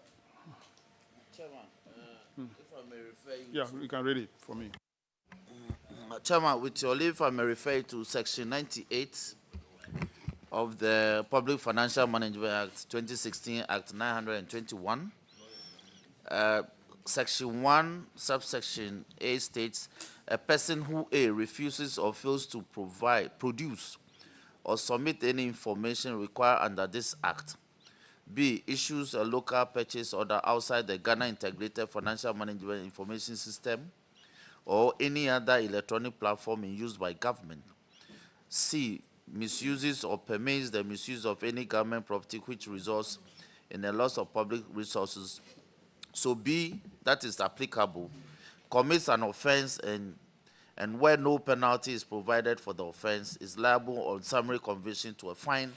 Chairman, if I may refer you Yeah, you can read it for me. Chairman, with your leave, I may refer you to Section 98 of the Public Financial Management Act 2016, Act 921. Section 1, subsection A states, a person who A, refuses or fails to produce or submit any information required under this act, B, issues a local purchase order outside the Ghana Integrated Financial Management Information System or any other electronic platform in use by government. C, misuses or permits the misuse of any government property which results in a loss of public resources. So B, that is applicable, commits an offense and where no penalty is provided for the offense is liable on summary conviction to a fine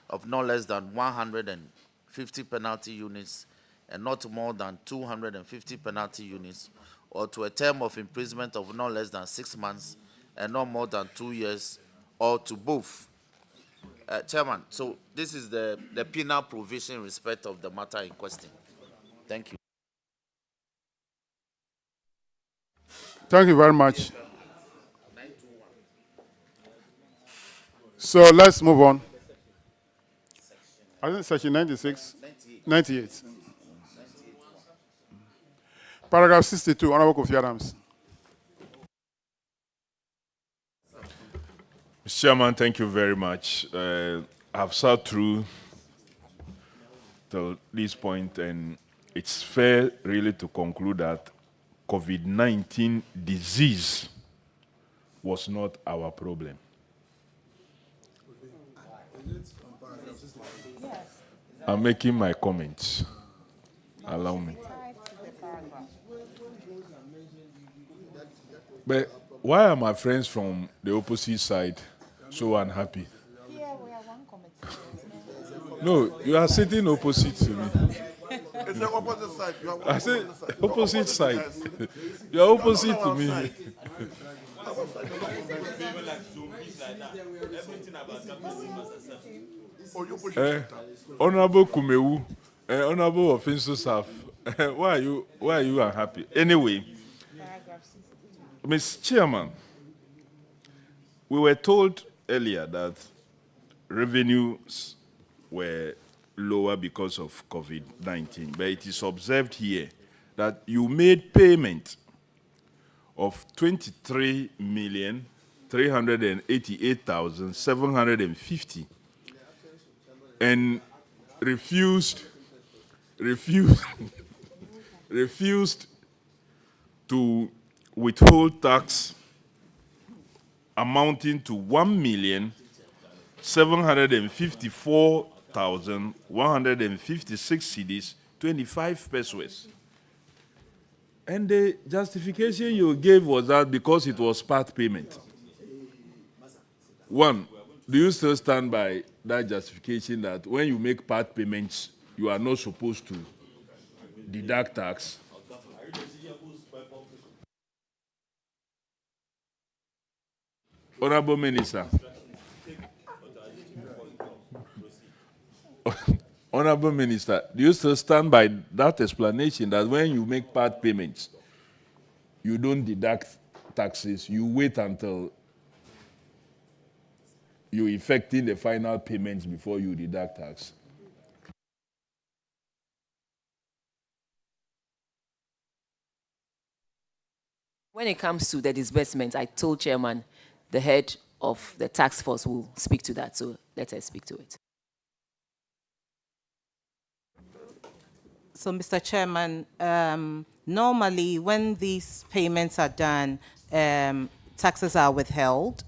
of no less than 150 penalty units and not more than 250 penalty units, or to a term of imprisonment of no less than 6 months and no more than 2 years, or to both. Chairman, so this is the penal provision in respect of the matter in question. Thank you. Thank you very much. So let's move on. I think section 96, 98. Paragraph 62, Honorable Kofi Adams. Mr. Chairman, thank you very much. I've sat through till this point, and it's fair really to conclude that COVID-19 disease was not our problem. I'm making my comments. Allow me. But why are my friends from the opposite side so unhappy? No, you are sitting opposite to me. It's the opposite side. I said opposite side. You are opposite to me. Honorable Kumewu, Honorable Offensive Staff, why are you unhappy? Anyway, Mr. Chairman, we were told earlier that revenues were lower because of COVID-19, but it is observed here that you made payment of 23,388,750 and refused to withhold tax amounting to 1,754,156 cedis, 25 pesos. And the justification you gave was that because it was part payment. One, do you still stand by that justification that when you make part payments, you are not supposed to deduct tax? Honorable Minister. Honorable Minister, do you still stand by that explanation that when you make part payments, you don't deduct taxes, you wait until you effecting the final payments before you deduct tax? When it comes to the disbursement, I told Chairman, the head of the task force will speak to that, so let us speak to it. So, Mr. Chairman, normally when these payments are done, taxes are withheld.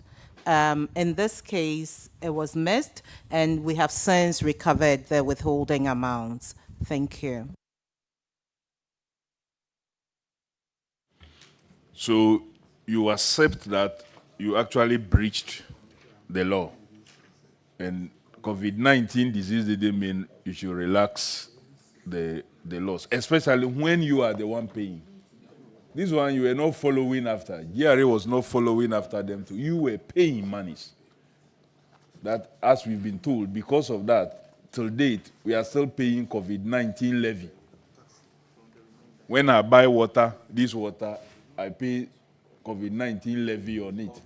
In this case, it was missed, and we have since recovered the withholding amounts. Thank you. So you accept that you actually breached the law, and COVID-19 disease didn't mean you should relax the laws, especially when you are the one paying. This one you were not following after. GRA was not following after them too. You were paying monies. That, as we've been told, because of that, till date, we are still paying COVID-19 levy. When I buy water, this water, I pay COVID-19 levy on it.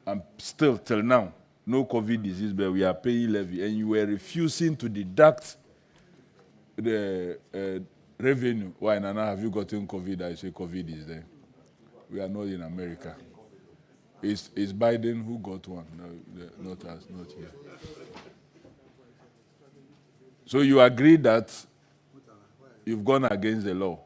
And still, till now, no COVID disease, but we are paying levy. And you were refusing to deduct the revenue. Why, Nana, have you gotten COVID? I say COVID is there. We are not in America. It's Biden who got one, no, not us, not here. So you agree that you've gone against the law?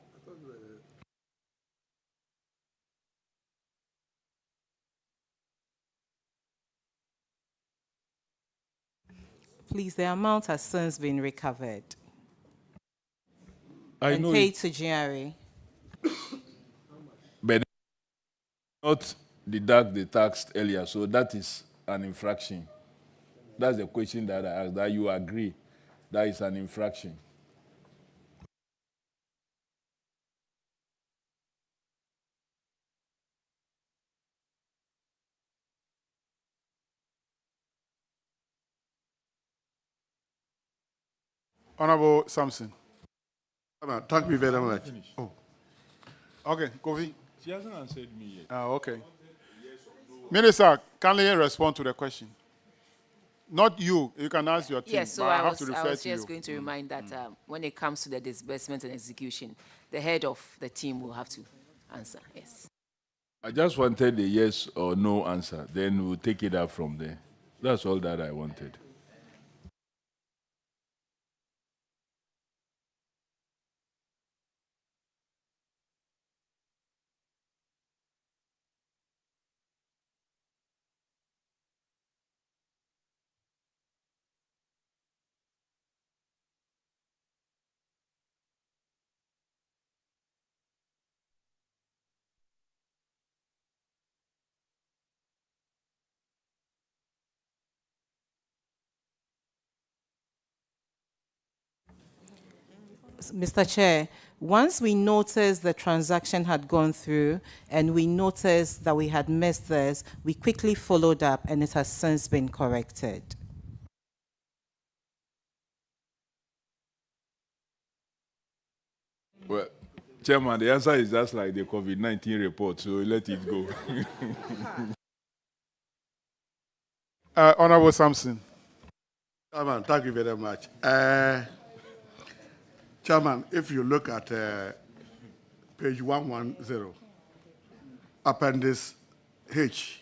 Please, the amount has since been recovered. I know paid to GRA. But not deduct the tax earlier, so that is an infraction. That's the question that I asked, that you agree that is an infraction. Honorable Sampson. Thank you very much. Oh. Okay, Kofi. She hasn't answered me yet. Okay. Minister, kindly respond to the question. Not you. You can ask your team. Yes, so but I have was, to refer I was to just you. going to remind that when it comes to the disbursement and execution, the head of the team will have to answer. Yes. I just wanted a yes or no answer. Then we'll take it up from there. That's all that I wanted. Mr. Chair, once we noticed the transaction had gone through and we noticed that we had missed this, we quickly followed up and it has since been corrected. Well, Chairman, the answer is just like the COVID-19 report, so let it go. Honorable Sampson. Chairman, thank you very much. Chairman, if you look at page 110, Appendix H,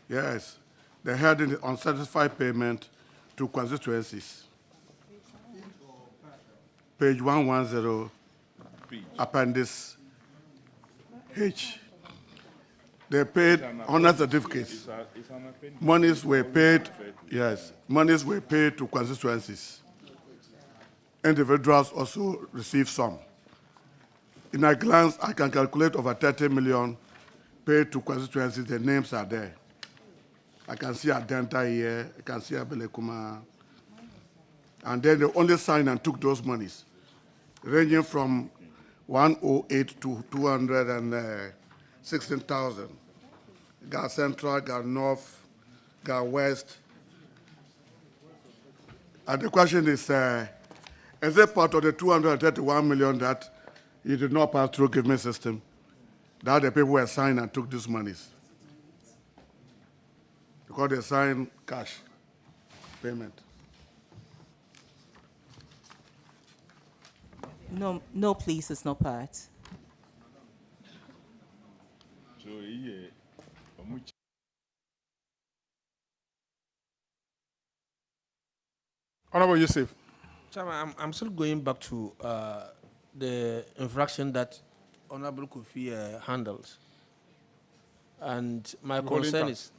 yes, the heading is unsatisfied payment to constituencies. Page 110, Appendix H. They paid honor certificates. Monies were paid, yes, monies were paid to constituencies. Individuals also received some. In a glance, I can calculate over 30 million paid to constituencies. The names are there. I can see Adenta here, I can see Abelekuma. And then they only signed and took those monies, ranging from 108 to 216,000. got Central, got North, got West. And the question is it part of the 231 million that you did not pass through government system, that the people were signed and took these monies? Because they signed cash payment. No, no, please, it's not part. So, yeah. Honorable Yusuf. Chairman, I'm still going back to the infraction that Honorable Kofi handles. And my concern is,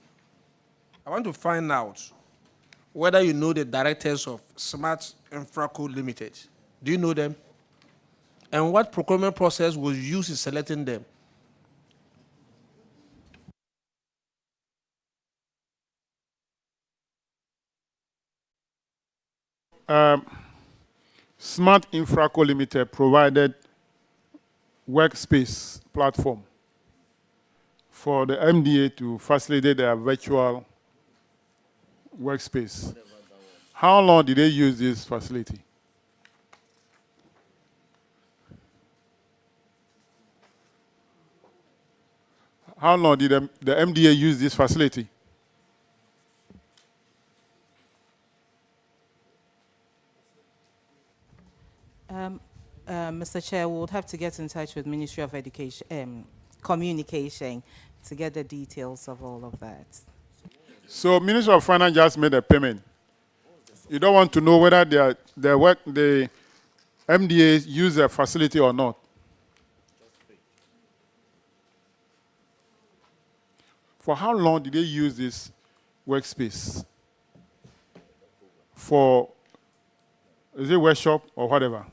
I want to find out whether you know the directors of Smart Infraco Limited. Do you know them? And what procurement process was used in selecting them? Smart Infraco Limited provided workspace platform for the MDA to facilitate their virtual workspace. How long did they use this facility? How long did the MDA use this facility? Mr. Chair, we would have to get in touch with Ministry of Education, Communication, to get the details of all of that. So Ministry of Finance just made a payment. You don't want to know whether the MDA use a facility or not. For how long did they use this workspace? For, is it workshop or whatever?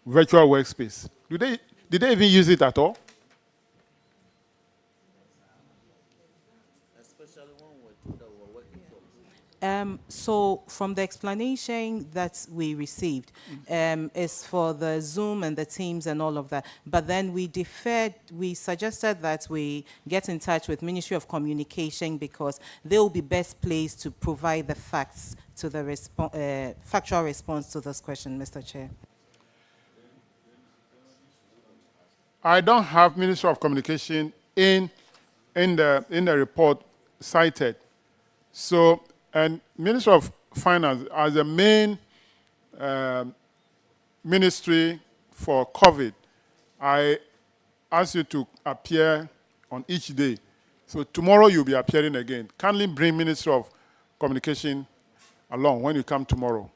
Virtual workspace. Did they even use it at all? So from the explanation that we received, is for the Zoom and the Teams and all of that. But then we suggested that we get in touch with Ministry of Communication because they will be best placed to provide the facts to the factual response to this question, Mr. Chair. I don't have Ministry of Communication in the report cited. So, and Ministry of Finance as the main ministry for COVID, I ask you to appear on each day. So tomorrow you'll be appearing again. Kindly bring Ministry of Communication along when you come tomorrow.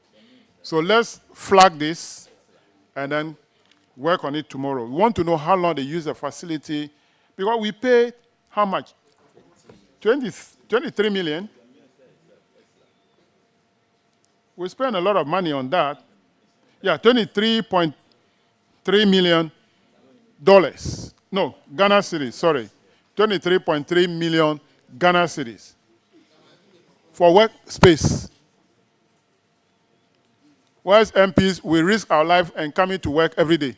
So let's flag this and then work on it tomorrow. We want to know how long they use the facility because we pay how much? 23 million. We spend a lot of money on that. Yeah, $23.3 million. No, Ghana cedis, sorry. 23.3 million Ghana cedis for workspace. Whereas MPs, we risk our life and coming to work every day.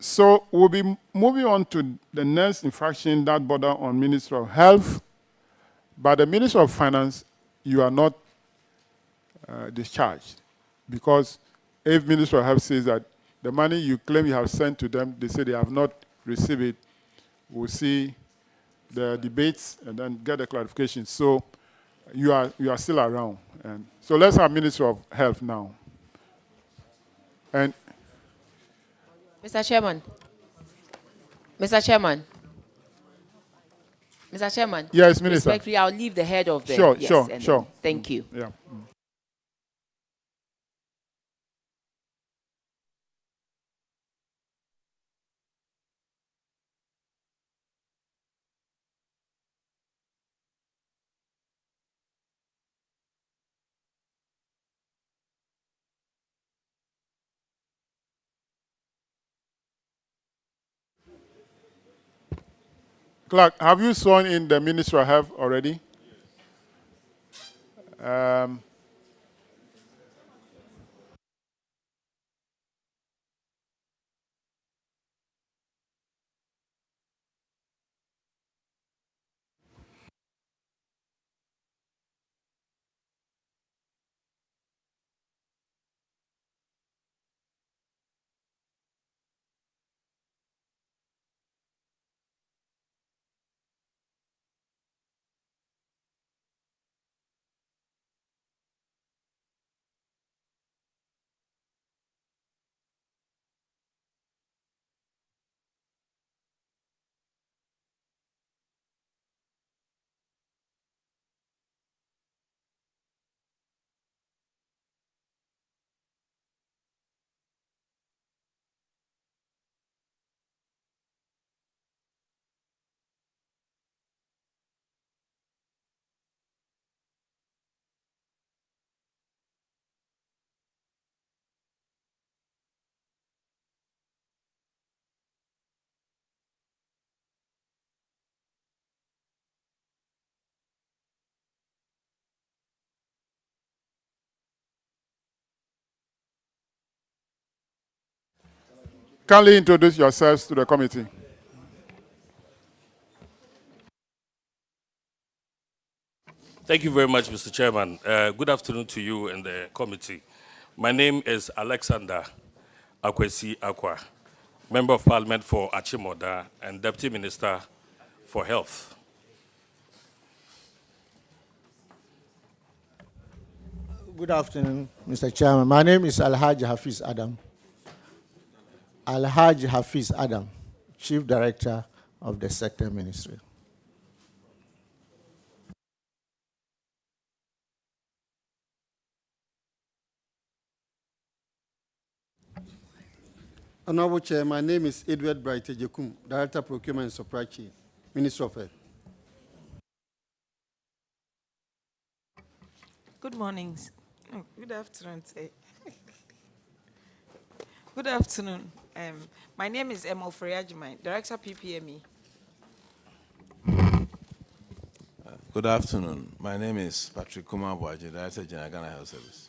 So we'll be moving on to the next infraction that border on Ministry of Health. But the Ministry of Finance, you are not discharged. Because if Ministry of Health says that the money you claim you have sent to them, they say they have not received it, we'll see the debates and then get the clarification. So you are still around. And so let's have Ministry of Health now. And Mr. Chairman. Mr. Chairman. Mr. Chairman. Yes, Minister. Respectfully, I'll leave the head of the... Sure, yes, sure. Thank you. Yeah. Clark, have you sworn in the Ministry of Health already? Kindly introduce yourselves to the committee. Thank you very much, Mr. Chairman. Good afternoon to you and the committee. My name is Alexander Akwesi Akwa, Member of Parliament for Achimoda and Deputy Minister for Health. Good afternoon, Mr. Chairman. My name is Alhaji Hafiz Adam. Alhaji Hafiz Adam, Chief Director of the Sector Ministry. Honorable Chair, my name is Edward Brighte Jekum, Director Procurement and Supply Chain, Minister of Health. Good morning. Oh, good afternoon. Good afternoon. My name is Emma Ofriajimai, Director PPME. Good afternoon. My name is Patrick Kumabwaji, Director General Ghana Health Service.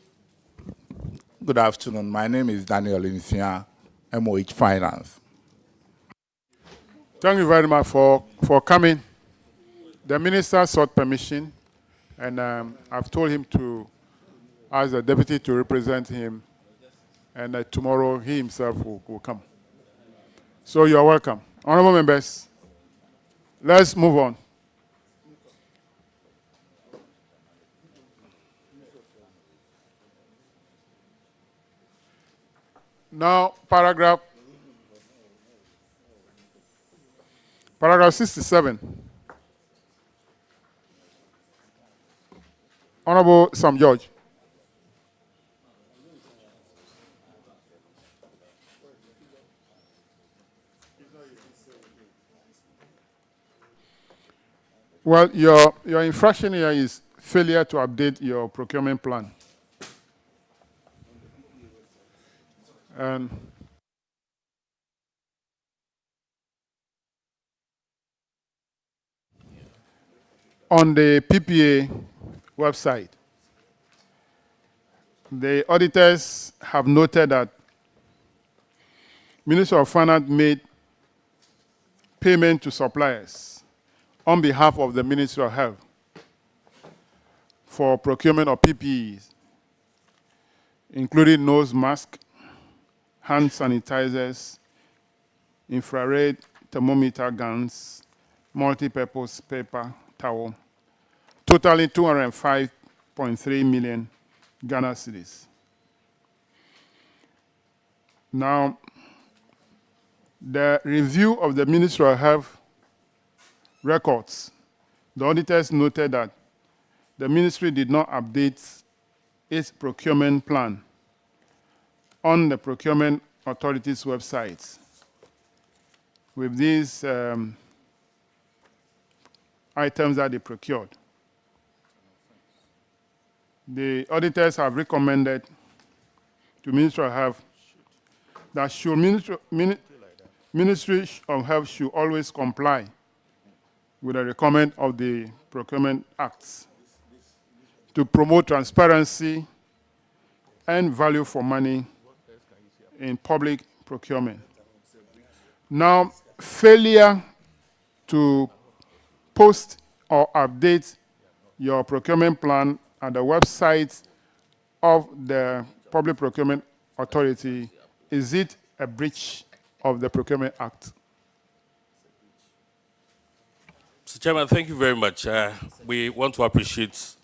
Good afternoon. My name is Daniel Insia, MOH Finance. Thank you very much for coming. The minister sought permission, and I've told him to ask the deputy to represent him, and tomorrow he himself will come. So you are welcome. Honorable members, let's move on. Now, paragraph 67. Honorable Sam George. Well, your infraction here is failure to update your procurement plan. And on the PPA website, the auditors have noted that Minister of Finance made payment to suppliers on behalf of the Ministry of Health for procurement of PPEs, including nose mask, hand sanitizers, infrared thermometer guns, multi-purpose paper towel, totaling 205.3 million Ghana cedis. Now, the review of the Ministry of Health records, the auditors noted that the ministry did not update its procurement plan on the Procurement Authority's website with these items that they procured. The auditors have recommended to Ministry of Health that Ministry of Health should always comply with the requirement of the Procurement Acts to promote transparency and value for money in public procurement. Now, failure to post or update your procurement plan at the website of the Public Procurement Authority, is it a breach of the Procurement Act? Mr. Chairman, thank you very much. We want to appreciate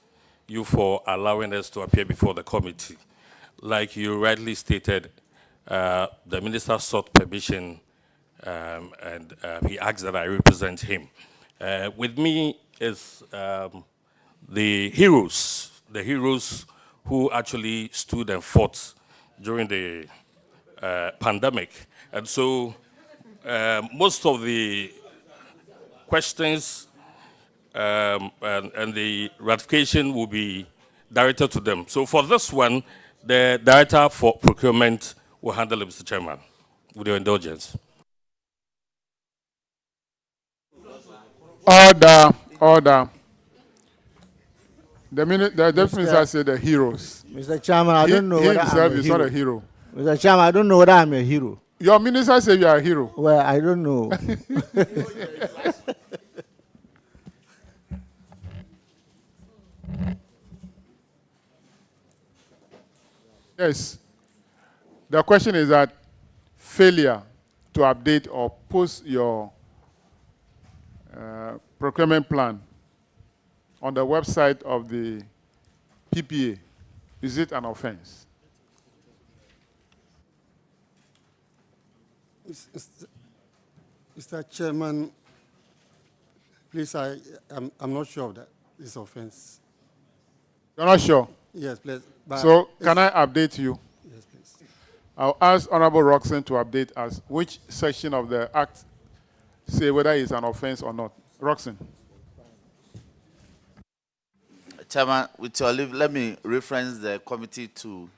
you for allowing us to appear before the committee. Like you rightly stated, the minister sought permission and he asked that I represent him. With me is the heroes who actually stood and fought during the pandemic. And so most of the questions and the ratification will be directed to them. So for this one, the Director for Procurement will handle it, Mr. Chairman, with your indulgence. Order, order. The Deputy Minister said the heroes. Mr. Chairman, I don't know whether himself I'm is not a hero. Mr. Chairman, I don't know whether I'm a hero. Your minister said you are a hero. Well, I don't know. Yes. The question is that failure to update or post your procurement plan on the website of the PPA, is it an offense? Mr. Chairman, please, I'm not sure of that, this offense. You're not sure? Yes, please. So can I update you? Yes, please. I'll ask Honorable Roxanne to update us which section of the Act say whether it's an offense or not. Roxanne. Chairman, with your leave, let me reference the committee to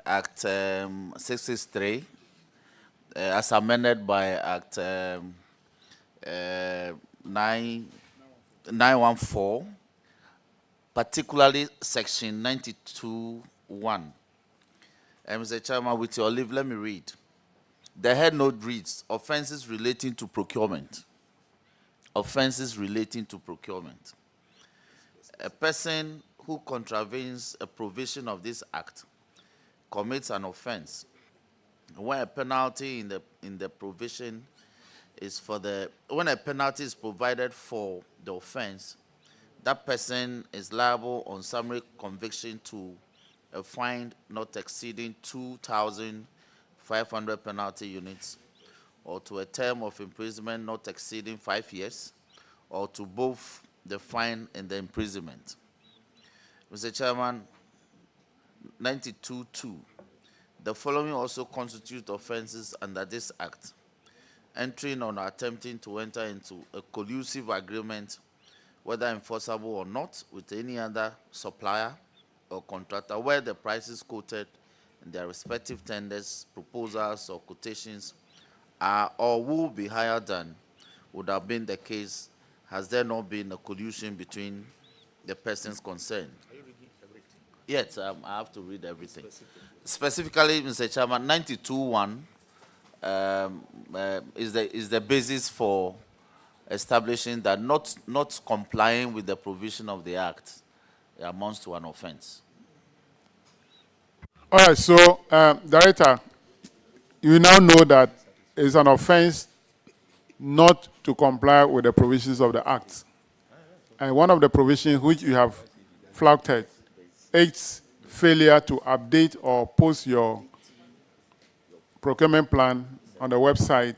Act 663 as amended by Act 914, particularly Section 92(1). Mr. Chairman, with your leave, let me read. The head note reads, offenses relating to procurement. Offenses relating to procurement. A person who contravenes a provision of this act commits an offense when a penalty in the provision is when a penalty is provided for the offense, that person is liable on summary conviction to a fine not exceeding 2,500 penalty units, or to a term of imprisonment not exceeding 5 years, or to both the fine and the imprisonment. Mr. Chairman, 92(2). The following also constitute offenses under this act: entering or attempting to enter into a collusive agreement, whether enforceable or not, with any other supplier or contractor where the prices quoted in their respective tenders, proposals, or quotations are or will be higher than would have been the case has there not been a collusion between the persons concerned. Are you reading everything? Yes, I have to read everything. Specifically, Mr. Chairman, 92(1) is the basis for establishing that not complying with the provision of the Act amounts to an offense. All right, so, Director, you now know that it's an offense not to comply with the provisions of the Act. And one of the provisions which you have flagged is failure to update or post your procurement plan on the website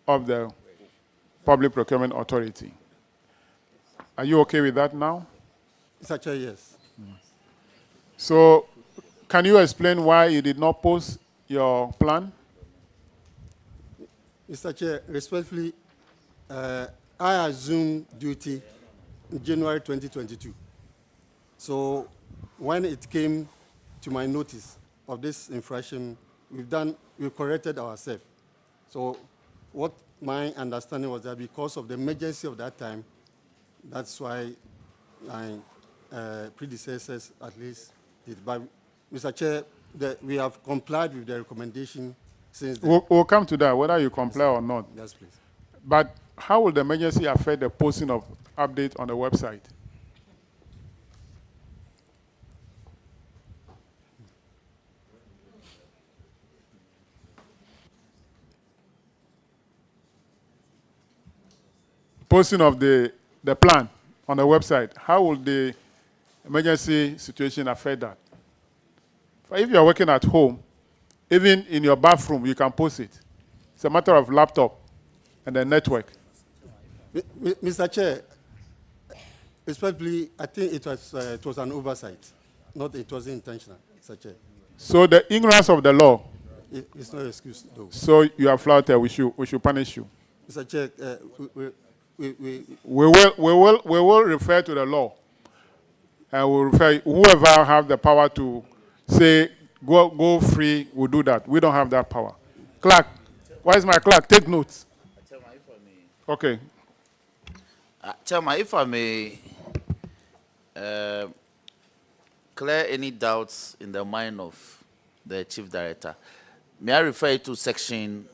of the Public Procurement Authority. Are you okay with that now? Mr. Chair, yes. So, can you explain why you did not post your plan? Mr. Chair, respectfully, I assumed duty in January 2022. So when it came to my notice of this infraction, we've corrected ourselves. So what my understanding was that because of the emergency of that time, that's why I predecessors at least did. But, Mr. Chair, we have complied with the recommendation since then. We'll come to that, whether you comply or not. Yes, please. But how will the emergency affect the posting of updates on the website? Posting of the plan on the website, how will the emergency situation affect that? If you are working at home, even in your bathroom, you can post it. It's a matter of laptop and the network. Mr. Chair, especially, I think it was an oversight. It wasn't intentional, Mr. Chair. So the ignorance of the law. It's no excuse, though. So you are flouted. We should punish you. Mr. Chair, we will refer to the law, and we'll refer whoever have the power to say go free. Will do that. We don't have that power. Clerk, why is my clerk? Take notes. Okay. Chairman, if I may clear any doubts in the mind of the Chief Director, may I refer you to Section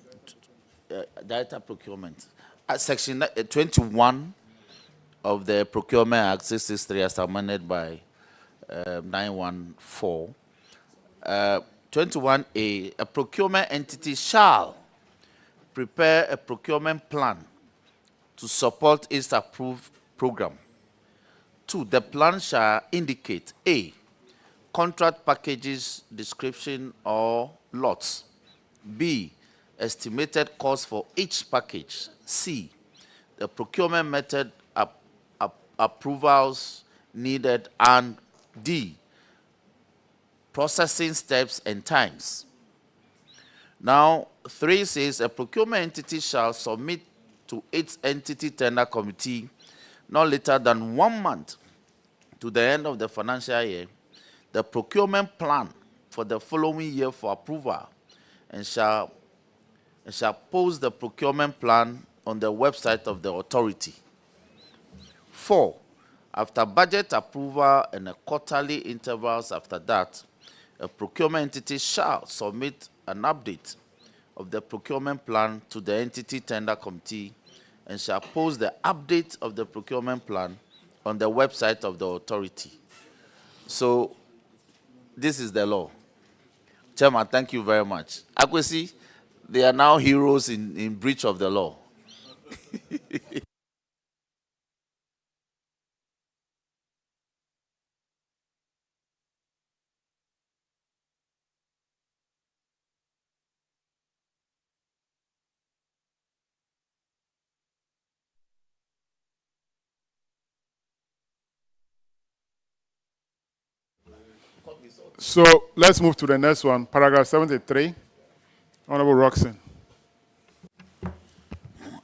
Director Procurement, Section 21 of the Procurement Act 663 as amended by 914. 21A, a procurement entity shall prepare a procurement plan to support its approved program. 2, the plan shall indicate A, contract packages, description or lots. B, estimated cost for each package. C, the procurement method approvals needed. And D, processing steps and times. Now, 3 says a procurement entity shall submit to its entity tender committee not later than 1 month to the end of the financial year the procurement plan for the following year for approval, and shall post the procurement plan on the website of the authority. 4, after budget approval and a quarterly intervals after that, a procurement entity shall submit an update of the procurement plan to the entity tender committee and shall post the update of the procurement plan on the website of the authority. So, this is the law. Chairman, thank you very much. Akwesi, they are now heroes in breach of the law. So let's move to the next one, paragraph 73. Honorable Roxanne.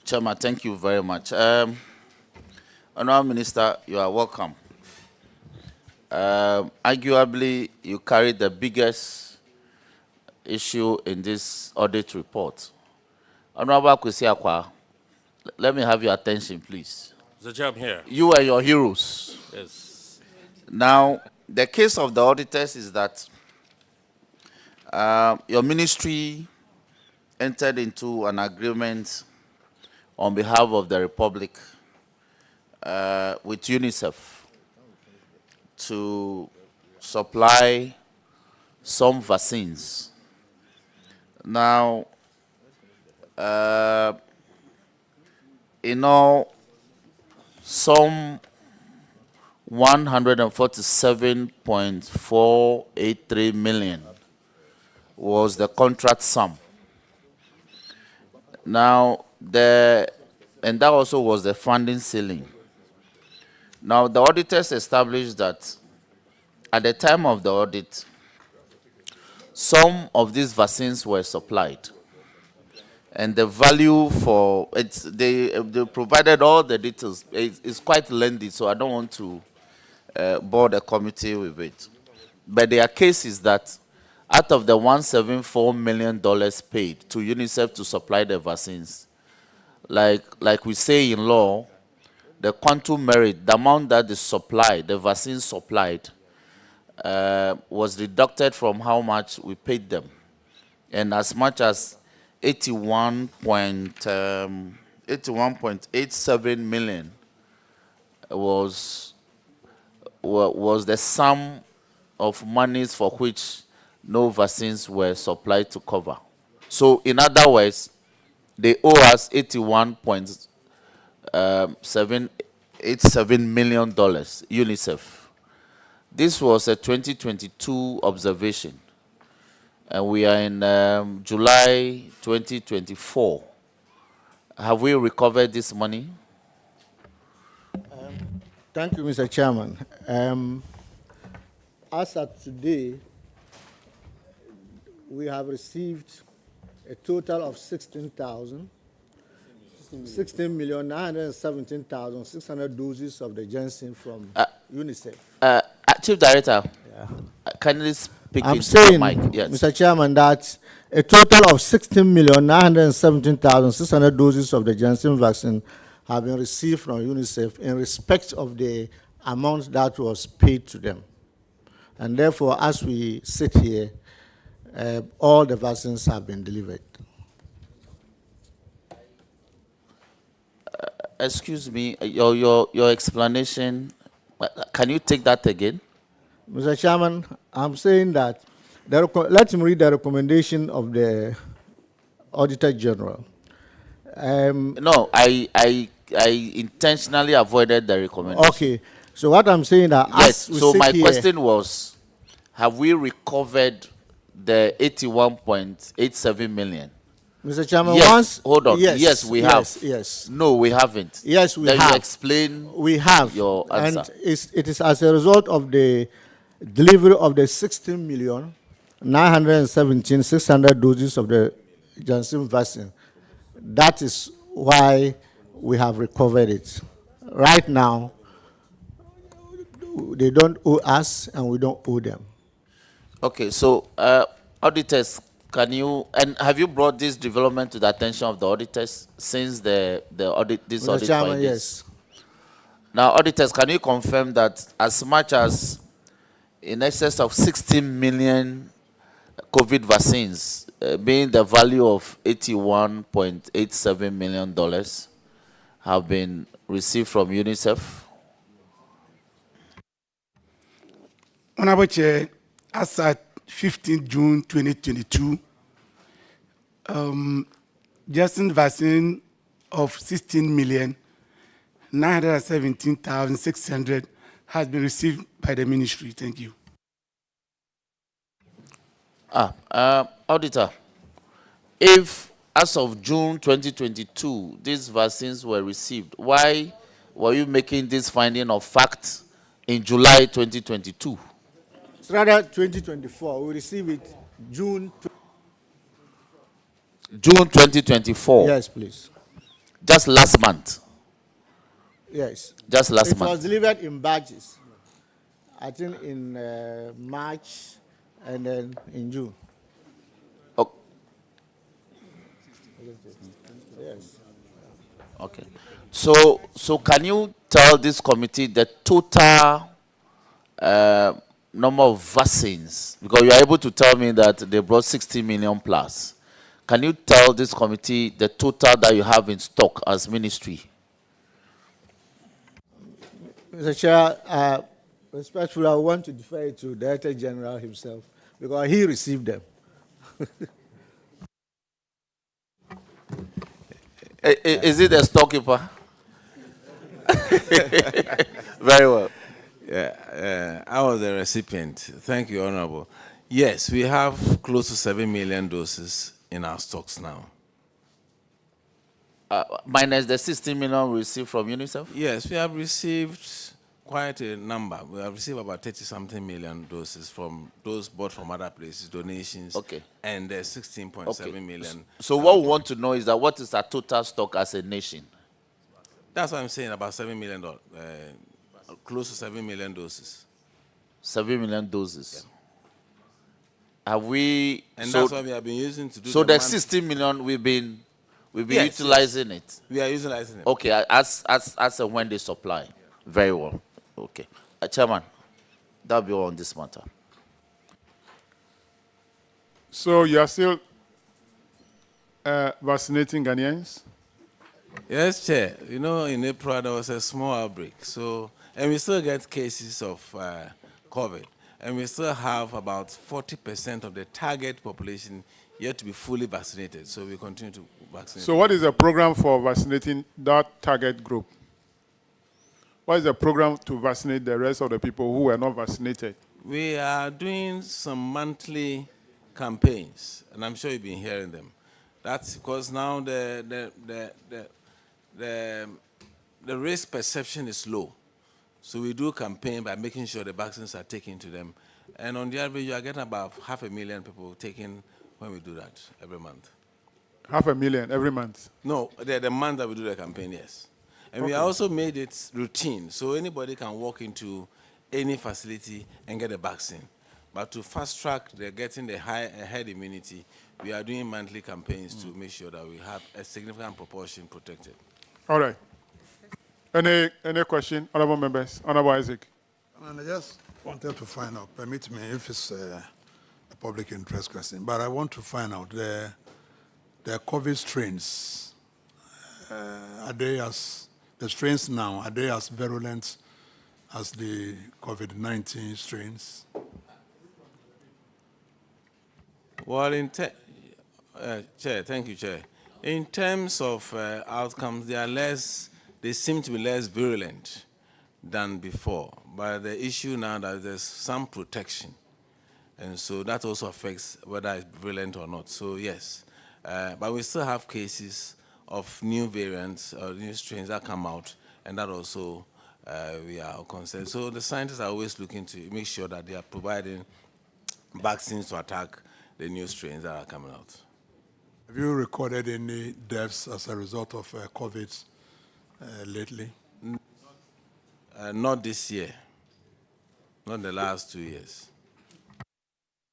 Chairman, thank you very much. Honorable Minister, you are welcome. Arguably, you carry the biggest issue in this audit report. Honorable Kwesi Akwa, let me have your attention, please. The job here. You are your heroes. Yes. Now, the case of the auditors is that your ministry entered into an agreement on behalf of the Republic with UNICEF to supply some vaccines. Now, in all, some 147.483 million was the contract sum. Now, and that also was the funding ceiling. Now, the auditors established that at the time of the audit, some of these vaccines were supplied. And the value for it, they provided all the details. It's quite lengthy, so I don't want to bore the committee with it. But their case is that out of the $174 million paid to UNICEF to supply the vaccines, like we say in law, the quantum merit, the amount that is supplied, the vaccine supplied, was deducted from how much we paid them. And as much as 81.87 million was the sum of monies for which no vaccines were supplied to cover. So in other words, they owe us $81.787 million, UNICEF. This was a 2022 observation, and we are in July 2024. Have we recovered this money? Thank you, Mr. Chairman. As of today, we have received a total of 16,917,600 doses of the Janssen from UNICEF. Chief Director, can you speak I'm into saying, the mic? Yes. Mr. Chairman, that a total of 16,917,600 doses of the Janssen vaccine have been received from UNICEF in respect of the amount that was paid to them. And therefore, as we sit here, all the vaccines have been delivered. Excuse me, your explanation, can you take that again? Mr. Chairman, I'm saying that, let me read the recommendation of the Auditor General. No, I intentionally avoided the recommendation. Okay, so what I'm saying that yes, as we so sit my here, question was, have we recovered the 81.87 million? Mr. Chairman, yes, once... hold on. Yes, we have. Yes. No, we haven't. Yes, we then have. You explain we have. your answer. And it is as a result of the delivery of the 16,917,600 doses of the Janssen vaccine. That is why we have recovered it. Right now, they don't owe us and we don't owe them. Okay, so auditors, can you, and have you brought this development to the attention of the auditors since the audit, this Mr. audit Chairman, findings? yes. Now, auditors, can you confirm that as much as in excess of 16 million COVID vaccines, being the value of $81.87 million, have been received from UNICEF? Honorable Chair, as at 15 June 2022, Janssen vaccine of 16,917,600 has been received by the ministry. Thank you. Auditor, if as of June 2022, these vaccines were received, why were you making this finding of fact in July 2022? It's rather 2024. We receive it June 2024? Yes, please. Just last month? Yes. Just last month? It was delivered in batches. I think in March and then in June. Oh. Yes. Okay. So can you tell this committee the total number of vaccines? Because you are able to tell me that they brought 60 million plus. Can you tell this committee the total that you have in stock as ministry? Mr. Chair, respectfully, I want to defer it to the Auditor General himself because he received them. Is it a storekeeper? Very well. Yeah, I was the recipient. Thank you, Honorable. Yes, we have close to 7 million doses in our stocks now. Minus the 16 million we received from UNICEF? Yes, we have received quite a number. We have received about 30-something million doses from those bought from other places, donations, okay, and the 16.7 million. So what we want to know is that what is our total stock as a nation? That's what I'm saying, about $7 million, close to 7 million doses. 7 million doses. Yeah. Have we? And that's what we have been using to do. So the 16 million we've been We'll be Yes, utilizing it. We are utilizing it. Okay, as and when they supply. Very well. Okay. Chairman, that'll be all on this matter. So you are still vaccinating Ghanaians? Yes, Chair. You know, in April there was a small outbreak. So, and we still get cases of COVID. And we still have about 40% of the target population yet to be fully vaccinated. So we continue to vaccinate. So what is the program for vaccinating that target group? What is the program to vaccinate the rest of the people who were not vaccinated? We are doing some monthly campaigns, and I'm sure you've been hearing them. That's because now the risk perception is low. So we do campaign by making sure the vaccines are taken to them. And on the average, you are getting about 500,000 people taken when we do that every month. 500,000 every month? No, the month that we do the campaign, yes. And we Okay. also made it routine, so anybody can walk into any facility and get a vaccine. But to fast track getting the herd immunity, we are doing monthly campaigns to make sure that we have a significant proportion protected. All right. Any question, honorable members? Honorable Isaac. And I just wanted to find out, permit me if it's a public interest question, but I want to find out the COVID strains, are they as, the strains now, are they as virulent as the COVID-19 strains? Well, Chair, thank you, Chair. In terms of outcomes, they seem to be less virulent than before. But the issue now that there's some protection. And so that also affects whether it's virulent or not. So yes, but we still have cases of new variants or new strains that come out, and that also we are concerned. So the scientists are always looking to make sure that they are providing vaccines to attack the new strains that are coming out. Have you recorded any deaths as a result of COVID lately? Not this year. Not the last 2 years.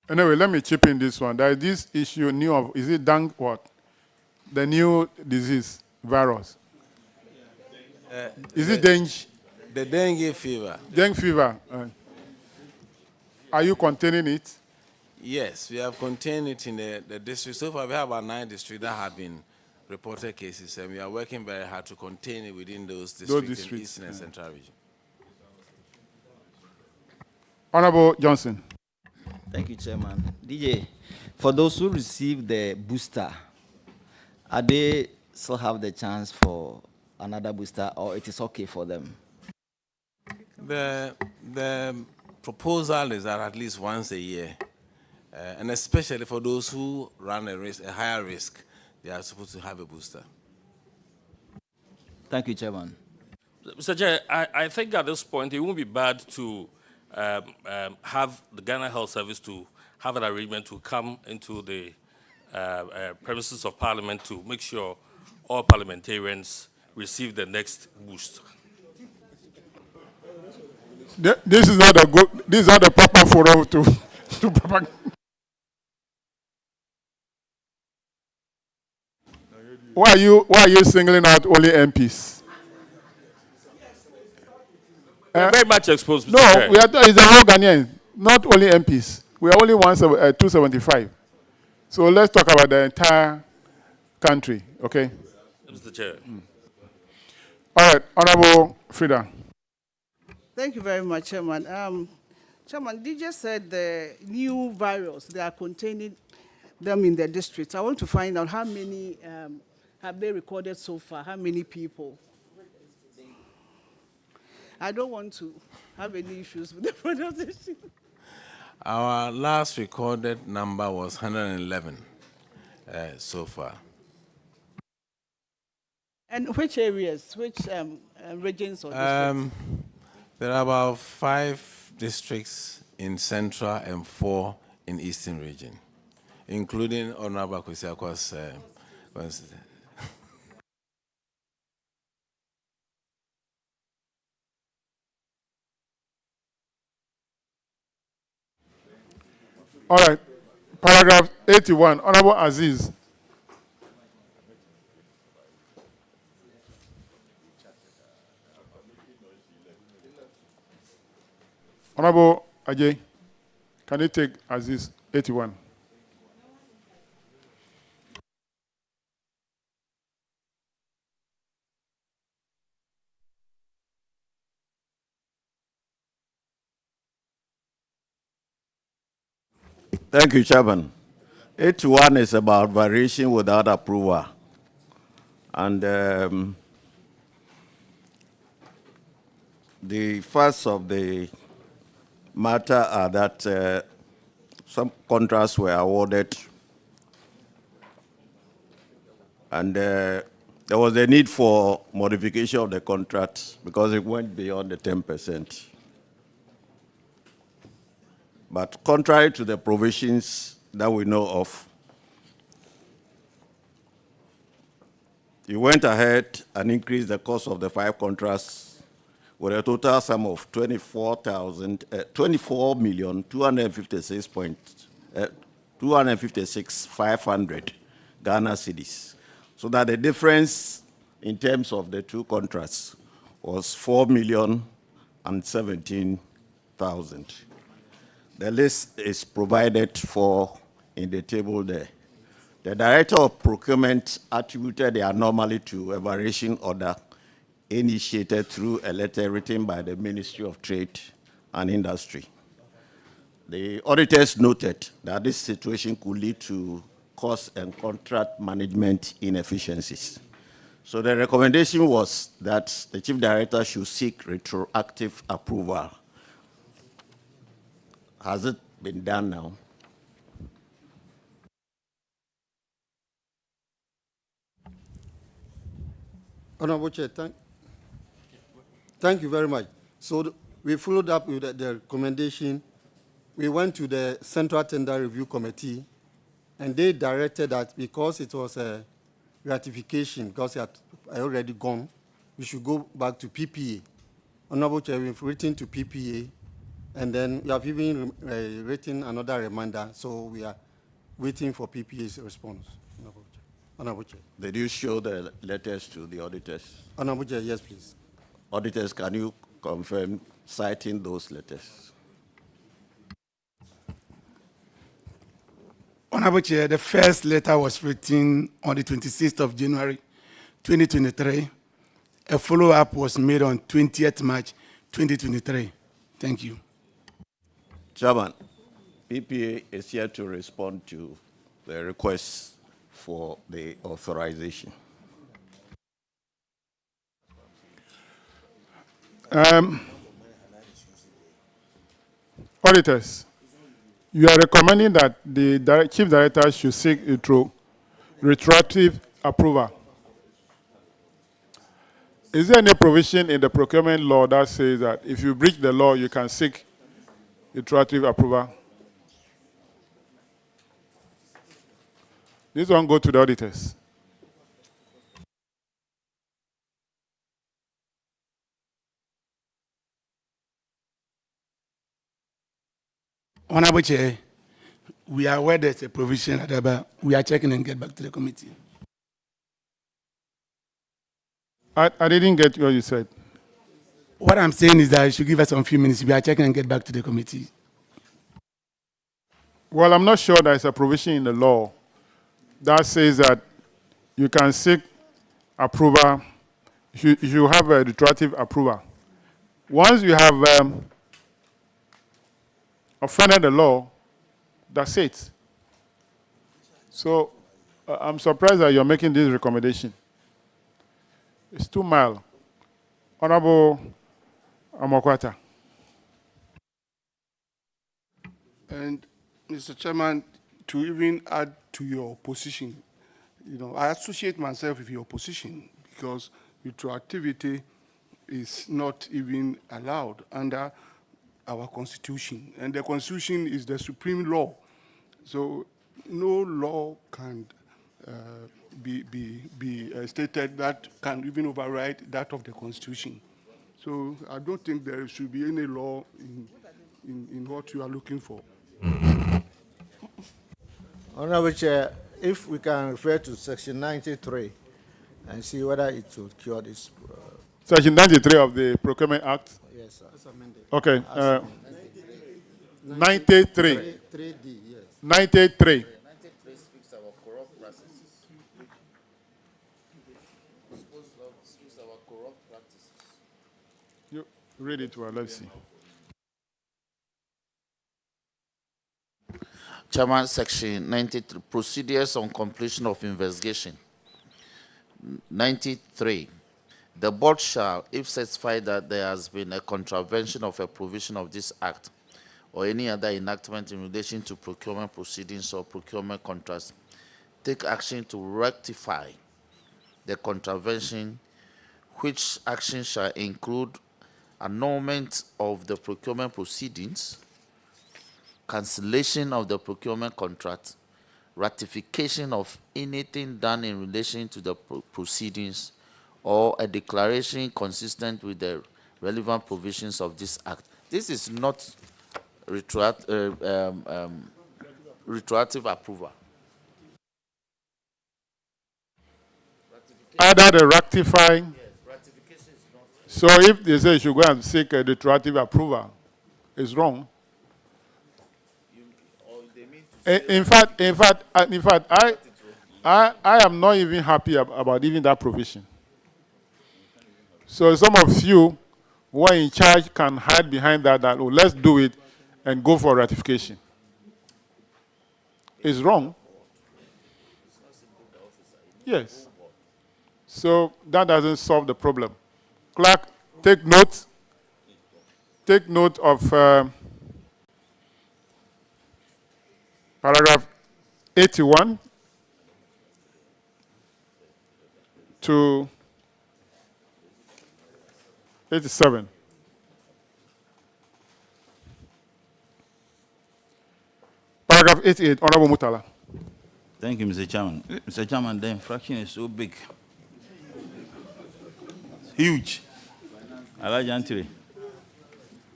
Anyway, let me chip in this one. There is this issue new of, is it dengue what? The new disease, virus. Is it dengue? The dengue fever. Dengue fever. Are you containing it? Yes, we have contained it in the district. So far, we have about 9 districts that have been reported cases, and we are working very hard to contain it within those districts in Eastern and Central region. Honorable Johnson. Thank you, Chairman. DJ, for those who receive the booster, are they still have the chance for another booster, or it is okay for them? The proposal is that at least once a year, and especially for those who run a higher risk, they are supposed to have a booster. Thank you, Chairman. Mr. Chair, I think at this point it won't be bad to have the Ghana Health Service to have an arrangement to come into the premises of Parliament to make sure all parliamentarians receive the next boost. This is not the proper forum to propagate. Why are you singling out only MPs? Very much exposed. No, it's the whole Ghanaian, not only MPs. We are only 275. So let's talk about the entire country, okay? Mr. Chair. All right, Honorable Frida. Thank you very much, Chairman. Chairman, DJ said the new virus, they are containing them in the districts. I want to find out how many have they recorded so far, how many people? I don't want to have any issues with the pronunciation. Our last recorded number was 111 so far. And which areas, which regions or districts? There are about 5 districts in Central and 4 in Eastern region, including Honorable Kwesiakwa's constituency. All right, paragraph 81, Honorable Aziz. Honorable Ajay, can you take Aziz 81? Thank you, Chairman. 81 is about variation without approval. And the first of the matter are that some contracts were awarded and there was a need for modification of the contract because it went beyond the 10%. But contrary to the provisions that we know of, you went ahead and increased the cost of the 5 contracts with a total sum of 24,256,500 Ghana cedis. So that the difference in terms of the 2 contracts was 4,017,000. The list is provided for in the table there. The Director of Procurement attributed the anomaly to a variation order initiated through a letter written by the Ministry of Trade and Industry. The auditors noted that this situation could lead to cost and contract management inefficiencies. So the recommendation was that the Chief Director should seek retroactive approval. Has it been done now? Honorable Chair, thank you very much. So we followed up with the recommendation. We went to the Central Tender Review Committee, and they directed that because it was a ratification, because it had already gone, we should go back to PPA. Honorable Chair, we've written to PPA, and then we have even written another reminder, so we are waiting for PPA's response. Honorable Chair. Did you show the letters to the auditors? Honorable Chair, yes, please. Auditors, can you confirm citing those letters? Honorable Chair, the first letter was written on the 26th of January, 2023. A follow-up was made on 20th March, 2023. Thank you. Chairman, PPA is here to respond to the request for the authorization. Auditors, you are recommending that the Chief Director should seek retroactive approval. Is there any provision in the procurement law that says that if you breach the law, you can seek retroactive approval? This one go to the auditors. Honorable Chair, we are aware there's a provision, but we are checking and get back to the committee. I didn't get what you said. What I'm saying is that you should give us some few minutes. We are checking and get back to the committee. Well, I'm not sure there's a provision in the law that says that you can seek approval, you have a retroactive approval. Once you have offended the law, that's it. So I'm surprised that you're making this recommendation. It's too mild. Honorable Amokwata. And Mr. Chairman, to even add to your position, I associate myself with your position because retroactivity is not even allowed under our Constitution. And the Constitution is the supreme law. So no law can be stated that can even override that of the Constitution. So I don't think there should be any law in what you are looking for. Honorable Chair, if we can refer to Section 93 and see whether it will cure this. Section 93 of the Procurement Act? Yes, sir. Okay. 93. 3D, yes. 93. 93 speaks about corrupt practices. Speaks about corrupt practices. You read it well, let's see. Chairman, Section 93, procedures on completion of investigation. 93. The board shall, if satisfied that there has been a contravention of a provision of this act or any other enactment in relation to procurement proceedings or procurement contracts, take action to rectify the contravention, which action shall include annulment of the procurement proceedings, cancellation of the procurement contract, ratification of anything done in relation to the proceedings, or a declaration consistent with the relevant provisions of this act. This is not retroactive approval. Either the rectifying. Yes, ratification is not. So if they say you should go and seek a retroactive approval, it's wrong. In fact, I am not even happy about even that provision. So some of you who are in charge can hide behind that, oh, let's do it and go for ratification. It's wrong. Yes. So that doesn't solve the problem. Clerk, take note. Take note of paragraph 81 to 87. Paragraph 88, Honorable Mutala. Thank you, Mr. Chairman. Mr. Chairman, the infraction is so big. Huge. Alajantiri.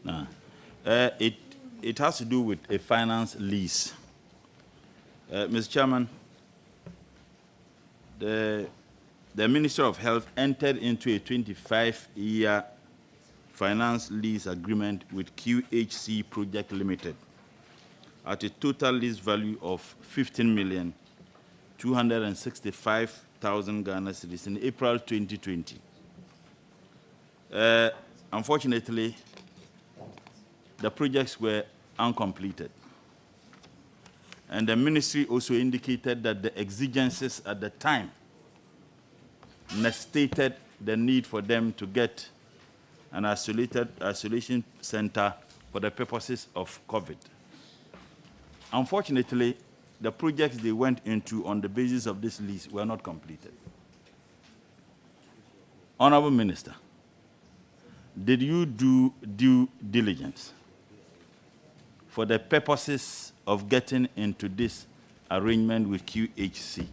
Nah. It has to do with a finance lease. Mr. Chairman, the Ministry of Health entered into a 25-year finance lease agreement with QHC Project Limited at a total lease value of 15,265,000 Ghana cedis in April 2020. Unfortunately, the projects were uncompleted. And the ministry also indicated that the exigencies at the time necessitated the need for them to get an isolation center for the purposes of COVID. Unfortunately, the projects they went into on the basis of this lease were not completed. Honorable Minister, did you do due diligence for the purposes of getting into this arrangement with QHC?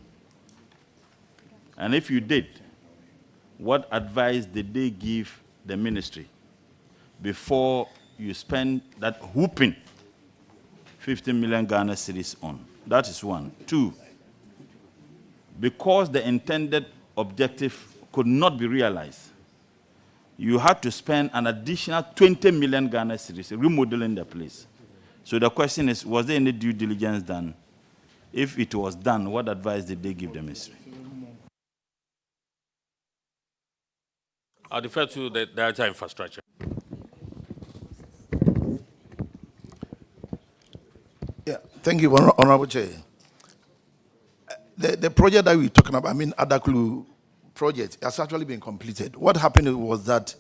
And if you did, what advice did they give the ministry before you spend that whooping 50 million Ghana cedis on? That is one. Two, because the intended objective could not be realized, you had to spend an additional 20 million Ghana cedis remodeling the place. So the question is, was there any due diligence done? If it was done, what advice did they give the ministry? I'll defer to the Director of Infrastructure. Yeah, thank you, Honorable Chair. The project that we're talking about, Adaklu project, has actually been completed. What happened was that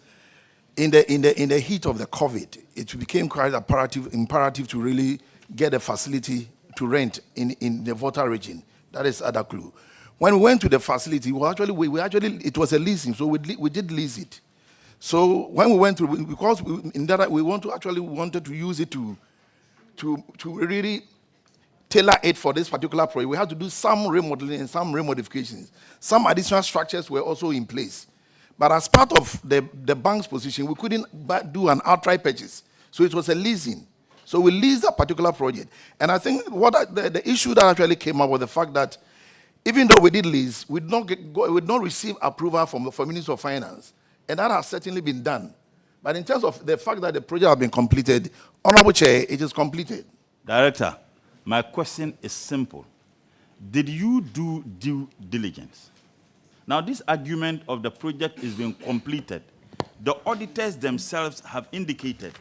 in the heat of the COVID, it became quite imperative to really get a facility to rent in the Volta region. That is Adaklu. When we went to the facility, it was a leasing, so we did lease it. So when we went through, because we wanted to use it to really tailor it for this particular project, we had to do some remodeling and some remodifications. Some additional structures were also in place. But as part of the bank's position, we couldn't do an outright purchase. So it was a leasing. So we leased that particular project. And I think the issue that actually came up was the fact that even though we did lease, we did not receive approval from Ministry of Finance. And that has certainly been done. But in terms of the fact that the project has been completed, Honorable Chair, it is completed. Director, my question is simple. Did you do due diligence? Now, this argument of the project is being completed. The auditors themselves have indicated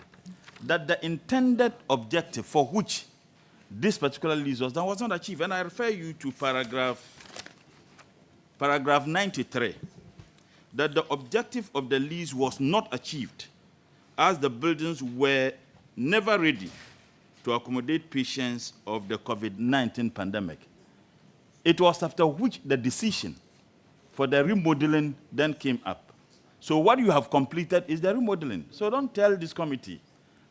that the intended objective for which this particular lease was done was not achieved. And I refer you to paragraph 93, that the objective of the lease was not achieved as the buildings were never ready to accommodate patients of the COVID-19 pandemic. It was after which the decision for the remodeling then came up. So what you have completed is the remodeling. So don't tell this committee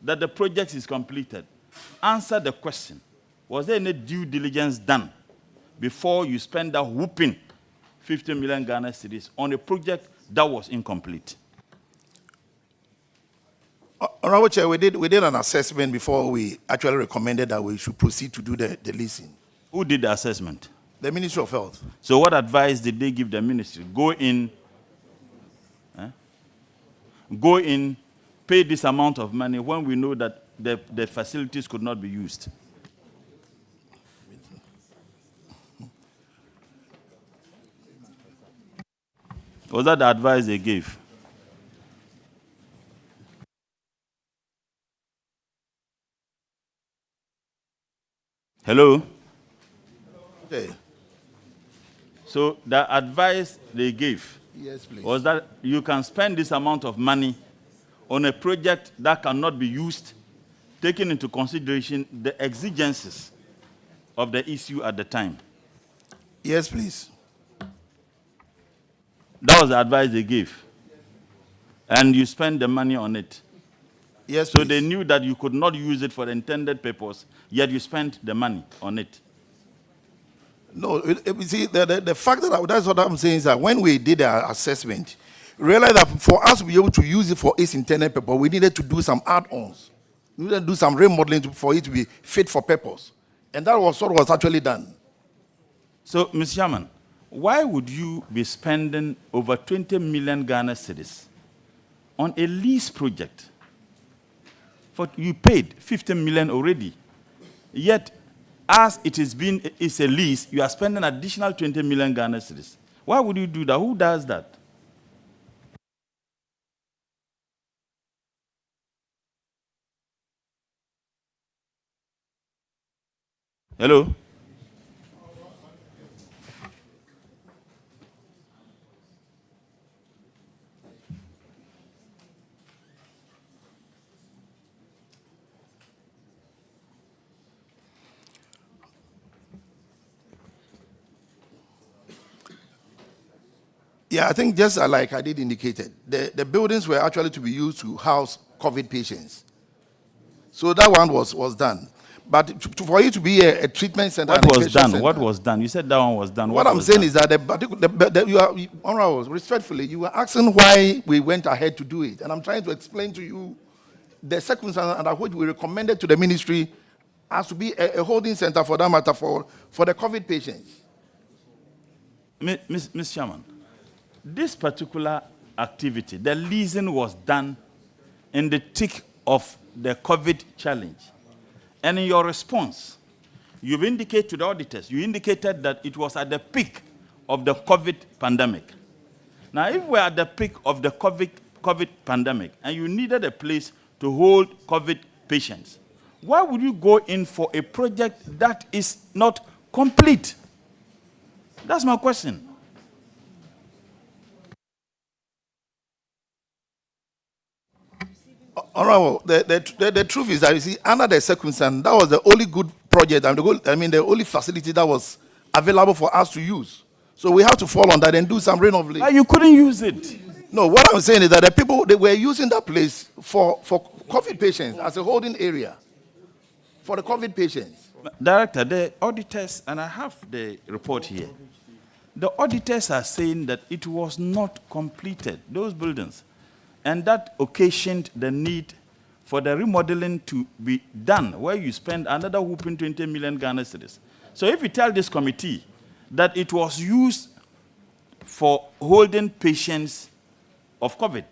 that the project is completed. Answer the question. Was there any due diligence done before you spend that whooping 50 million Ghana cedis on a project that was incomplete? Honorable Chair, we did an assessment before we actually recommended that we should proceed to do the leasing. Who did the assessment? The Ministry of Health. So what advice did they give the ministry? Go in, pay this amount of money when we know that the facilities could not be used. Was that the advice they gave? Hello? Okay. So the advice they gave, yes, please, was that you can spend this amount of money on a project that cannot be used, taking into consideration the exigencies of the issue at the time. Yes, please. That was the advice they gave. And you spent the money on it. Yes, so please. they knew that you could not use it for the intended purpose, yet you spent the money on it. No, you see, the fact that's what I'm saying is that when we did our assessment, we realized that for us to be able to use it for its intended purpose, we needed to do some add-ons. We needed to do some remodeling for it to be fit for purpose. And that was what was actually done. So, Mr. Chairman, why would you be spending over 20 million Ghana cedis on a lease project? For you paid 15 million already. Yet, as it's a lease, you are spending additional 20 million Ghana cedis. Why would you do that? Who does that? Hello? Yeah, I think just like I did indicated, the buildings were actually to be used to house COVID patients. So that one was done. But for it to be a treatment center, What was done? Center, what was done? You said that one was done. What I'm saying is that you are, Honorable, respectfully, you were asking why we went ahead to do it. And I'm trying to explain to you the circumstances under which we recommended to the ministry as to be a holding center for that matter for the COVID patients. Mr. Chairman, this particular activity, the leasing was done in the thick of the COVID challenge. And in your response, you've indicated to the auditors, you indicated that it was at the peak of the COVID pandemic. Now, if we're at the peak of the COVID pandemic and you needed a place to hold COVID patients, why would you go in for a project that is not complete? That's my question. Honorable, the truth is that, you see, under the circumstance, that was the only good project, and the only facility that was available for us to use. So we have to fall on that and do some renovation. But you couldn't use it. No, what I'm saying is that the people, they were using that place for COVID patients as a holding area for the COVID patients. Director, the auditors, and I have the report here, the auditors are saying that it was not completed, those buildings. And that occasioned the need for the remodeling to be done, where you spend another whooping 20 million Ghana cedis. So if you tell this committee that it was used for holding patients of COVID,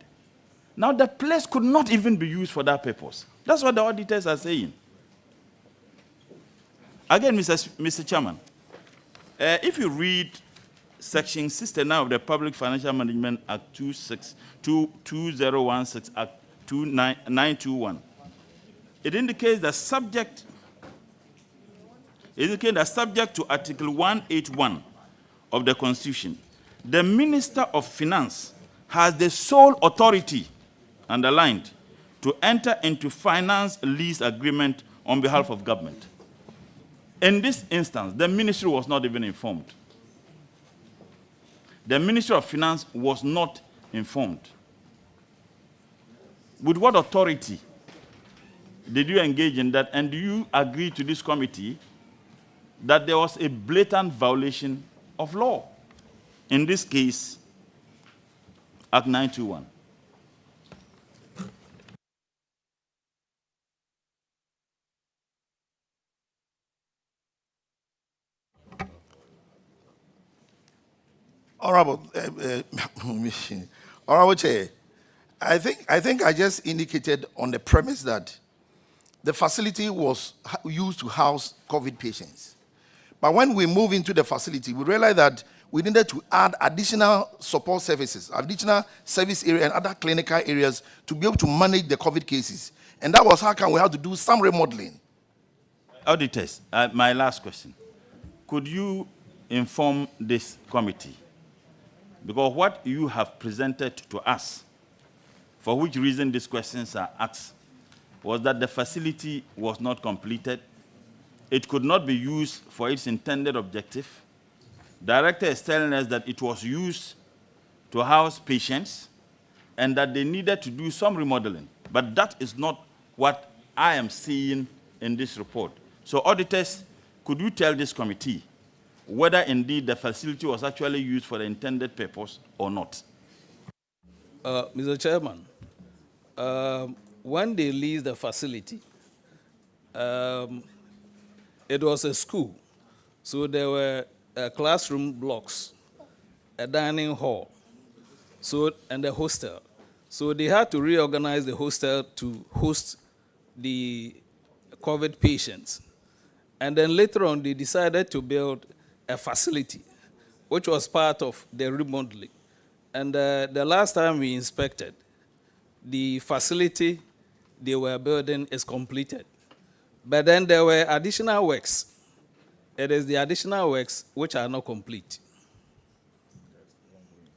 Now the place could not even be used for that purpose. That's what the auditors are saying. Again, Mr. Chairman, if you read Section 69 of the Public Financial Management Act 2016 Act 921, it indicates that subject to Article 181 of the Constitution, the Minister of Finance has the sole authority, underlined, to enter into finance lease agreement on behalf of government. In this instance, the ministry was not even informed. The Ministry of Finance was not informed. With what authority did you engage in that, and do you agree to this committee that there was a blatant violation of law? In this case, Act 921. Honorable Honorable Chair, I think I just indicated on the premise that the facility was used to house COVID patients. But when we move into the facility, we realized that we needed to add additional support services, additional service area and other clinical areas to be able to manage the COVID cases. And that was how come we had to do some remodeling. Auditors, my last question. Could you inform this committee? Because what you have presented to us, for which reason these questions are asked, was that the facility was not completed. It could not be used for its intended objective. Director is telling us that it was used to house patients and that they needed to do some remodeling. But that is not what I am seeing in this report. So auditors, could you tell this committee whether indeed the facility was actually used for the intended purpose or not? Mr. Chairman, when they leased the facility, it was a school. So there were classroom blocks, a dining hall, and a hostel. So they had to reorganize the hostel to host the COVID patients. And then later on, they decided to build a facility, which was part of the remodeling. And the last time we inspected, the facility they were building is completed. But then there were additional works. It is the additional works which are not complete.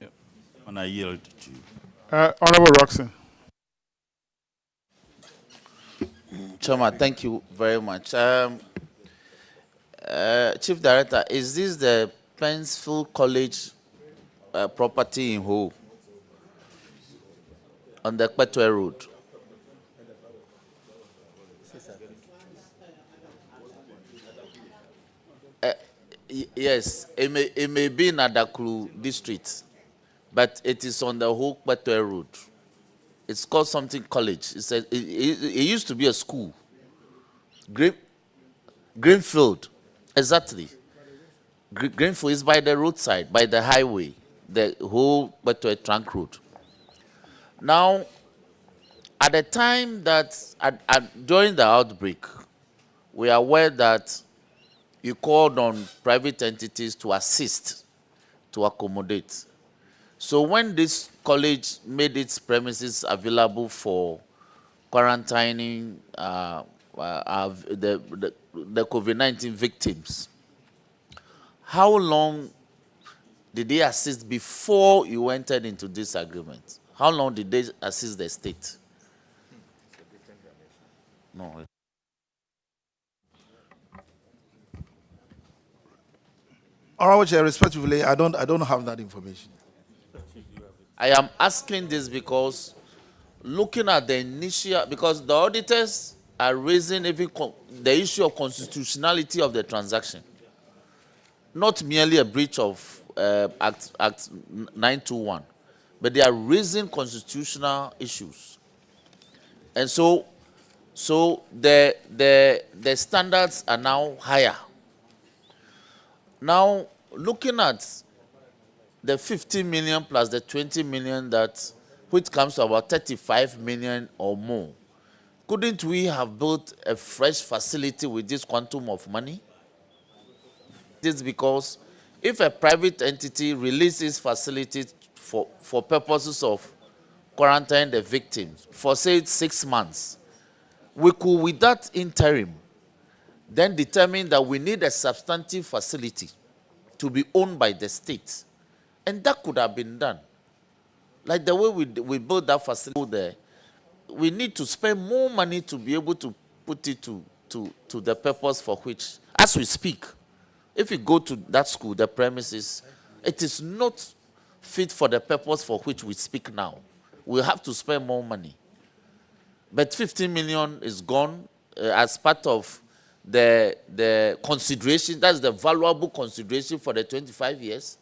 Yeah. And I yield to you. Honorable Roxon. Chairman, thank you very much. Chief Director, is this the Pennsfield College property in Ho on the Budgetary Road? Yes, it may be in Adaklu district, but it is on the whole Budgetary Road. It's called something college. It used to be a school. Greenfield, exactly. Greenfield is by the roadside, by the highway, the whole Budgetary trunk road. Now, at the time that, during the outbreak, we are aware that you called on private entities to assist, to accommodate. So when this college made its premises available for quarantining the COVID-19 victims, how long did they assist before you entered into this agreement? How long did they assist the state? No. Honorable Chair, respectively, I don't have that information. I am asking this because looking at the initial, because the auditors are raising even the issue of constitutionality of the transaction, not merely a breach of Act 921, but they are raising constitutional issues, and so the standards are now higher. Now, looking at the 50 million plus the 20 million that which comes to about 35 million or more, couldn't we have built a fresh facility with this quantum of money? This is because if a private entity releases facilities for purposes of quarantining the victims for, say, 6 months, we could, with that interim, then determine that we need a substantive facility to be owned by the state. And that could have been done. Like the way we built that facility there, we need to spend more money to be able to put it to the purpose for which, as we speak, if you go to that school, the premises, it is not fit for the purpose for which we speak now. We have to spend more money. But 15 million is gone as part of the consideration. That's the valuable consideration for the 25 years.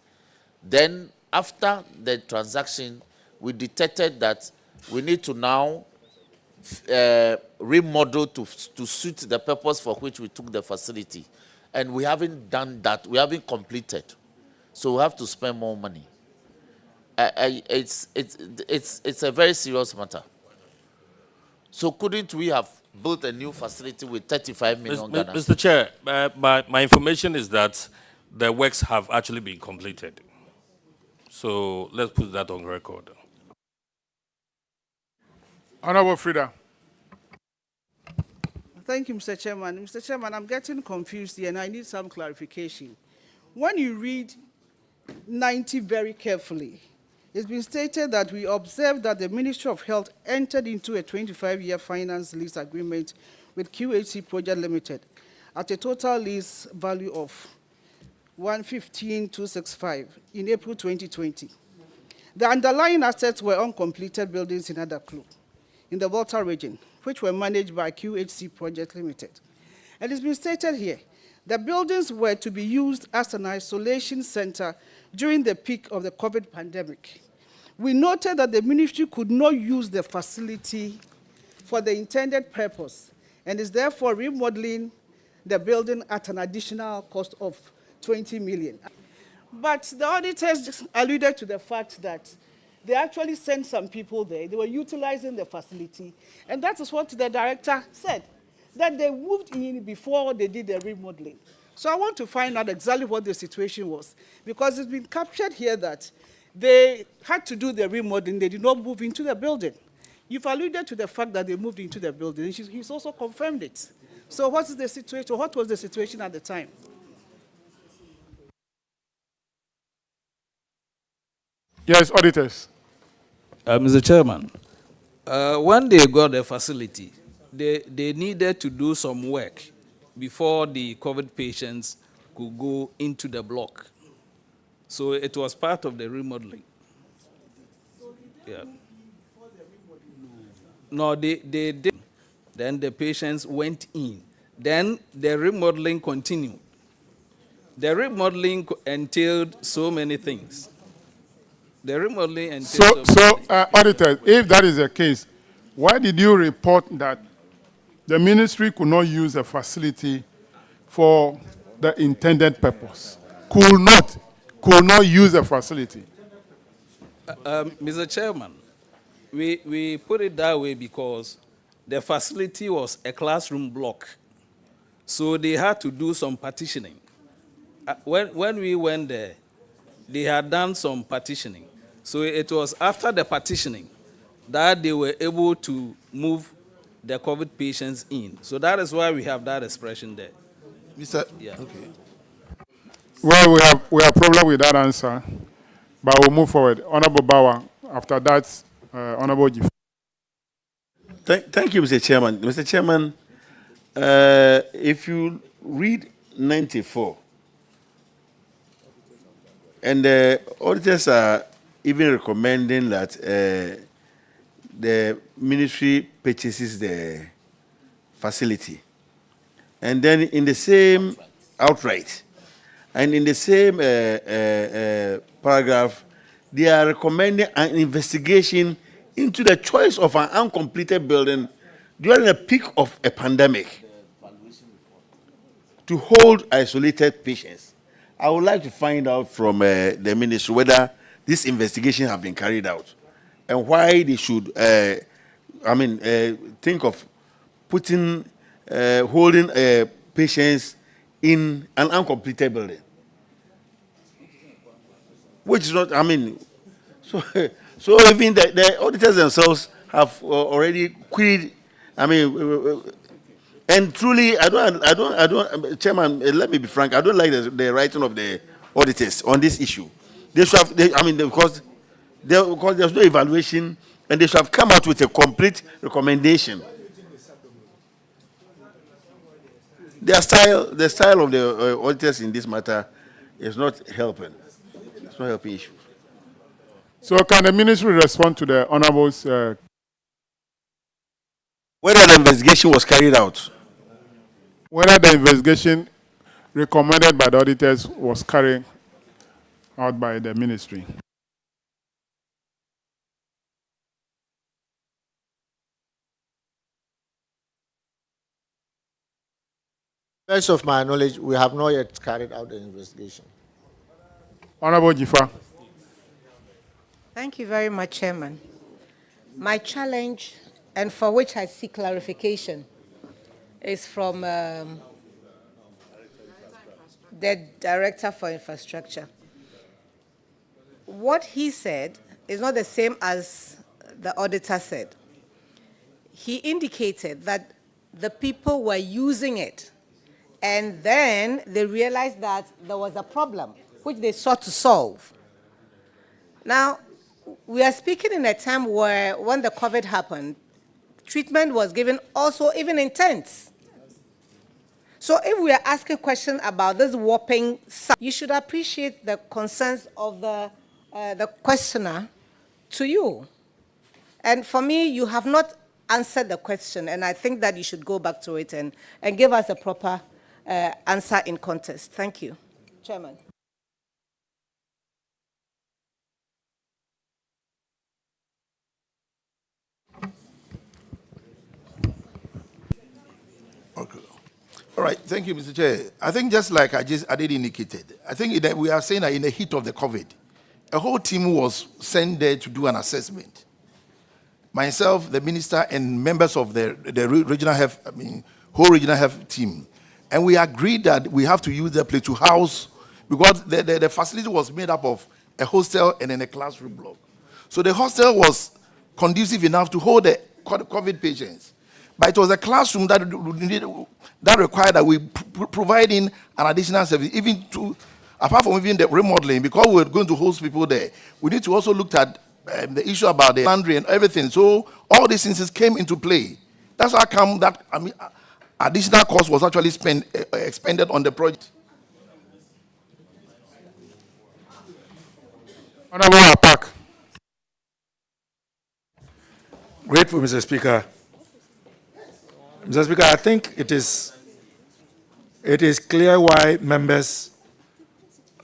Then after the transaction, we detected that we need to now remodel to suit the purpose for which we took the facility. And we haven't done that. We haven't completed. So we have to spend more money. It's a very serious matter. So couldn't we have built a new facility with 35 million Ghana? Mr. Chair, my information is that the works have actually been completed. So let's put that on record. Honorable Frida. Thank you, Mr. Chairman. Mr. Chairman, I'm getting confused here and I need some clarification. When you read 90 very carefully, it's been stated that we observed that the Ministry of Health entered into a 25-year finance lease agreement with QHC Project Limited at a total lease value of 115,265 in April 2020. The underlying assets were uncompleted buildings in Adaklu, in the Volta region, which were managed by QHC Project Limited. And it's been stated here, the buildings were to be used as an isolation center during the peak of the COVID pandemic. We noted that the ministry could not use the facility for the intended purpose and is therefore remodeling the building at an additional cost of 20 million. But the auditors alluded to the fact that they actually sent some people there. They were utilizing the facility. And that is what the director said, that they moved in before they did the remodeling. So I want to find out exactly what the situation was, because it's been captured here that they had to do the remodeling. They did not move into the building. You've alluded to the fact that they moved into the building. He's also confirmed it. So what is the situation? What was the situation at the time? Yes, auditors. Mr. Chairman, when they got the facility, they needed to do some work before the COVID patients could go into the block. So it was part of the remodeling. Yeah. No, they did. Then the patients went in. Then the remodeling continued. The remodeling entailed so many things. The remodeling entailed auditors, if that is the case, why did you report that the ministry could not use a facility for the intended purpose? Could not use a facility? Mr. Chairman, we put it that way because the facility was a classroom block. So they had to do some partitioning. When we went there, they had done some partitioning. So it was after the partitioning that they were able to move the COVID patients in. So that is why we have that expression there. Yeah. Okay. Well, we have problem with that answer, but we'll move forward. Honorable Bauer, after that, Honorable Jif. Thank you, Mr. Chairman. Mr. Chairman, if you read 94, and the auditors are even recommending that the ministry purchases the facility. And then in the same outright, and in the same paragraph, they are recommending an investigation into the choice of an uncompleted building during the peak of a pandemic to hold isolated patients. I would like to find out from the ministry whether this investigation has been carried out and why they should, think of putting, holding patients in an uncompleted building, which is not, so so even the auditors themselves have already queried, and truly, Chairman, let me be frank, I don't like the writing of the auditors on this issue. They should have, because there's no evaluation, and they should have come out with a complete recommendation. The style of the auditors in this matter is not helping. It's not helping issues. So can the ministry respond to the honorables? Whether the investigation was carried out? Whether the investigation recommended by the auditors was carried out by the ministry. Best of my knowledge, we have not yet carried out the investigation. Honorable Jifa. Thank you very much, Chairman. My challenge, and for which I seek clarification, is from the Director for Infrastructure. What he said is not the same as the auditor said. He indicated that the people were using it, and then they realized that there was a problem, which they sought to solve. Now, we are speaking in a time where, when the COVID happened, treatment was given also even in tents. So if we are asking questions about this whopping, you should appreciate the concerns of the questioner to you. And for me, you have not answered the question, and I think that you should go back to it and give us a proper answer in context. Thank you. Chairman. Okay. All right, thank you, Mr. Chair. I think just like I did indicated, I think that we are saying that in the heat of the COVID, a whole team was sent there to do an assessment. Myself, the minister, and members of the regional health, whole regional health team. And we agreed that we have to use the place to house, because the facility was made up of a hostel and then a classroom block. So the hostel was conducive enough to hold the COVID patients. But it was a classroom that required that we provide in an additional service, even to, apart from even the remodeling, because we were going to host people there. We need to also look at the issue about the laundry and everything. So all these things came into play. That's how come that additional cost was actually expended on the project. Honorable Apak. Grateful, Mr. Speaker. Mr. Speaker, I think it is clear why members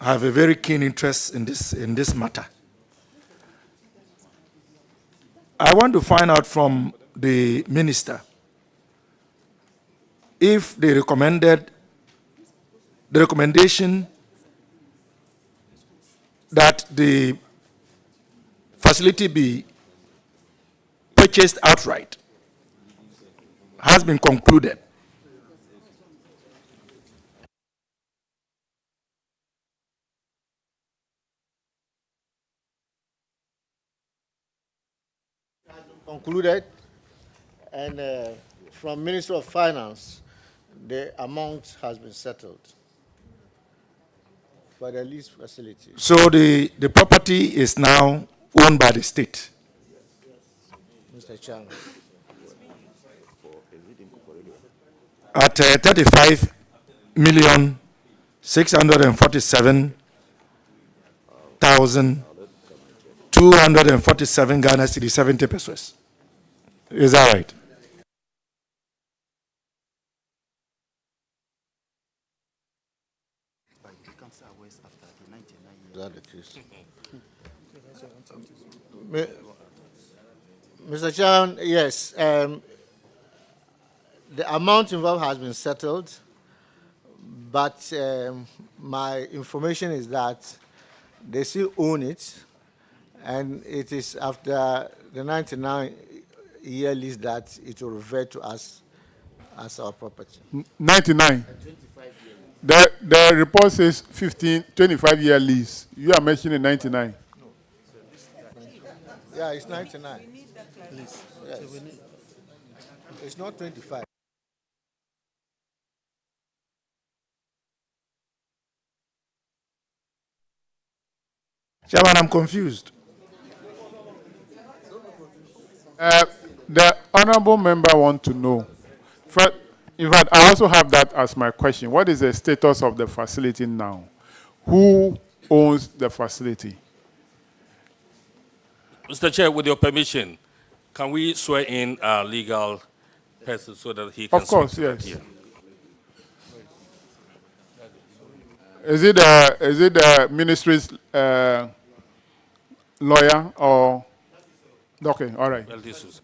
have a very keen interest in this matter. I want to find out from the minister if the recommendation that the facility be purchased outright has been concluded. Concluded, and from Ministry of Finance, the amount has been settled for the lease facility. So the property is now owned by the state. Mr. Chairman. At 35,647,247 Ghana cedi, 70 pesos. Is that right? Mr. Chairman, yes. The amount involved has been settled, but my information is that they still own it, And it is after the 99-year lease that it will revert to us as our property. 99. The report says 25-year lease. You are mentioning 99. Yeah, it's 99. Yes. It's not 25. Chairman, I'm confused. The honorable member wants to know. In fact, I also have that as my question. What is the status of the facility now? Who owns the facility? Mr. Chair, with your permission, can we swear in our legal person so that he can Of course, speak to that yes. here? Is it the ministry's lawyer or? Okay, all right. Well, this is.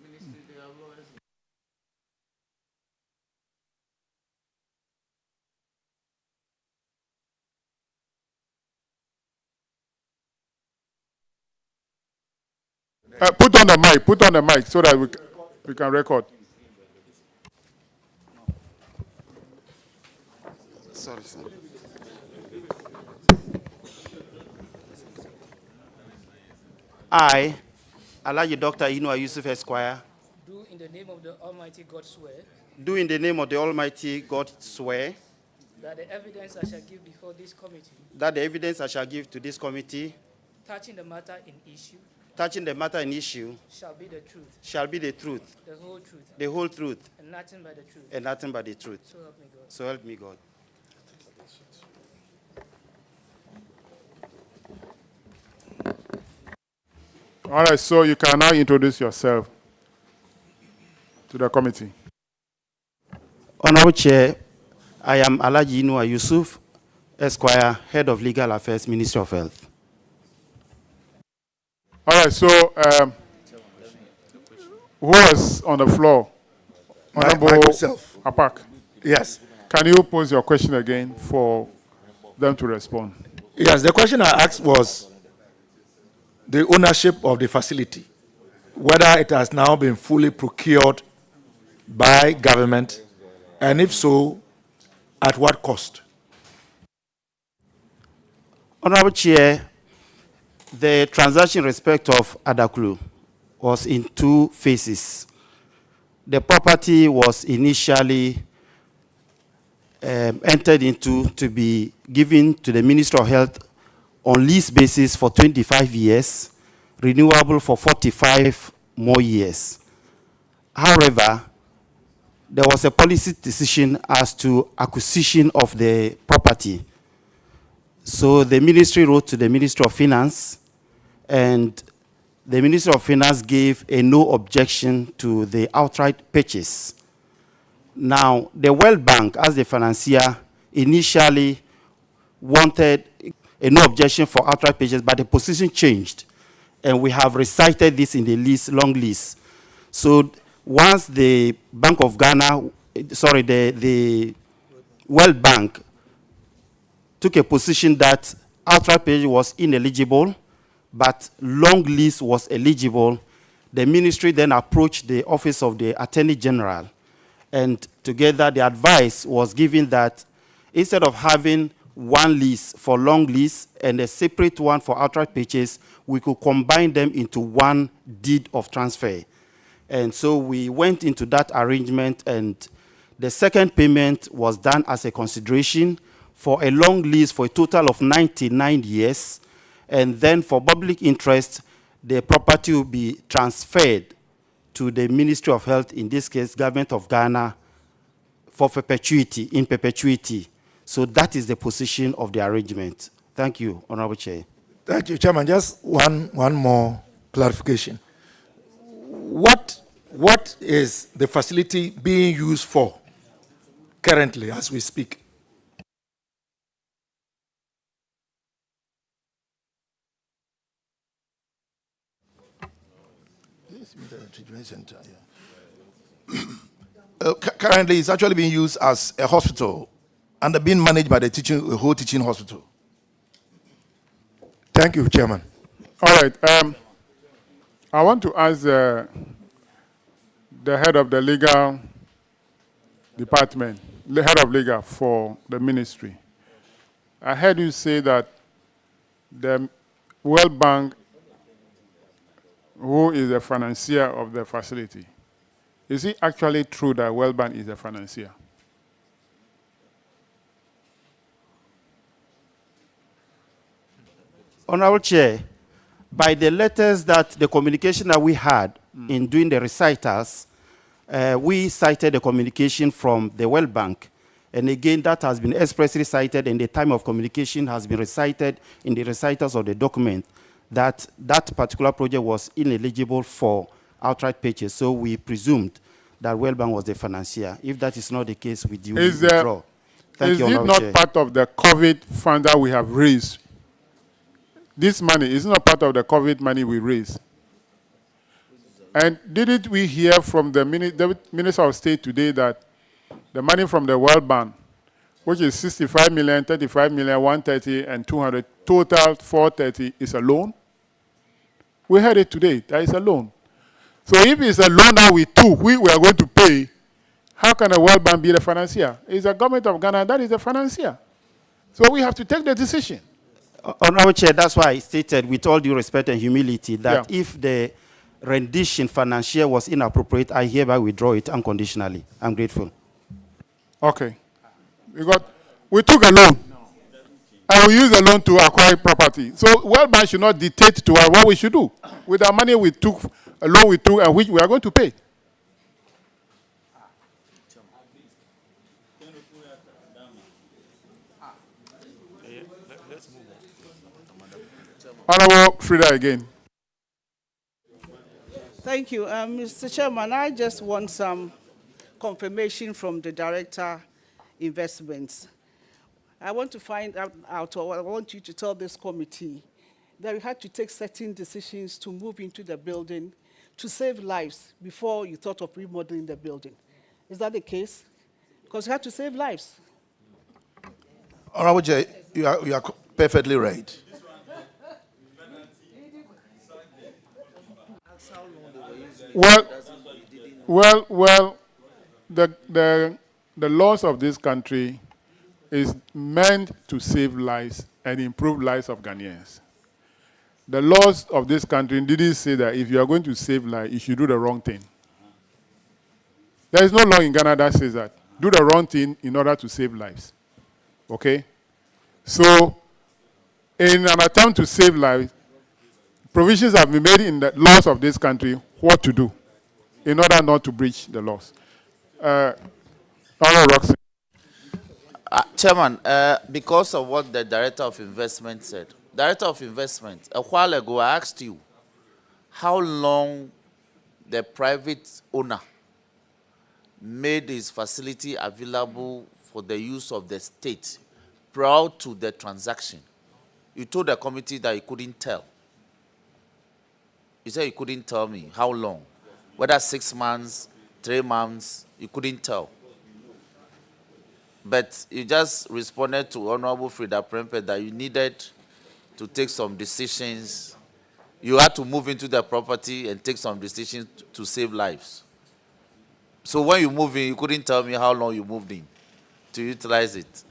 Put on the mic so that we can record. Sorry, sir. I, Alaji Dr. Inua Yusuf Esquire, Do in the name of the Almighty God swear do in the name of the Almighty God swear that the evidence I shall give before this committee that the evidence I shall give to this committee touching the matter in issue shall be the truth, the whole truth, and nothing but the truth. and nothing but the truth. So help me God. So help me God. All right, so you can now introduce yourself to the committee. Honorable Chair, I am Alaji Inua Yusuf Esquire, Head of Legal Affairs, Ministry of Health. All right, so who was on the floor? Honorable myself. Apak. Yes. Can you pose your question again for them to respond? Yes, the question I asked was the ownership of the facility, whether it has now been fully procured by government, and if so, at what cost? Honorable Chair, the transaction in respect of Adaklu was in two phases. The property was initially entered into to be given to the Ministry of Health on lease basis for 25 years, renewable for 45 more years. However, there was a policy decision as to acquisition of the property. So the ministry wrote to the Ministry of Finance, and the Ministry of Finance gave a no objection to the outright purchase. Now, the World Bank, as the financier, initially wanted a no objection for outright purchase, but the position changed, and we have recited this in the lease, long lease. So once the Bank of Ghana, sorry, the World Bank took a position that outright purchase was ineligible, but long lease was eligible, the ministry then approached the Office of the Attorney General, and together the advice was given that instead of having one lease for long lease and a separate one for outright purchase, we could combine them into one deed of transfer. And so we went into that arrangement, and the second payment was done as a consideration for a long lease for a total of 99 years. And then for public interest, the property will be transferred to the Ministry of Health, in this case, Government of Ghana, for perpetuity, in perpetuity. So that is the position of the arrangement. Thank you, Honorable Chair. Thank you, Chairman. Just one more clarification. What is the facility being used for currently as we speak? Center, yeah. Currently, it's actually being used as a hospital and being managed by the whole teaching hospital. Thank you, Chairman. All right. I want to ask the head of the legal department, the head of legal for the ministry. I heard you say that the World Bank, who is the financier of the facility, is it actually true that World Bank is the financier? Honorable Chair, by the letters that the communication that we had in doing the recitals, we cited the communication from the World Bank. And again, that has been expressly cited, and the time of communication has been recited in the recitals of the document, that that particular project was ineligible for outright purchase. So we presumed that World Bank was the financier. If that is not the case, we do withdraw. Thank you, Is it Honorable not Chair. part of the COVID fund that we have raised? This money is not part of the COVID money we raised. And didn't we hear from the Minister of State today that the money from the World Bank, which is 65 million, 35 million, 130, and 200, total 430, is a loan? We heard it today, that is a loan. So if it's a loan that we took, we are going to pay, how can the World Bank be the financier? It's the government of Ghana that is the financier. So we have to take the decision. Honorable Chair, that's why I stated, with all due respect and humility, that if the rendition financier was inappropriate, I hereby withdraw it unconditionally. I'm grateful. Okay. Because we took a loan. And we use the loan to acquire property. So World Bank should not dictate to us what we should do. With the money we took, a loan we took, and which we are going to pay. Honorable Frida again. Thank you. Mr. Chairman, I just want some confirmation from the Director, Investments. I want to find out, or I want you to tell this committee that you had to take certain decisions to move into the building to save lives before you thought of remodeling the building. Is that the case? Because you had to save lives. Honorable Chair, you are perfectly right. Well, the laws of this country is meant to save lives and improve lives of Ghanaians. The laws of this country didn't say that if you are going to save lives, you should do the wrong thing. There is no law in Ghana that says that. Do the wrong thing in order to save lives. Okay? So, in an attempt to save lives, provisions have been made in the laws of this country what to do in order not to breach the laws. Chairman, because of what the Director of Investment said, Director of Investment, a while ago I asked you how long the private owner made his facility available for the use of the state prior to the transaction. You told the committee that you couldn't tell. You said you couldn't tell me how long. Whether 6 months, 3 months, you couldn't tell. But you just responded to Honorable Frida Prempeh that you needed to take some decisions. You had to move into the property and take some decisions to save lives. So when you moved in, you couldn't tell me how long you moved in to utilize it.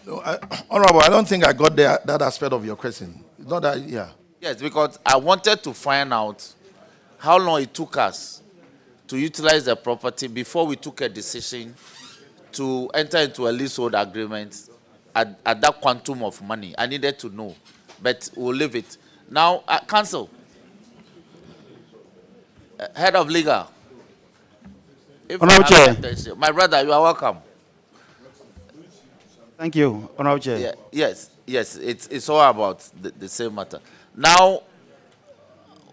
No, Honorable, I don't think I got that aspect of your question. It's not that, yeah. Yes, because I wanted to find out how long it took us to utilize the property before we took a decision to enter into a leasehold agreement at that quantum of money. I needed to know, but we'll leave it. Now, Council, Head of Legal. Honorable Chair. My brother, you are welcome. Thank you, Honorable Chair. Yeah, yes, it's all about the same matter. Now,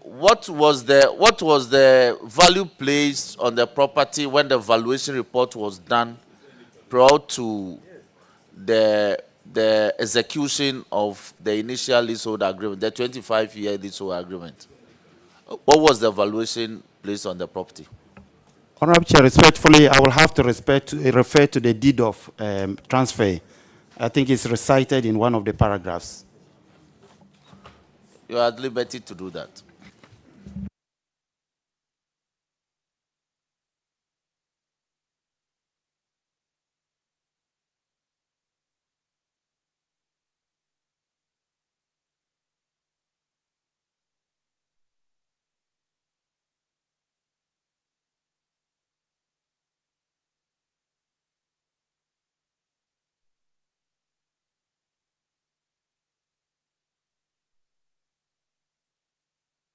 what was the value placed on the property when the valuation report was done prior to the execution of the initial leasehold agreement, the 25-year leasehold agreement? What was the valuation placed on the property? Honorable Chair, respectfully, I will have to refer to the deed of transfer. I think it's recited in one of the paragraphs. You are at liberty to do that.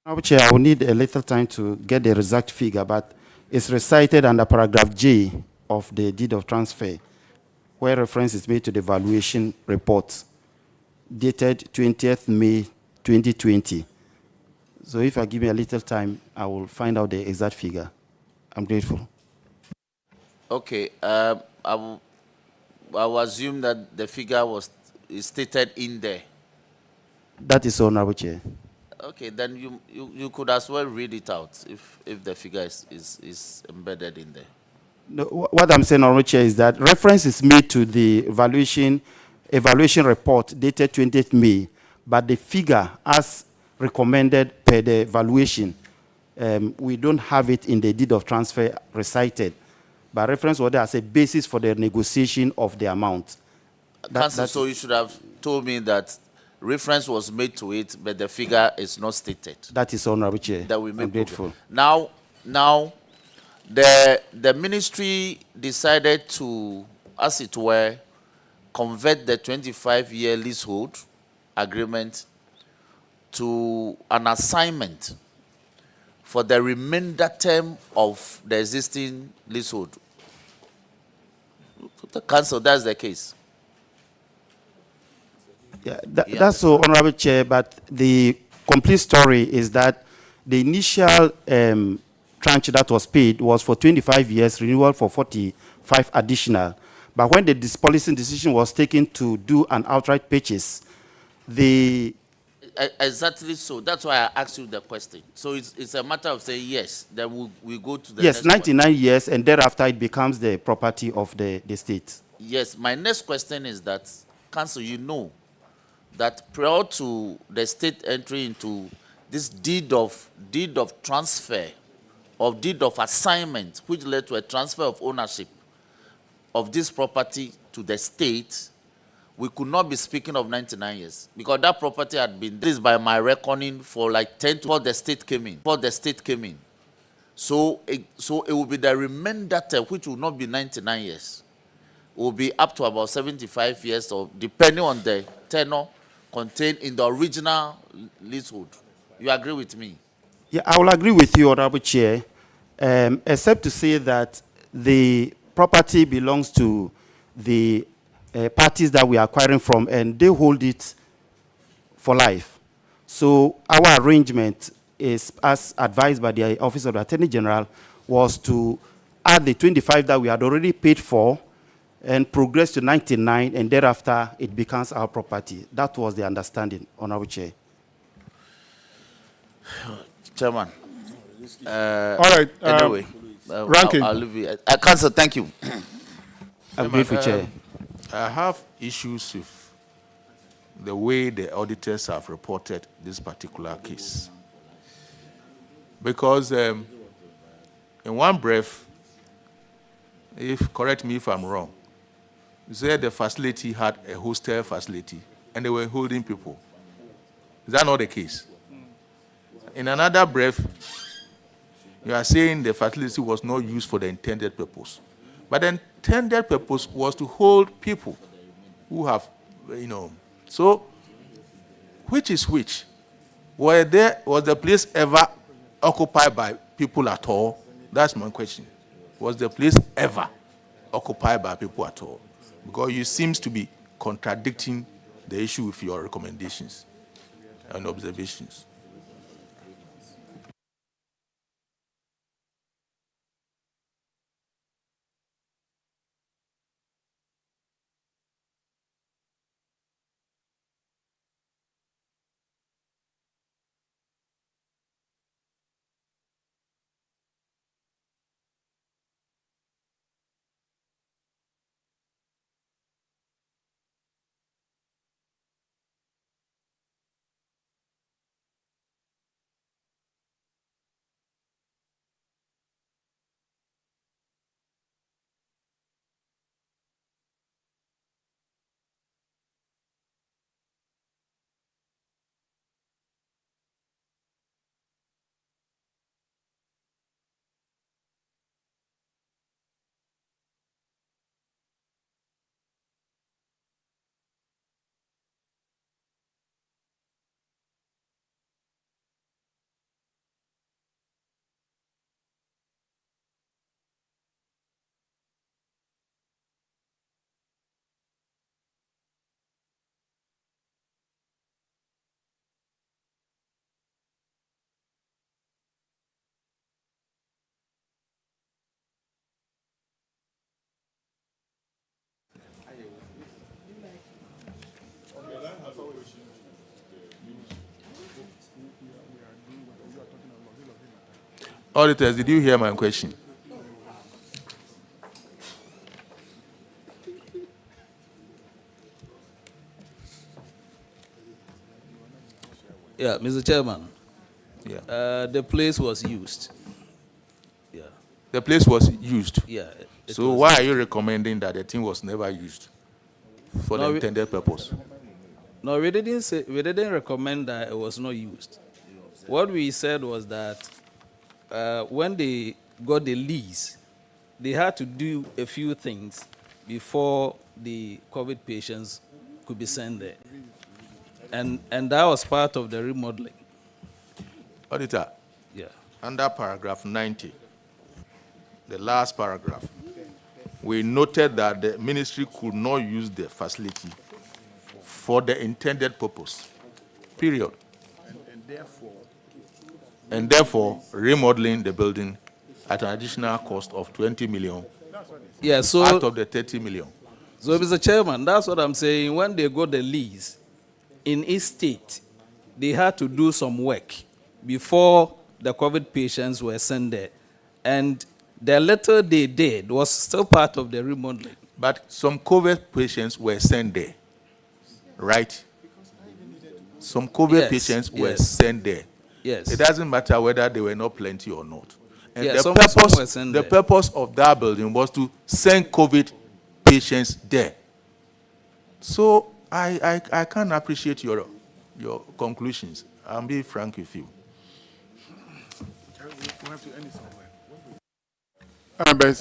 Honorable Chair, I will need a little time to get the exact figure, but it's recited under paragraph J of the deed of transfer, where reference is made to the valuation report dated 20th May 2020. So if I give me a little time, I will find out the exact figure. I'm grateful. Okay, I will assume that the figure is stated in there. That is so, Honorable Chair. Okay, then you could as well read it out if the figure is embedded in there. No, what I'm saying, Honorable Chair, is that reference is made to the evaluation report dated 20th May, but the figure as recommended per the valuation, we don't have it in the deed of transfer recited. But reference was there as a basis for the negotiation of the amount. Council, so you should have told me that reference was made to it, but the figure is not stated. That is, Honorable Chair. That we make I'm grateful. Now, the ministry decided to, as it were, convert the 25-year leasehold agreement to an assignment for the remainder term of the existing leasehold. The council, that's the case. Yeah, that's so, Honorable Chair, but the complete story is that the initial tranche that was paid was for 25 years, renewal for 45 additional. But when the policing decision was taken to do an outright purchase, Exactly so. That's why I asked you the question. So it's a matter of saying yes, then we go to the yes, next 99 years, and thereafter it becomes the property of the state. Yes, my next question is that, Council, you know that prior to the state entry into this deed of transfer, of deed of assignment, which led to a transfer of ownership of this property to the state, we could not be speaking of 99 years because that property had been leased by my reckoning for like 10 before the state came in. So it will be the remainder term, which will not be 99 years. It will be up to about 75 years, or depending on the tenure contained in the original leasehold. You agree with me? Yeah, I will agree with you, Honorable Chair, except to say that the property belongs to the parties that we are acquiring from, and they hold it for life. So our arrangement is, as advised by the Office of the Attorney General, was to add the 25 that we had already paid for and progress to 99, and thereafter it becomes our property. That was the understanding, Honorable Chair. Chairman. All right. Anyway, Ranking. I'll leave it. Council, thank you. I'm grateful, Chair. I have issues with the way the auditors have reported this particular case. Because in one breath, correct me if I'm wrong, you said the facility had a hostel facility and they were holding people. Is that not the case? In another breath, you are saying the facility was not used for the intended purpose. But the intended purpose was to hold people who have, so which is which? Was the place ever occupied by people at all? That's my question. Was the place ever occupied by people at all? Because you seem to be contradicting the issue with your recommendations and observations. Auditors, did you hear my question? Yeah, Mr. Chairman. Yeah. The place was used. Yeah. The place was used. Yeah. So why are you recommending that the thing was never used for the intended purpose? No, we didn't recommend that it was not used. What we said was that when they got the lease, they had to do a few things before the COVID patients could be sent there. And that was part of the remodeling. Auditor, yeah. Under paragraph 90, the last paragraph, we noted that the ministry could not use the facility for the intended purpose, period. And therefore, remodeling the building at an additional cost of 20 million out of the 30 million. So, Mr. Chairman, that's what I'm saying. When they got the lease, in each state, they had to do some work before the COVID patients were sent there. And the little they did was still part of the remodeling. But some COVID patients were sent there, right? Some COVID patients were sent there. Yes. It doesn't matter whether they were not plenty or not. And some were sent the there. purpose of that building was to send COVID patients there. So I can't appreciate your conclusions. I'll be frank with you.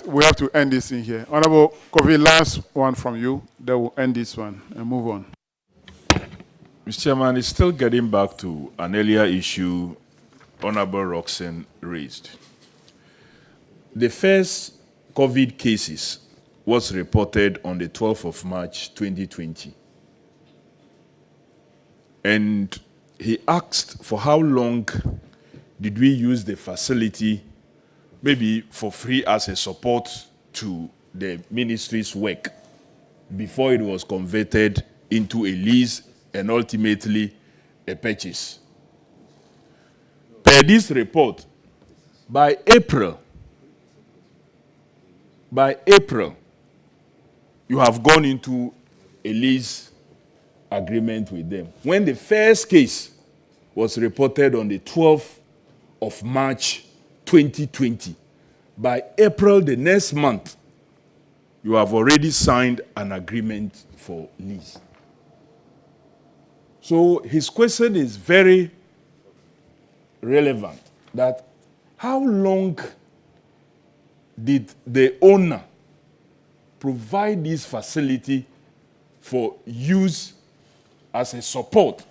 We have to end this in here. Honorable Kofi, last one from you. Then we'll end this one and move on. Mr. Chairman, it's still getting back to an earlier issue Honorable Roxanne raised. The first COVID cases was reported on the 12th of March, 2020. And he asked for how long did we use the facility, maybe for free as a support to the ministry's work before it was converted into a lease and ultimately a purchase. Per this report, by April, you have gone into a lease agreement with them. When the first case was reported on the 12th of March 2020, by April the next month, you have already signed an agreement for lease. So his question is very relevant, that how long did the owner provide this facility for use as a support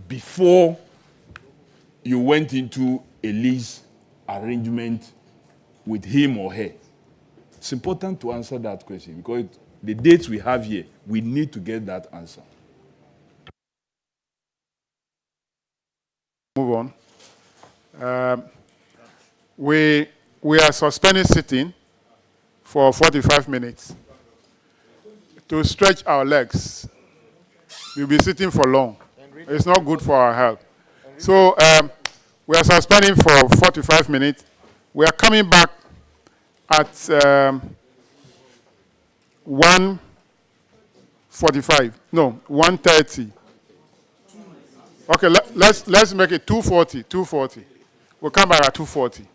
before you went into a lease arrangement with him or her? It's important to answer that question because the dates we have here, we need to get that answer. Move on. We are suspending sitting for 45 minutes to stretch our legs. We'll be sitting for long. It's not good for our health. So we are suspending for 45 minutes. We are coming back at 1:45. No, 1:30. Okay, let's make it 2:40. 2:40. We'll come back at 2:40.